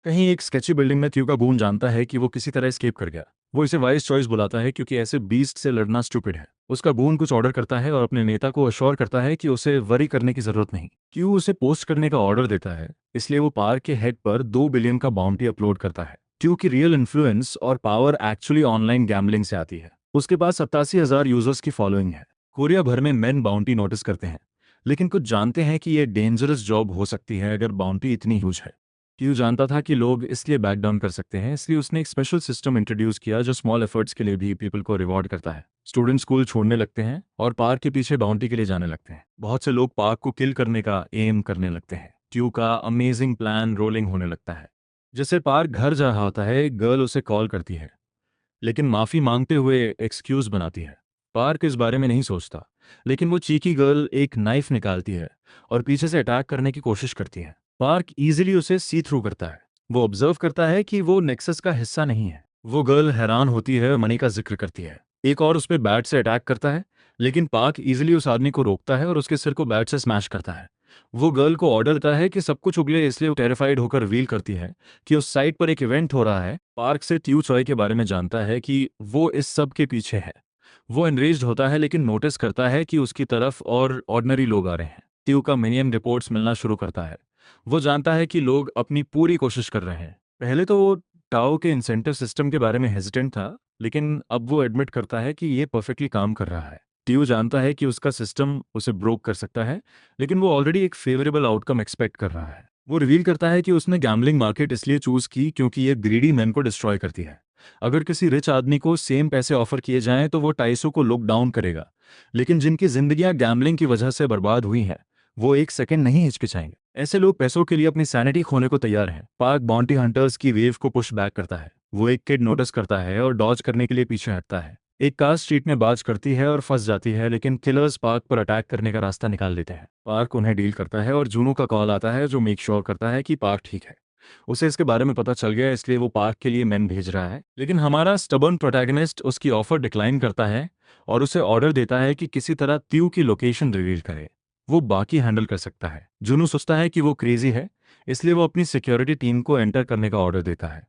कहीं एक स्केची बिल्डिंग में त्यू का गून जानता है कि वो किसी तरह एस्केप कर गया। वो इसे वाइज चॉइस बुलाता है क्योंकि ऐसे बीस्ट से लड़ना स्टूपिड है। उसका गून कुछ ऑर्डर करता है और अपने नेता को अश्योर करता है कि उसे वरी करने की जरूरत नहीं। त्यू उसे पोस्ट करने का ऑर्डर देता है, इसलिए वो पार्क के हेड पर 2 बिलियन का बाउंटी अपलोड करता है। त्यू की रियल इन्फ्लुएंस और पावर एक्चुअली ऑनलाइन गैम्बलिंग से आती है। उसके पास 87,000 यूजर्स की फॉलोइंग है। कोरिया भर में मेन बाउंटी नोटिस करते हैं, लेकिन कुछ जानते हैं कि यह डेंजरस जॉब हो सकती है अगर बाउंटी इतनी ह्यूज है। ट्यू जानता था कि लोग इसलिए बैक डाउन कर सकते हैं, इसलिए उसने एक स्पेशल सिस्टम इंट्रोड्यूस किया जो स्मॉल एफर्ट्स के लिए भी पीपल को रिवॉर्ड करता है। स्टूडेंट स्कूल छोड़ने लगते हैं और पार्क के पीछे बाउंटी के लिए जाने लगते हैं। बहुत से लोग पार्क को किल करने का एम करने लगते हैं। ट्यू का अमेजिंग प्लान रोलिंग होने लगता है। जैसे पार्क घर जा रहा होता है, एक गर्ल उसे कॉल करती है, लेकिन माफी मांगते हुए एक्सक्यूज बनाती है। पार्क इस बारे में नहीं सोचता, लेकिन वो चीकी गर्ल एक नाइफ निकालती है और पीछे से अटैक करने की कोशिश करती है। पार्क इजीली उसे सी थ्रू करता है। वो ऑब्जर्व करता है कि वो नेक्सस का हिस्सा नहीं है। वो गर्ल हैरान होती है और मनी का जिक्र करती है। एक और उस पर बैट से अटैक करता है, लेकिन पार्क इजीली उस आदमी को रोकता है और उसके सिर को बैट से स्मैश करता है। वो गर्ल को ऑर्डर देता है कि सब कुछ उगले, इसलिए वो टेरिफाइड होकर रिवील करती है कि उस साइट पर एक इवेंट हो रहा है। पार्क से ट्यू चॉय के बारे में जानता है कि वो इस सब के पीछे है। वो एनरेज्ड होता है, लेकिन नोटिस करता है कि उसकी तरफ और ऑर्डिनरी लोग आ रहे हैं। ट्यू का मिनियम रिपोर्ट्स मिलना शुरू करता है। वो जानता है कि लोग अपनी पूरी कोशिश कर रहे हैं। पहले तो वो टाओ के इंसेंटिव सिस्टम के बारे में हेजिटेंट था, लेकिन अब वो एडमिट करता है कि ये परफेक्टली काम कर रहा है। ट्यू जानता है कि उसका सिस्टम उसे ब्रोक कर सकता है, लेकिन वो ऑलरेडी एक फेवरेबल आउटकम एक्सपेक्ट कर रहा है। वो रिवील करता है कि उसने गैम्बलिंग मार्केट इसलिए चूज की क्योंकि ये ग्रीडी मैन को डिस्ट्रॉय करती है। अगर किसी रिच आदमी को सेम पैसे ऑफर किए जाएं तो वो टाइसो को लुक डाउन करेगा, लेकिन जिनकी जिंदगियां गैम्बलिंग की वजह से बर्बाद हुई हैं वो एक सेकंड नहीं हिचकिचाएंगे। ऐसे लोग पैसों के लिए अपनी सैनिटी खोने को तैयार हैं। पार्क बाउंटी हंटर्स की वेव को पुश बैक करता है। वो एक किड नोटिस करता है और डॉज करने के लिए पीछे हटता है। एक कार स्ट्रीट में बाज करती है और फंस जाती है, लेकिन किलर्स पार्क पर अटैक करने का रास्ता निकाल देते हैं। पार्क उन्हें डील करता है और जूनो का कॉल आता है जो मेक श्योर करता है कि पार्क ठीक है। उसे इसके बारे में पता चल गया, इसलिए वो पार्क के लिए मैन भेज रहा है। लेकिन हमारा स्टबर्न प्रोटैगनिस्ट उसकी ऑफर डिक्लाइन करता है और उसे ऑर्डर देता है कि किसी तरह त्यू की लोकेशन रिवील करे। वो बाकी हैंडल कर सकता है। जुनू सोचता है कि वो क्रेजी है, इसलिए वो अपनी सिक्योरिटी टीम को एंटर करने का ऑर्डर देता है।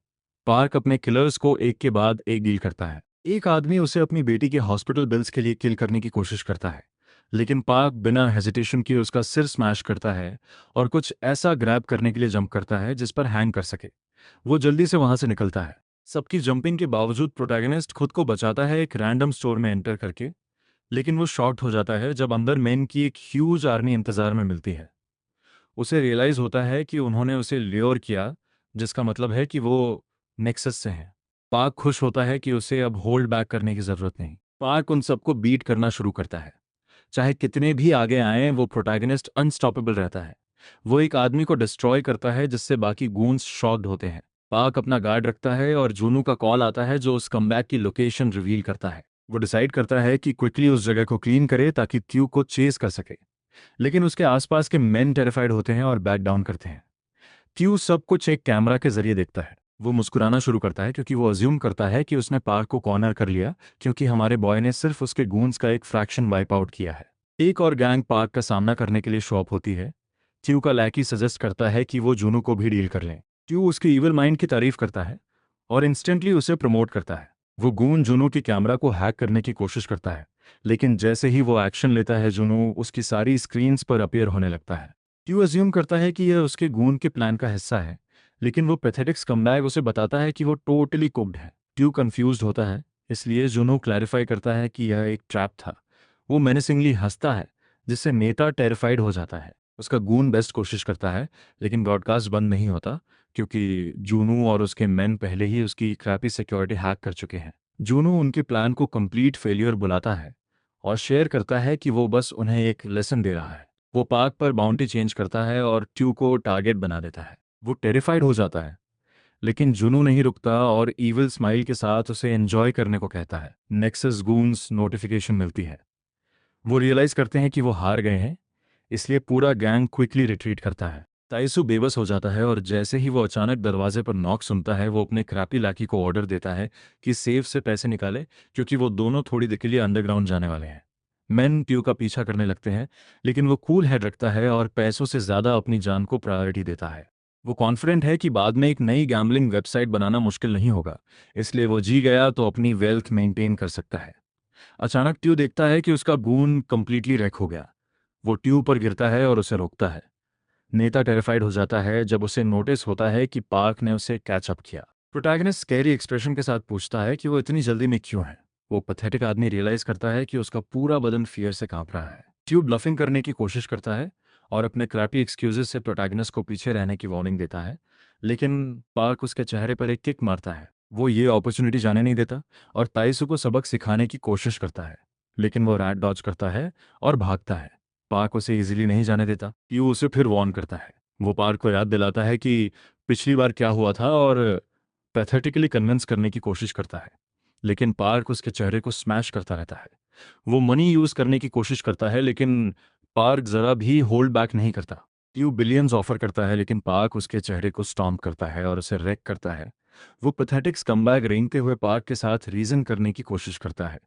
पार्क अपने किलर्स को एक के बाद एक डील करता है। एक आदमी उसे अपनी बेटी के हॉस्पिटल बिल्स के लिए किल करने की कोशिश करता है, लेकिन पार्क बिना हेजिटेशन किए उसका सिर स्मैश करता है और कुछ ऐसा ग्रैब करने के लिए जंप करता है जिस पर हैंग कर सके। वो जल्दी से वहां से निकलता है। सबकी जंपिंग के बावजूद प्रोटैगनिस्ट खुद को बचाता है एक रैंडम स्टोर में एंटर करके, लेकिन वो शॉक्ड हो जाता है जब अंदर मेन की एक ह्यूज आर्मी इंतजार में मिलती है। उसे रियलाइज होता है कि उन्होंने उसे ल्योर किया, जिसका मतलब है कि वो नेक्सस से हैं। पार्क खुश होता है कि उसे अब होल्ड बैक करने की जरूरत नहीं। पार्क उन सबको बीट करना शुरू करता है। चाहे कितने भी आगे आएं, वो प्रोटैगनिस्ट अनस्टॉपेबल रहता है। वो एक आदमी को डिस्ट्रॉय करता है जिससे बाकी गूंस शॉक्ड होते हैं। पार्क अपना गार्ड रखता है और जूनू का कॉल आता है जो उस कमबैक की लोकेशन रिवील करता है। वो डिसाइड करता है कि क्विकली उस जगह को क्लीन करे ताकि ट्यूब को चेज कर सके, लेकिन उसके आसपास के मेन टेरिफाइड होते हैं और बैक डाउन करते हैं। ट्यू सब कुछ एक कैमरा के जरिए देखता है। वो मुस्कुराना शुरू करता है क्योंकि वो अज्यूम करता है कि उसने पार्क को कॉर्नर कर लिया, क्योंकि हमारे बॉय ने सिर्फ उसके गूंस का एक फ्रैक्शन वाइप आउट किया है। एक और गैंग पार्क का सामना करने के लिए शॉप होती है। ट्यू का लैकी सजेस्ट करता है कि वो जूनू को भी डील कर लें। ट्यू उसके इविल माइंड की तारीफ करता है और इंस्टेंटली उसे प्रमोट करता है। वो गून जूनू की कैमरा को हैक करने की कोशिश करता है, लेकिन जैसे ही वो एक्शन लेता है जूनू उसकी सारी स्क्रीन्स पर अपीयर होने लगता है। ट्यू अज्यूम करता है कि यह उसके गून के प्लान का हिस्सा है, लेकिन वो पैथेटिक स्कम्बैग उसे बताता है कि वो टोटली कुक्ड है। ट्यू कंफ्यूज्ड होता है, इसलिए जूनू क्लैरिफाई करता है कि यह एक ट्रैप था। वो मेनेसिंगली हंसता है, जिससे नेता टेरिफाइड हो जाता है। उसका गून बेस्ट कोशिश करता है, लेकिन ब्रॉडकास्ट बंद नहीं होता, क्योंकि जूनू और उसके मैन पहले ही उसकी क्रैपी सिक्योरिटी हैक कर चुके हैं। जूनू उनके प्लान को कंप्लीट फेलियर बुलाता है और शेयर करता है कि वो बस उन्हें एक लेसन दे रहा है। वो पार्क पर बाउंटी चेंज करता है और ट्यू को टारगेट बना देता है। वो टेरिफाइड हो जाता है, लेकिन जुनू नहीं रुकता और ईविल स्माइल के साथ उसे एंजॉय करने को कहता है। नेक्सस गूंस नोटिफिकेशन मिलती है। वो रियलाइज करते हैं कि वो हार गए हैं, इसलिए पूरा गैंग क्विकली रिट्रीट करता है। ताइसु बेबस हो जाता है और जैसे ही वो अचानक दरवाजे पर नॉक सुनता है, वो अपने क्रैपी लाकी को ऑर्डर देता है कि सेफ से पैसे निकाले, क्योंकि वो दोनों थोड़ी देर के लिए अंडरग्राउंड जाने वाले हैं। मैन ट्यू का पीछा करने लगते हैं, लेकिन वो कूल हेड रखता है और पैसों से ज़्यादा अपनी जान को प्रायोरिटी देता है। वो कॉन्फिडेंट है कि बाद में एक नई गैम्बलिंग वेबसाइट बनाना मुश्किल नहीं होगा, इसलिए वो जी गया तो अपनी वेल्थ मेंटेन कर सकता है। अचानक ट्यू देखता है कि उसका गून कंप्लीटली रैक हो गया। वो ट्यू पर गिरता है और उसे रोकता है। नेता टेरिफाइड हो जाता है जब उसे नोटिस होता है कि पार्क ने उसे कैच अप किया। प्रोटैगनिस्ट स्कैरी एक्सप्रेशन के साथ पूछता है कि वो इतनी जल्दी में क्यों है। वो पैथेटिक आदमी रियलाइज करता है कि उसका पूरा बदन फियर से कांप रहा है। ट्यूब ब्लफिंग करने की कोशिश करता है और अपने क्रैपी एक्सक्यूजेस से प्रोटैगनिस्ट को पीछे रहने की वार्निंग देता है, लेकिन पार्क उसके चेहरे पर एक किक मारता है। वो ये अपॉर्चुनिटी जाने नहीं देता और ताइसु को सबक सिखाने की कोशिश करता है, लेकिन वो रैट डॉज करता है और भागता है। पार्क उसे इजीली नहीं जाने देता। ट्यू उसे फिर वार्न करता है। वो पार्क को याद दिलाता है कि पिछली बार क्या हुआ था और पैथेटिकली कन्विंस करने की कोशिश करता है, लेकिन पार्क उसके चेहरे को स्मैश करता रहता है। वो मनी यूज करने की कोशिश करता है, लेकिन पार्क जरा भी होल्ड बैक नहीं करता। ट्यू बिलियंस ऑफर करता है, लेकिन पार्क उसके चेहरे को स्टॉम्प करता है और उसे रेक करता है। वो पैथेटिक स्कम्बैग रेंगते हुए पार्क के साथ रीजन करने की कोशिश करता है।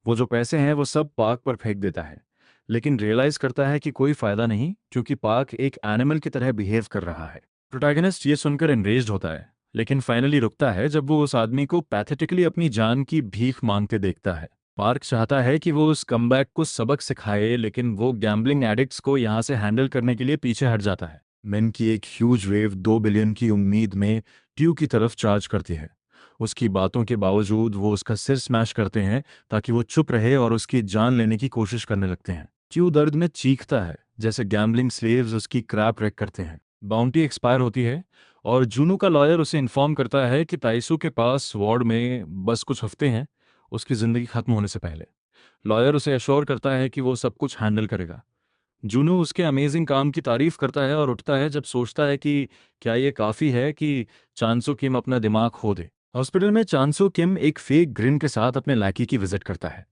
वो जो पैसे हैं वो सब पार्क पर फेंक देता है, लेकिन रियलाइज करता है कि कोई फायदा नहीं, क्योंकि पार्क एक एनिमल की तरह बिहेव कर रहा है। प्रोटैगनिस्ट ये सुनकर एनरेज्ड होता है, लेकिन फाइनली रुकता है जब वो उस आदमी को पैथेटिकली अपनी जान की भीख मांगते देखता है। पार्क चाहता है कि वो उस कमबैक को सबक सिखाए, लेकिन वो गैम्बलिंग एडिक्ट्स को यहाँ से हैंडल करने के लिए पीछे हट जाता है। मेन की एक ह्यूज वेव 2 बिलियन की उम्मीद में ट्यू की तरफ चार्ज करती है। उसकी बातों के बावजूद वो उसका सिर स्मैश करते हैं ताकि वो चुप रहे और उसकी जान लेने की कोशिश करने लगते हैं। ट्यू दर्द में चीखता है जैसे गैम्बलिंग स्लेव्स उसकी क्रैप रेक करते हैं। बाउंटी एक्सपायर होती है और जूनू का लॉयर उसे इन्फॉर्म करता है कि ताइसू के पास वार्ड में बस कुछ हफ्ते हैं उसकी ज़िंदगी खत्म होने से पहले। लॉयर उसे एश्योर करता है कि वो सब कुछ हैंडल करेगा। जूनू उसके अमेजिंग काम की तारीफ करता है और उठता है जब सोचता है कि क्या ये काफ़ी है कि चांसो किम अपना दिमाग खो दे। हॉस्पिटल में चांसो किम एक फेक ग्रिन के साथ अपने लैकी की विजिट करता है।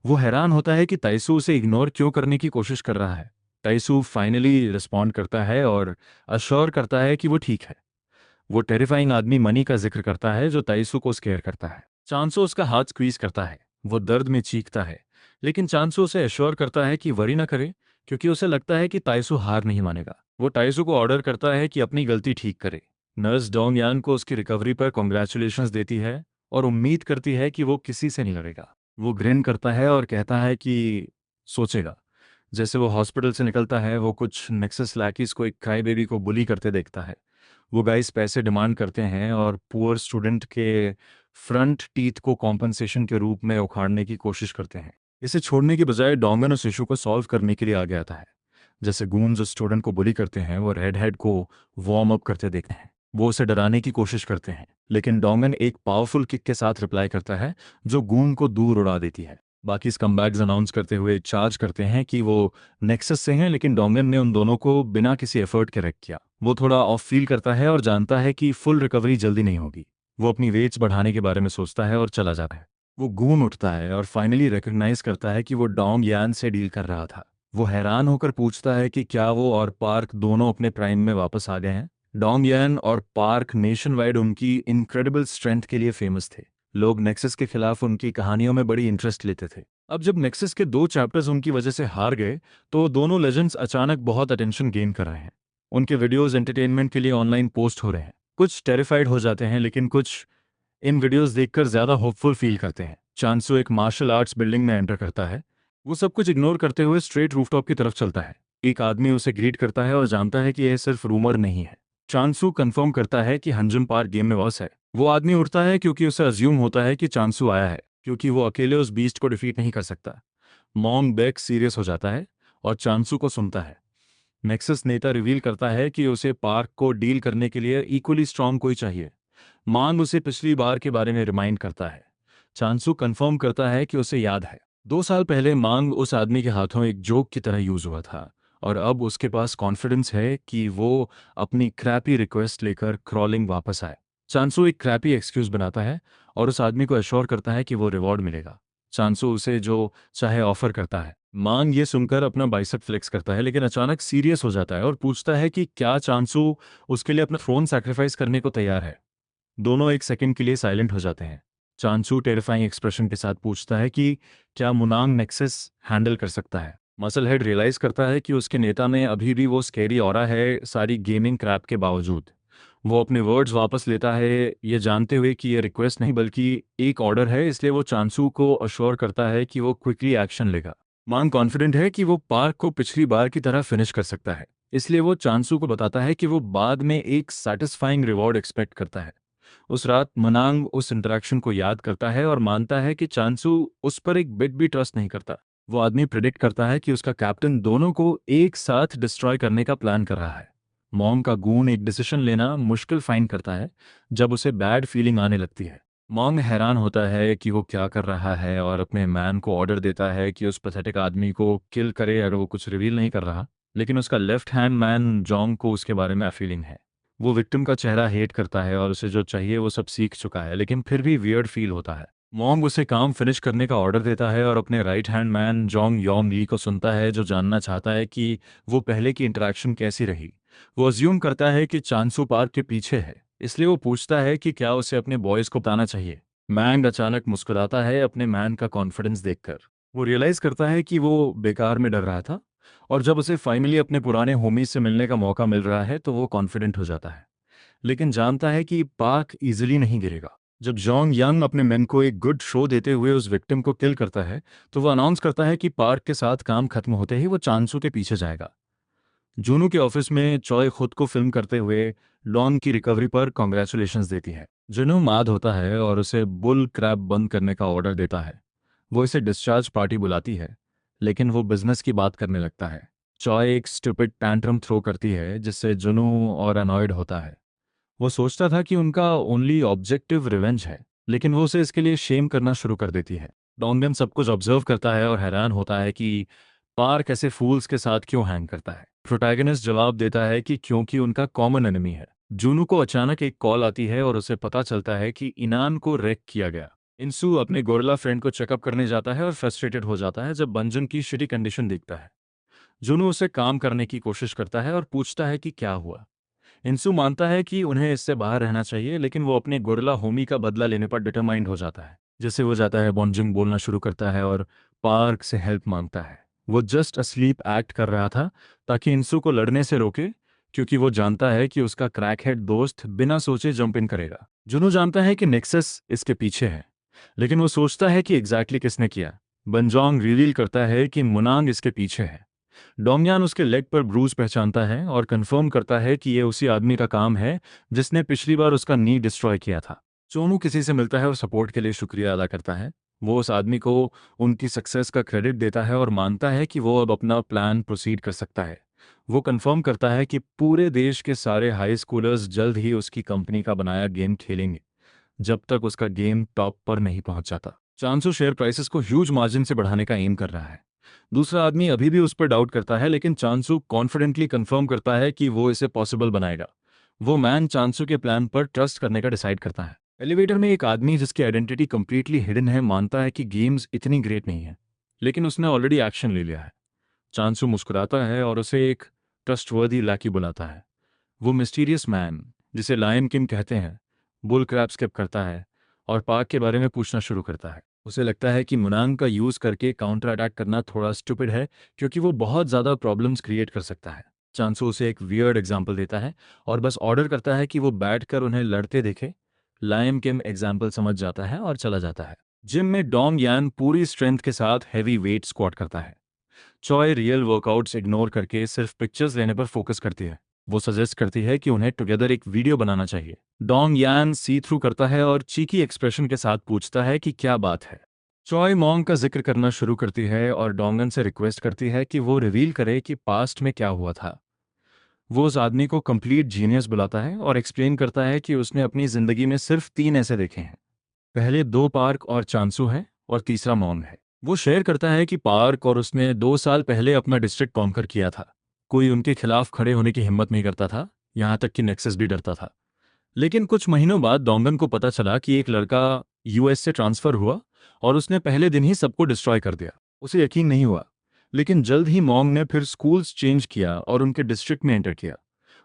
वो हैरान होता है कि ताइसू उसे इग्नोर क्यों करने की कोशिश कर रहा है। ताइसू फाइनली रिस्पॉन्ड करता है और अश्योर करता है कि वो ठीक है। वो टेरिफाइंग आदमी मनी का जिक्र करता है जो ताइसू को स्केयर करता है। चांसो उसका हाथ स्क्वीज करता है। वो दर्द में चीखता है, लेकिन चांसो उसे एश्योर करता है कि वरी ना करे, क्योंकि उसे लगता है कि ताइसू हार नहीं मानेगा। वो ताइसू को ऑर्डर करता है कि अपनी गलती ठीक करे। नर्स डोंग यान को उसकी रिकवरी पर कॉन्ग्रेचुलेशंस देती है और उम्मीद करती है कि वो किसी से नहीं लड़ेगा। वो ग्रिन करता है और कहता है कि सोचेगा। जैसे वो हॉस्पिटल से निकलता है, वो कुछ नेक्सस लैकीज को एक क्राई बेबी को बुली करते देखता है। वो गाइस पैसे डिमांड करते हैं और पुअर स्टूडेंट के फ्रंट टीथ को कॉम्पनसेशन के रूप में उखाड़ने की कोशिश करते हैं। इसे छोड़ने की बजाय डोंगन उस इशू को सॉल्व करने के लिए आगे आता है। जैसे गूंज उस स्टूडेंट को बुली करते हैं, वो रेड हेड को वार्म अप करते देखते हैं। वो उसे डराने की कोशिश करते हैं, लेकिन डोंगन एक पावरफुल किक के साथ रिप्लाई करता है जो गून को दूर उड़ा देती है। बाकी स्कम्बैग्स अनाउंस करते हुए चार्ज करते हैं कि वो नेक्सस से हैं, लेकिन डोंगन ने उन दोनों को बिना किसी एफर्ट के रेक किया। वो थोड़ा ऑफ फील करता है और जानता है कि फुल रिकवरी जल्दी नहीं होगी। वो अपनी वेट्स बढ़ाने के बारे में सोचता है और चला जाता है। वो गून उठता है और फाइनली रिकग्नाइज करता है कि वो डोंग यान से डील कर रहा था। वो हैरान होकर पूछता है कि क्या वो और पार्क दोनों अपने प्राइम में वापस आ गए हैं। डोंग यान और पार्क नेशन वाइड उनकी इनक्रेडिबल स्ट्रेंथ के लिए फेमस थे। लोग नेक्सस के खिलाफ उनकी कहानियों में बड़ी इंटरेस्ट लेते थे। अब जब नेक्सस के 2 चैप्टर्स उनकी वजह से हार गए, तो दोनों लेजेंड्स अचानक बहुत अटेंशन गेन कर रहे हैं। उनके वीडियोस एंटरटेनमेंट के लिए ऑनलाइन पोस्ट हो रहे हैं। कुछ टेरिफाइड हो जाते हैं, लेकिन कुछ इन वीडियोस देखकर ज्यादा होपफुल फील करते हैं। चांसू एक मार्शल आर्ट्स बिल्डिंग में एंटर करता है। वो सब कुछ इग्नोर करते हुए स्ट्रेट रूफटॉप की तरफ चलता है। एक आदमी उसे ग्रीट करता है और जानता है कि यह सिर्फ रूमर नहीं है। चांसू कंफर्म करता है कि हंजुन पार्क गेम में वॉस है। वो आदमी उठता है क्योंकि उसे अज्यूम होता है कि चांसू आया है, क्योंकि वो अकेले उस बीस्ट को डिफीट नहीं कर सकता। मॉन्ग बैक सीरियस हो जाता है और चांसू को सुनता है। नेक्सस नेता रिवील करता है कि उसे पार्क को डील करने के लिए इक्वली स्ट्रांग कोई चाहिए। मांग उसे पिछली बार के बारे में रिमाइंड करता है। चांसू कंफर्म करता है कि उसे याद है, 2 साल पहले मांग उस आदमी के हाथों एक जोक की तरह यूज हुआ था, और अब उसके पास कॉन्फिडेंस है कि वो अपनी क्रैपी रिक्वेस्ट लेकर क्रॉलिंग वापस आए। चांसू एक क्रैपी एक्सक्यूज बनाता है और उस आदमी को एश्योर करता है कि वो रिवॉर्ड मिलेगा। चांसू उसे जो चाहे ऑफर करता है। मांग ये सुनकर अपना बाइसेप फ्लेक्स करता है, लेकिन अचानक सीरियस हो जाता है और पूछता है कि क्या चांसू उसके लिए अपना थ्रोन सैक्रिफाइस करने को तैयार है। दोनों एक सेकंड के लिए साइलेंट हो जाते हैं। चांसू टेरिफाइंग एक्सप्रेशन के साथ पूछता है कि क्या मुनांग नेक्सस हैंडल कर सकता है। मसल हेड रियलाइज करता है कि उसके नेता में अभी भी वो स्कैरी ऑरा है, सारी गेमिंग क्रैप के बावजूद। वो अपने वर्ड्स वापस लेता है, ये जानते हुए कि ये रिक्वेस्ट नहीं बल्कि एक ऑर्डर है, इसलिए वो चांसू को अश्योर करता है कि वो क्विकली एक्शन लेगा। मांग कॉन्फिडेंट है कि वो पार्क को पिछली बार की तरह फिनिश कर सकता है, इसलिए वो चांसू को बताता है कि वो बाद में एक सेटिस्फाइंग रिवॉर्ड एक्सपेक्ट करता है। उस रात मनांग उस इंटरेक्शन को याद करता है और मानता है कि चांसू उस पर एक बिट भी ट्रस्ट नहीं करता। वो आदमी प्रिडिक्ट करता है कि उसका कैप्टन दोनों को एक साथ डिस्ट्रॉय करने का प्लान कर रहा है। मॉन्ग का गून एक डिसीजन लेना मुश्किल फाइंड करता है जब उसे बैड फीलिंग आने लगती है। मॉन्ग हैरान होता है कि वो क्या कर रहा है और अपने मैन को ऑर्डर देता है कि उस पैथेटिक आदमी को किल करे अगर वो कुछ रिवील नहीं कर रहा। लेकिन उसका लेफ्ट हैंड मैन जोंग को उसके बारे में फीलिंग है। वो विक्टिम का चेहरा हेट करता है और उसे जो चाहिए वो सब सीख चुका है, लेकिन फिर भी वियर्ड फील होता है। मॉन्ग उसे काम फिनिश करने का ऑर्डर देता है और अपने right hand man Jong Yong Lee को सुनता है, जो जानना चाहता है कि वो पहले की इंटरेक्शन कैसी रही। वो अज्यूम करता है कि चांसू पार्क के पीछे है, इसलिए वो पूछता है कि क्या उसे अपने बॉयज को बताना चाहिए। मैंग अचानक मुस्कुराता है अपने मैन का कॉन्फिडेंस देखकर। वो रियलाइज करता है कि वो बेकार में डर रहा था, और जब उसे फाइनली अपने पुराने होमी से मिलने का मौका मिल रहा है तो वो कॉन्फिडेंट हो जाता है, लेकिन जानता है कि पार्क इजीली नहीं गिरेगा। जब जॉन्ग यंग अपने मेन को एक गुड शो देते हुए उस विक्टिम को किल करता है, तो वो अनाउंस करता है कि पार्क के साथ काम खत्म होते ही वो चांसू के पीछे जाएगा। जूनू के ऑफिस में चॉय खुद को फिल्म करते हुए लॉन की रिकवरी पर कॉन्ग्रेचुलेशंस देती है। जुनू माद होता है और उसे बुल क्रैप बंद करने का ऑर्डर देता है। वो इसे डिस्चार्ज पार्टी बुलाती है, लेकिन वो बिजनेस की बात करने लगता है। चॉय एक स्टूपिड टैंट्रम थ्रो करती है जिससे जुनू और अनॉयड होता है। वो सोचता था कि उनका ओनली ऑब्जेक्टिव रिवेंज है, लेकिन वो उसे इसके लिए शेम करना शुरू कर देती है। डोंगन सब कुछ ऑब्जर्व करता है और हैरान होता है कि पार्क ऐसे फूल्स के साथ क्यों हैंग करता है। प्रोटैगनिस्ट जवाब देता है कि क्योंकि उनका कॉमन एनिमी है। जूनू को अचानक एक कॉल आती है और उसे पता चलता है कि इनान को रेक किया गया। इंसू अपने गोरिल्ला फ्रेंड को चेकअप करने जाता है और फ्रस्ट्रेटेड हो जाता है जब बंजन की शिटी कंडीशन देखता है। जूनू उसे काम करने की कोशिश करता है और पूछता है कि क्या हुआ। इंसू मानता है कि उन्हें इससे बाहर रहना चाहिए, लेकिन वो अपने गोरिल्ला होमी का बदला लेने पर डिटरमाइंड हो जाता है। जैसे वो जाता है, बॉन्जिंग बोलना शुरू करता है और पार्क से हेल्प मांगता है। वो जस्ट अस्लीप एक्ट कर रहा था ताकि इंसू को लड़ने से रोके, क्योंकि वो जानता है कि उसका क्रैकहेड दोस्त बिना सोचे जंप इन करेगा। जुनू जानता है कि नेक्सस इसके पीछे है, लेकिन वो सोचता है कि एग्जैक्टली किसने किया। बनजोंग रिवील करता है कि मुनांग इसके पीछे है। डोंगयान उसके लेग पर ब्रूज पहचानता है और कंफर्म करता है कि ये उसी आदमी का काम है जिसने पिछली बार उसका नी डिस्ट्रॉय किया था। चोनू किसी से मिलता है और सपोर्ट के लिए शुक्रिया अदा करता है। वो उस आदमी को उनकी सक्सेस का क्रेडिट देता है और मानता है कि वो अब अपना प्लान प्रोसीड कर सकता है। वो कंफर्म करता है कि पूरे देश के सारे हाई स्कूलर्स जल्द ही उसकी कंपनी का बनाया गेम खेलेंगे, जब तक उसका गेम टॉप पर नहीं पहुंच जाता। चांसो शेयर प्राइसेस को ह्यूज मार्जिन से बढ़ाने का एम कर रहा है। दूसरा आदमी अभी भी उस पर डाउट करता है, लेकिन चांसू कॉन्फिडेंटली कंफर्म करता है कि वो इसे पॉसिबल बनाएगा। वो मैन चांसू के प्लान पर ट्रस्ट करने का डिसाइड करता है। एलिवेटर में एक आदमी जिसकी आइडेंटिटी कंप्लीटली हिडन है मानता है कि गेम्स इतनी ग्रेट नहीं है, लेकिन उसने ऑलरेडी एक्शन ले लिया है। चांसू मुस्कुराता है और उसे एक ट्रस्टवर्दी लैकी बुलाता है। वो मिस्टीरियस मैन, जिसे लायन किंग कहते हैं, बुल क्रैप स्किप करता है और पार्क के बारे में पूछना शुरू करता है। उसे लगता है कि मुनांग का यूज़ करके काउंटर अटैक करना थोड़ा स्टूपिड है, क्योंकि वो बहुत ज़्यादा प्रॉब्लम्स क्रिएट कर सकता है। चांसो उसे एक वियर्ड एग्जाम्पल देता है और बस ऑर्डर करता है कि वो बैठकर उन्हें लड़ते देखे। लायन किम एग्जाम्पल समझ जाता है और चला जाता है। जिम में डोंग यान पूरी स्ट्रेंथ के साथ हैवी वेट स्क्वाट करता है। चॉय रियल वर्कआउट्स इग्नोर करके सिर्फ पिक्चर्स लेने पर फोकस करती है। वो सजेस्ट करती है कि उन्हें टुगेदर एक वीडियो बनाना चाहिए। डोंग यान सी थ्रू करता है और चीकी एक्सप्रेशन के साथ पूछता है कि क्या बात है। चॉय मॉन्ग का जिक्र करना शुरू करती है और डोंगन से रिक्वेस्ट करती है कि वो रिवील करे कि पास्ट में क्या हुआ था। वो उस आदमी को कंप्लीट जीनियस बुलाता है और एक्सप्लेन करता है कि उसने अपनी जिंदगी में सिर्फ 3 ऐसे देखे हैं। पहले 2 पार्क और चांसू है और तीसरा मॉन्ग है। वो शेयर करता है कि पार्क और उसने 2 साल पहले अपना डिस्ट्रिक्ट कॉन्कर किया था। कोई उनके खिलाफ खड़े होने की हिम्मत नहीं करता था, यहाँ तक कि नेक्सस भी डरता था। लेकिन कुछ महीनों बाद डोंगन को पता चला कि एक लड़का यूएस से ट्रांसफर हुआ और उसने पहले दिन ही सबको डिस्ट्रॉय कर दिया। उसे यकीन नहीं हुआ, लेकिन जल्द ही मॉन्ग ने फिर स्कूल्स चेंज किया और उनके डिस्ट्रिक्ट में एंटर किया।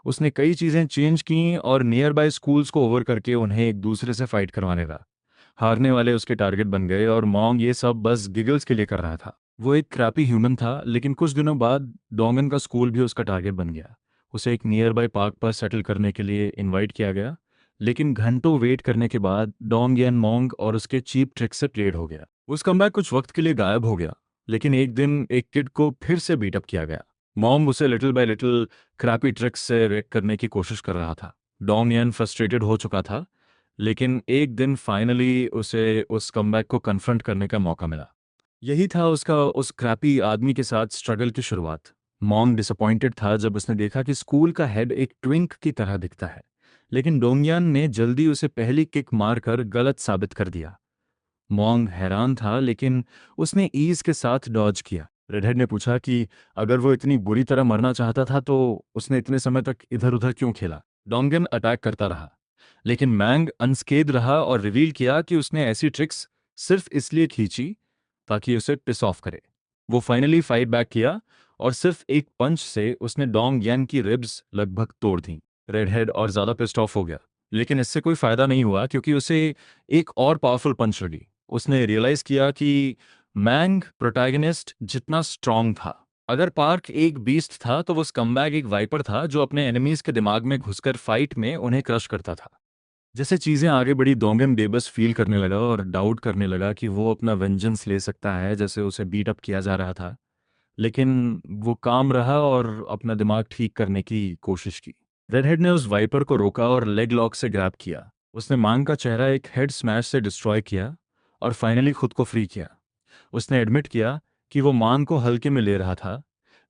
उसने कई चीज़ें चेंज की और नियर बाय स्कूल्स को ओवर करके उन्हें एक दूसरे से फाइट करवाने लगा। हारने वाले उसके टारगेट बन गए और मॉन्ग ये सब बस गिगल्स के लिए कर रहा था। वो एक क्रैपी ह्यूमन था, लेकिन कुछ दिनों बाद डोंगन का स्कूल भी उसका टारगेट बन गया। उसे एक नियर बाय पार्क पर सेटल करने के लिए इनवाइट किया गया, लेकिन घंटों वेट करने के बाद डोंग यान मॉन्ग और उसके चीप ट्रिक से प्लेड हो गया। उस कमबैक कुछ वक्त के लिए गायब हो गया, लेकिन एक दिन एक किड को फिर से बीटअप किया गया। मॉन्ग उसे little bye little crappy tricks से रेक करने की कोशिश कर रहा था। डोंग यान फ्रस्ट्रेटेड हो चुका था, लेकिन एक दिन फाइनली उसे उस कमबैक को कन्फ्रंट करने का मौका मिला। यही था उसका उस क्रैपी आदमी के साथ स्ट्रगल की शुरुआत। मॉन्ग डिसअपॉइंटेड था जब उसने देखा कि स्कूल का हेड एक ट्विंक की तरह दिखता है, लेकिन डोंगयान ने जल्दी उसे पहली किक मारकर गलत साबित कर दिया। मॉन्ग हैरान था, लेकिन उसने ईज के साथ डॉज किया। रेडहेड ने पूछा कि अगर वो इतनी बुरी तरह मरना चाहता था तो उसने इतने समय तक इधर उधर क्यों खेला। डोंगन अटैक करता रहा, लेकिन मैंग अनस्केद रहा और रिवील किया कि उसने ऐसी ट्रिक्स सिर्फ इसलिए खींची ताकि उसे पिस ऑफ करे। वो फाइनली फाइट बैक किया और सिर्फ एक पंच से उसने डोंग यान की रिब्स लगभग तोड़ दी। रेडहेड और ज़्यादा पिस्ड ऑफ हो गया, लेकिन इससे कोई फ़ायदा नहीं हुआ क्योंकि उसे एक और पावरफुल पंच लगी। उसने रियलाइज़ किया कि मैंग प्रोटैगनिस्ट जितना स्ट्रांग था। अगर पार्क एक बीस्ट था तो वो स्कम्बैग एक वाइपर था जो अपने एनिमीज के दिमाग में घुसकर फाइट में उन्हें क्रश करता था। जैसे चीज़ें आगे बढ़ी, डोंगन बेबस फील करने लगा और डाउट करने लगा कि वो अपना वेंजेंस ले सकता है जैसे उसे बीट अप किया जा रहा था। लेकिन वो काम रहा और अपना दिमाग ठीक करने की कोशिश की। रेडहेड ने उस वाइपर को रोका और लेग लॉक से ग्रैब किया। उसने मांग का चेहरा एक हेड स्मैश से डिस्ट्रॉय किया और फाइनली खुद को फ्री किया। उसने एडमिट किया कि वो मांग को हल्के में ले रहा था,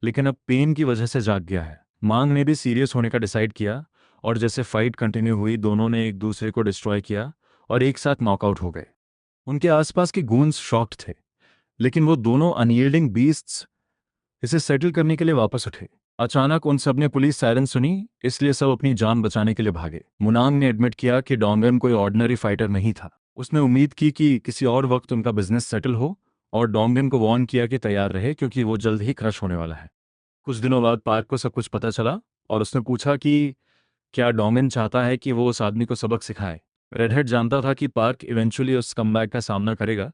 लेकिन अब पेन की वजह से जाग गया है। मांग ने भी सीरियस होने का डिसाइड किया और जैसे फाइट कंटिन्यू हुई, दोनों ने एक दूसरे को डिस्ट्रॉय किया और एक साथ नॉकआउट हो गए। उनके आसपास के गूंस शॉक्ड थे, लेकिन वो दोनों अनयील्डिंग बीस्ट्स इसे सेटल करने के लिए वापस उठे। अचानक उन सब ने पुलिस सायरन सुनी, इसलिए सब अपनी जान बचाने के लिए भागे। मुनांग ने एडमिट किया कि डोंगन कोई ऑर्डिनरी फाइटर नहीं था। उसने उम्मीद की कि किसी और वक्त उनका बिजनेस सेटल हो और डोंगन को वार्न किया कि तैयार रहे क्योंकि वो जल्द ही क्रश होने वाला है। कुछ दिनों बाद पार्क को सब कुछ पता चला और उसने पूछा कि क्या डोंगन चाहता है कि वो उस आदमी को सबक सिखाए। रेडहेड जानता था कि पार्क इवेंचुअली उस कमबैक का सामना करेगा,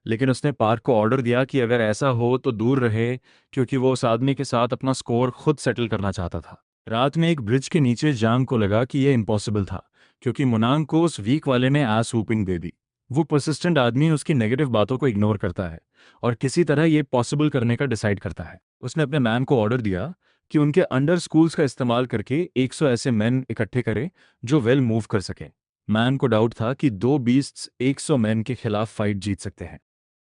लेकिन उसने पार्क को ऑर्डर दिया कि अगर ऐसा हो तो दूर रहे, क्योंकि वो उस आदमी के साथ अपना स्कोर खुद सेटल करना चाहता था। रात में एक ब्रिज के नीचे जांग को लगा कि यह इम्पॉसिबल था, क्योंकि मुनांग को उस वीक वाले ने एस वूपिंग दे दी। वो परसिस्टेंट आदमी उसकी नेगेटिव बातों को इग्नोर करता है और किसी तरह ये पॉसिबल करने का डिसाइड करता है। उसने अपने मैन को ऑर्डर दिया कि उनके अंडर स्कूल्स का इस्तेमाल करके 100 ऐसे मैन इकट्ठे करे जो वेल मूव कर सकें। मैन को डाउट था कि दो बीस्ट्स 100 मैन के खिलाफ फाइट जीत सकते हैं।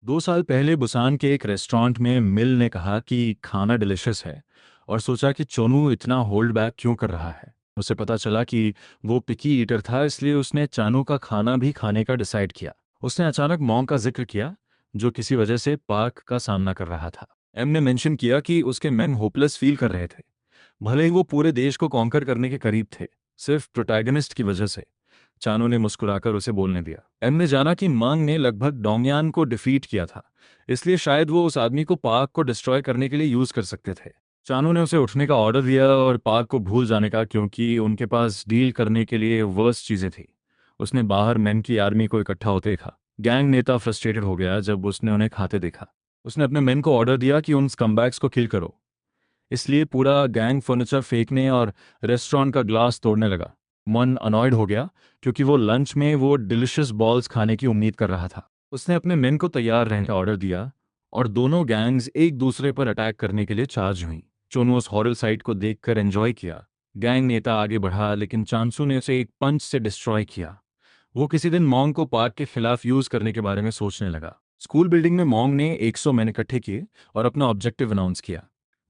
2 साल पहले बुसान के एक रेस्टोरेंट में मिल ने कहा कि खाना डिलिशियस है और सोचा कि चोनू इतना होल्ड बैक क्यों कर रहा है। उसे पता चला कि वो पिकी ईटर था, इसलिए उसने चानू का खाना भी खाने का डिसाइड किया। उसने अचानक मॉन्ग का जिक्र किया, जो किसी वजह से पार्क का सामना कर रहा था। एम ने मेंशन किया कि उसके मेन होपलेस फील कर रहे थे, भले ही वो पूरे देश को कॉन्कर करने के करीब थे, सिर्फ प्रोटैगनिस्ट की वजह से। चानू ने मुस्कुराकर उसे बोलने दिया। एम ने जाना कि मांग ने लगभग डोंगयान को डिफीट किया था, इसलिए शायद वो उस आदमी को पार्क को डिस्ट्रॉय करने के लिए यूज कर सकते थे। चानू ने उसे उठने का ऑर्डर दिया और पार्क को भूल जाने का, क्योंकि उनके पास डील करने के लिए वर्स्ट चीजें थी। उसने बाहर मैन की आर्मी को इकट्ठा होते देखा। गैंग नेता फ्रस्ट्रेटेड हो गया जब उसने उन्हें खाते देखा। उसने अपने मेन को ऑर्डर दिया कि उन स्कमबैग्स को किल करो, इसलिए पूरा गैंग फर्नीचर फेंकने और रेस्टोरेंट का ग्लास तोड़ने लगा। मन अनॉयड हो गया, क्योंकि वो लंच में वो डिलिशियस बॉल्स खाने की उम्मीद कर रहा था। उसने अपने मेन को तैयार रहने का ऑर्डर दिया और दोनों गैंग्स एक दूसरे पर अटैक करने के लिए चार्ज हुई। चोनू उस हॉरर साइट को देखकर एंजॉय किया। गैंग नेता आगे बढ़ा, लेकिन चांसू ने उसे एक पंच से डिस्ट्रॉय किया। वो किसी दिन मॉन्ग को पार्क के खिलाफ यूज करने के बारे में सोचने लगा। स्कूल बिल्डिंग में मॉन्ग ने 100 मैन इकट्ठे किए और अपना ऑब्जेक्टिव अनाउंस किया।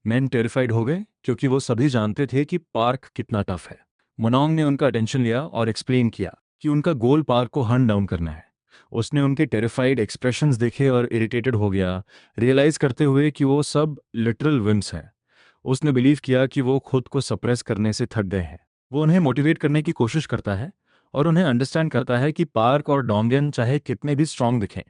मैन टेरिफाइड हो गए, क्योंकि वो सभी जानते थे कि पार्क कितना टफ है। मोनोंग ने उनका अटेंशन लिया और एक्सप्लेन किया कि उनका गोल पार्क को हंट डाउन करना है। उसने उनके टेरिफाइड एक्सप्रेशंस देखे और इरिटेटेड हो गया, रियलाइज करते हुए कि वो सब लिटरल विम्स हैं। उसने बिलीव किया कि वो खुद को सप्रेस करने से थक गए हैं। वो उन्हें मोटिवेट करने की कोशिश करता है और उन्हें अंडरस्टैंड करता है कि पार्क और डोंगियन चाहे कितने भी स्ट्रांग दिखें,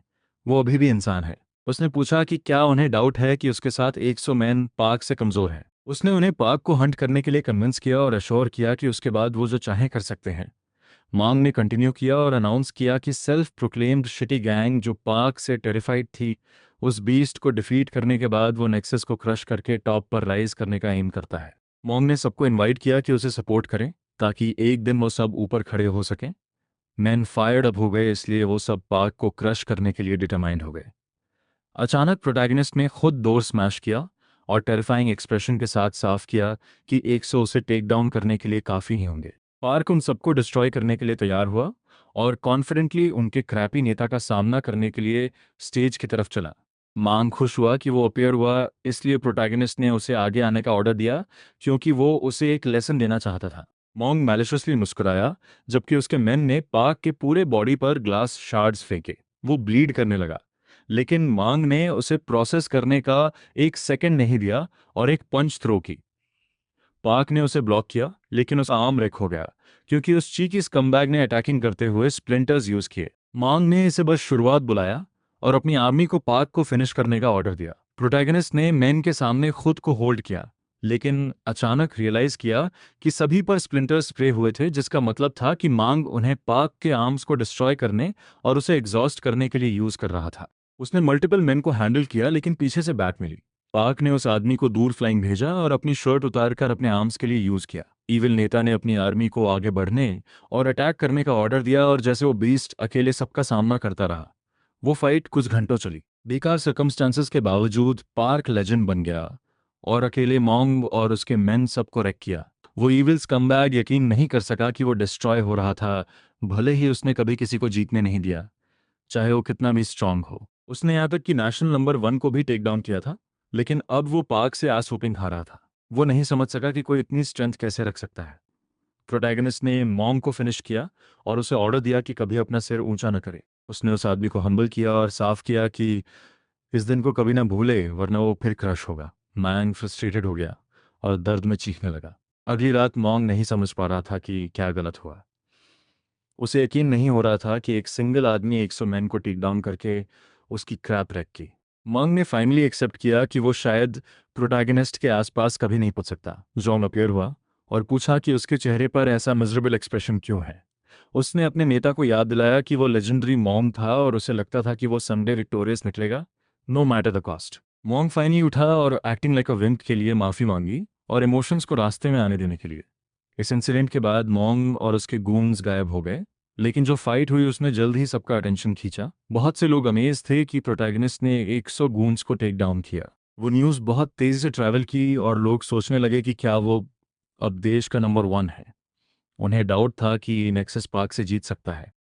वो अभी भी इंसान है। उसने पूछा कि क्या उन्हें डाउट है कि उसके साथ 100 मैन पार्क से कमजोर है। उसने उन्हें पार्क को हंट करने के लिए कन्विंस किया और अश्योर किया कि उसके बाद वो जो चाहें कर सकते हैं। मांग ने कंटिन्यू किया और अनाउंस किया कि सेल्फ प्रोक्लेम्ड शिटी गैंग जो पार्क से टेरिफाइड थी, उस बीस्ट को डिफीट करने के बाद वो नेक्सस को क्रश करके टॉप पर राइज करने का एम करता है। मॉन्ग ने सबको इनवाइट किया कि उसे सपोर्ट करें, ताकि एक दिन वो सब ऊपर खड़े हो सकें। मैन फायर्ड अप हो गए, इसलिए वो सब पार्क को क्रश करने के लिए डिटरमाइंड हो गए। अचानक प्रोटैगनिस्ट ने खुद डोर स्मैश किया और टेरिफाइंग एक्सप्रेशन के साथ साफ किया कि 100 उसे टेक डाउन करने के लिए काफ़ी ही होंगे। पार्क उन सबको डिस्ट्रॉय करने के लिए तैयार हुआ और कॉन्फिडेंटली उनके क्रैपी नेता का सामना करने के लिए स्टेज की तरफ चला। मांग खुश हुआ कि वो अपेयर हुआ, इसलिए प्रोटैगनिस्ट ने उसे आगे आने का ऑर्डर दिया, क्योंकि वो उसे एक लेसन देना चाहता था। मॉन्ग मैलिशियसली मुस्कुराया, जबकि उसके मेन ने पार्क के पूरे बॉडी पर ग्लास शार्ड्स फेंके। वो ब्लीड करने लगा, लेकिन मांग ने उसे प्रोसेस करने का एक सेकंड नहीं दिया और एक पंच थ्रो की। पार्क ने उसे ब्लॉक किया, लेकिन उसका आर्म रेक हो गया, क्योंकि उस चीकी स्कमबैग ने अटैकिंग करते हुए स्प्लिंटर्स यूज किए। मांग ने इसे बस शुरुआत बुलाया और अपनी आर्मी को पार्क को फिनिश करने का ऑर्डर दिया। प्रोटैगनिस्ट ने मैन के सामने खुद को होल्ड किया, लेकिन अचानक रियलाइज किया कि सभी पर स्प्लिंटर्स स्प्रे हुए थे, जिसका मतलब था कि मांग उन्हें पार्क के आर्म्स को डिस्ट्रॉय करने और उसे एग्जॉस्ट करने के लिए यूज कर रहा था। उसने मल्टीपल मैन को हैंडल किया, लेकिन पीछे से बैट मिली। पार्क ने उस आदमी को दूर फ्लाइंग भेजा और अपनी शर्ट उतारकर अपने आर्म्स के लिए यूज किया। ईविल नेता ने अपनी आर्मी को आगे बढ़ने और अटैक करने का ऑर्डर दिया, और जैसे वो बीस्ट अकेले सबका सामना करता रहा। वो फाइट कुछ घंटों चली। बेकार सर्कमस्टांसेस के बावजूद पार्क लेजेंड बन गया और अकेले मॉन्ग और उसके मेन सबको रैक किया। वो ईविल स्कमबैग यकीन नहीं कर सका कि वो डिस्ट्रॉय हो रहा था, भले ही उसने कभी किसी को जीतने नहीं दिया, चाहे वो कितना भी स्ट्रांग हो। उसने यहाँ तक कि नेशनल नंबर 1 को भी टेक डाउन किया था, लेकिन अब वो पार्क से आस होपिंग खा रहा था। वो नहीं समझ सका कि कोई इतनी स्ट्रेंथ कैसे रख सकता है। प्रोटैगनिस्ट ने मॉन्ग को फिनिश किया और उसे ऑर्डर दिया कि कभी अपना सिर ऊंचा न करे। उसने उस आदमी को हम्बल किया और साफ किया कि इस दिन को कभी ना भूले, वरना वो फिर क्रश होगा। मैंग फ्रस्ट्रेटेड हो गया और दर्द में चीखने लगा। अगली रात मॉन्ग नहीं समझ पा रहा था कि क्या गलत हुआ। उसे यकीन नहीं हो रहा था कि एक सिंगल आदमी 100 मैन को टेक डाउन करके उसकी क्रैप रख की। मंग ने फाइनली एक्सेप्ट किया कि वो शायद प्रोटैगनिस्ट के आसपास कभी नहीं पहुंच सकता। जॉन अपियर हुआ और पूछा कि उसके चेहरे पर ऐसा मिजरेबल एक्सप्रेशन क्यों है। उसने अपने नेता को याद दिलाया कि वो लेजेंडरी मॉन्ग था और उसे लगता था कि वो संडे विक्टोरियस निकलेगा, no matter the cost. Mong finally उठा और एक्टिंग लाइक अ विंक के लिए माफ़ी मांगी और इमोशंस को रास्ते में आने देने के लिए। इस इंसिडेंट के बाद मोंग और उसके गूंस गायब हो गए, लेकिन जो फाइट हुई उसने जल्द ही सबका अटेंशन खींचा। बहुत से लोग अमेज थे कि प्रोटैगनिस्ट ने 100 गूंस को टेक डाउन किया। वो न्यूज़ बहुत तेज़ी से ट्रैवल की और लोग सोचने लगे कि क्या वो अब देश का नंबर 1 है। उन्हें डाउट था कि नेक्सस पार्क से जीत सकता है।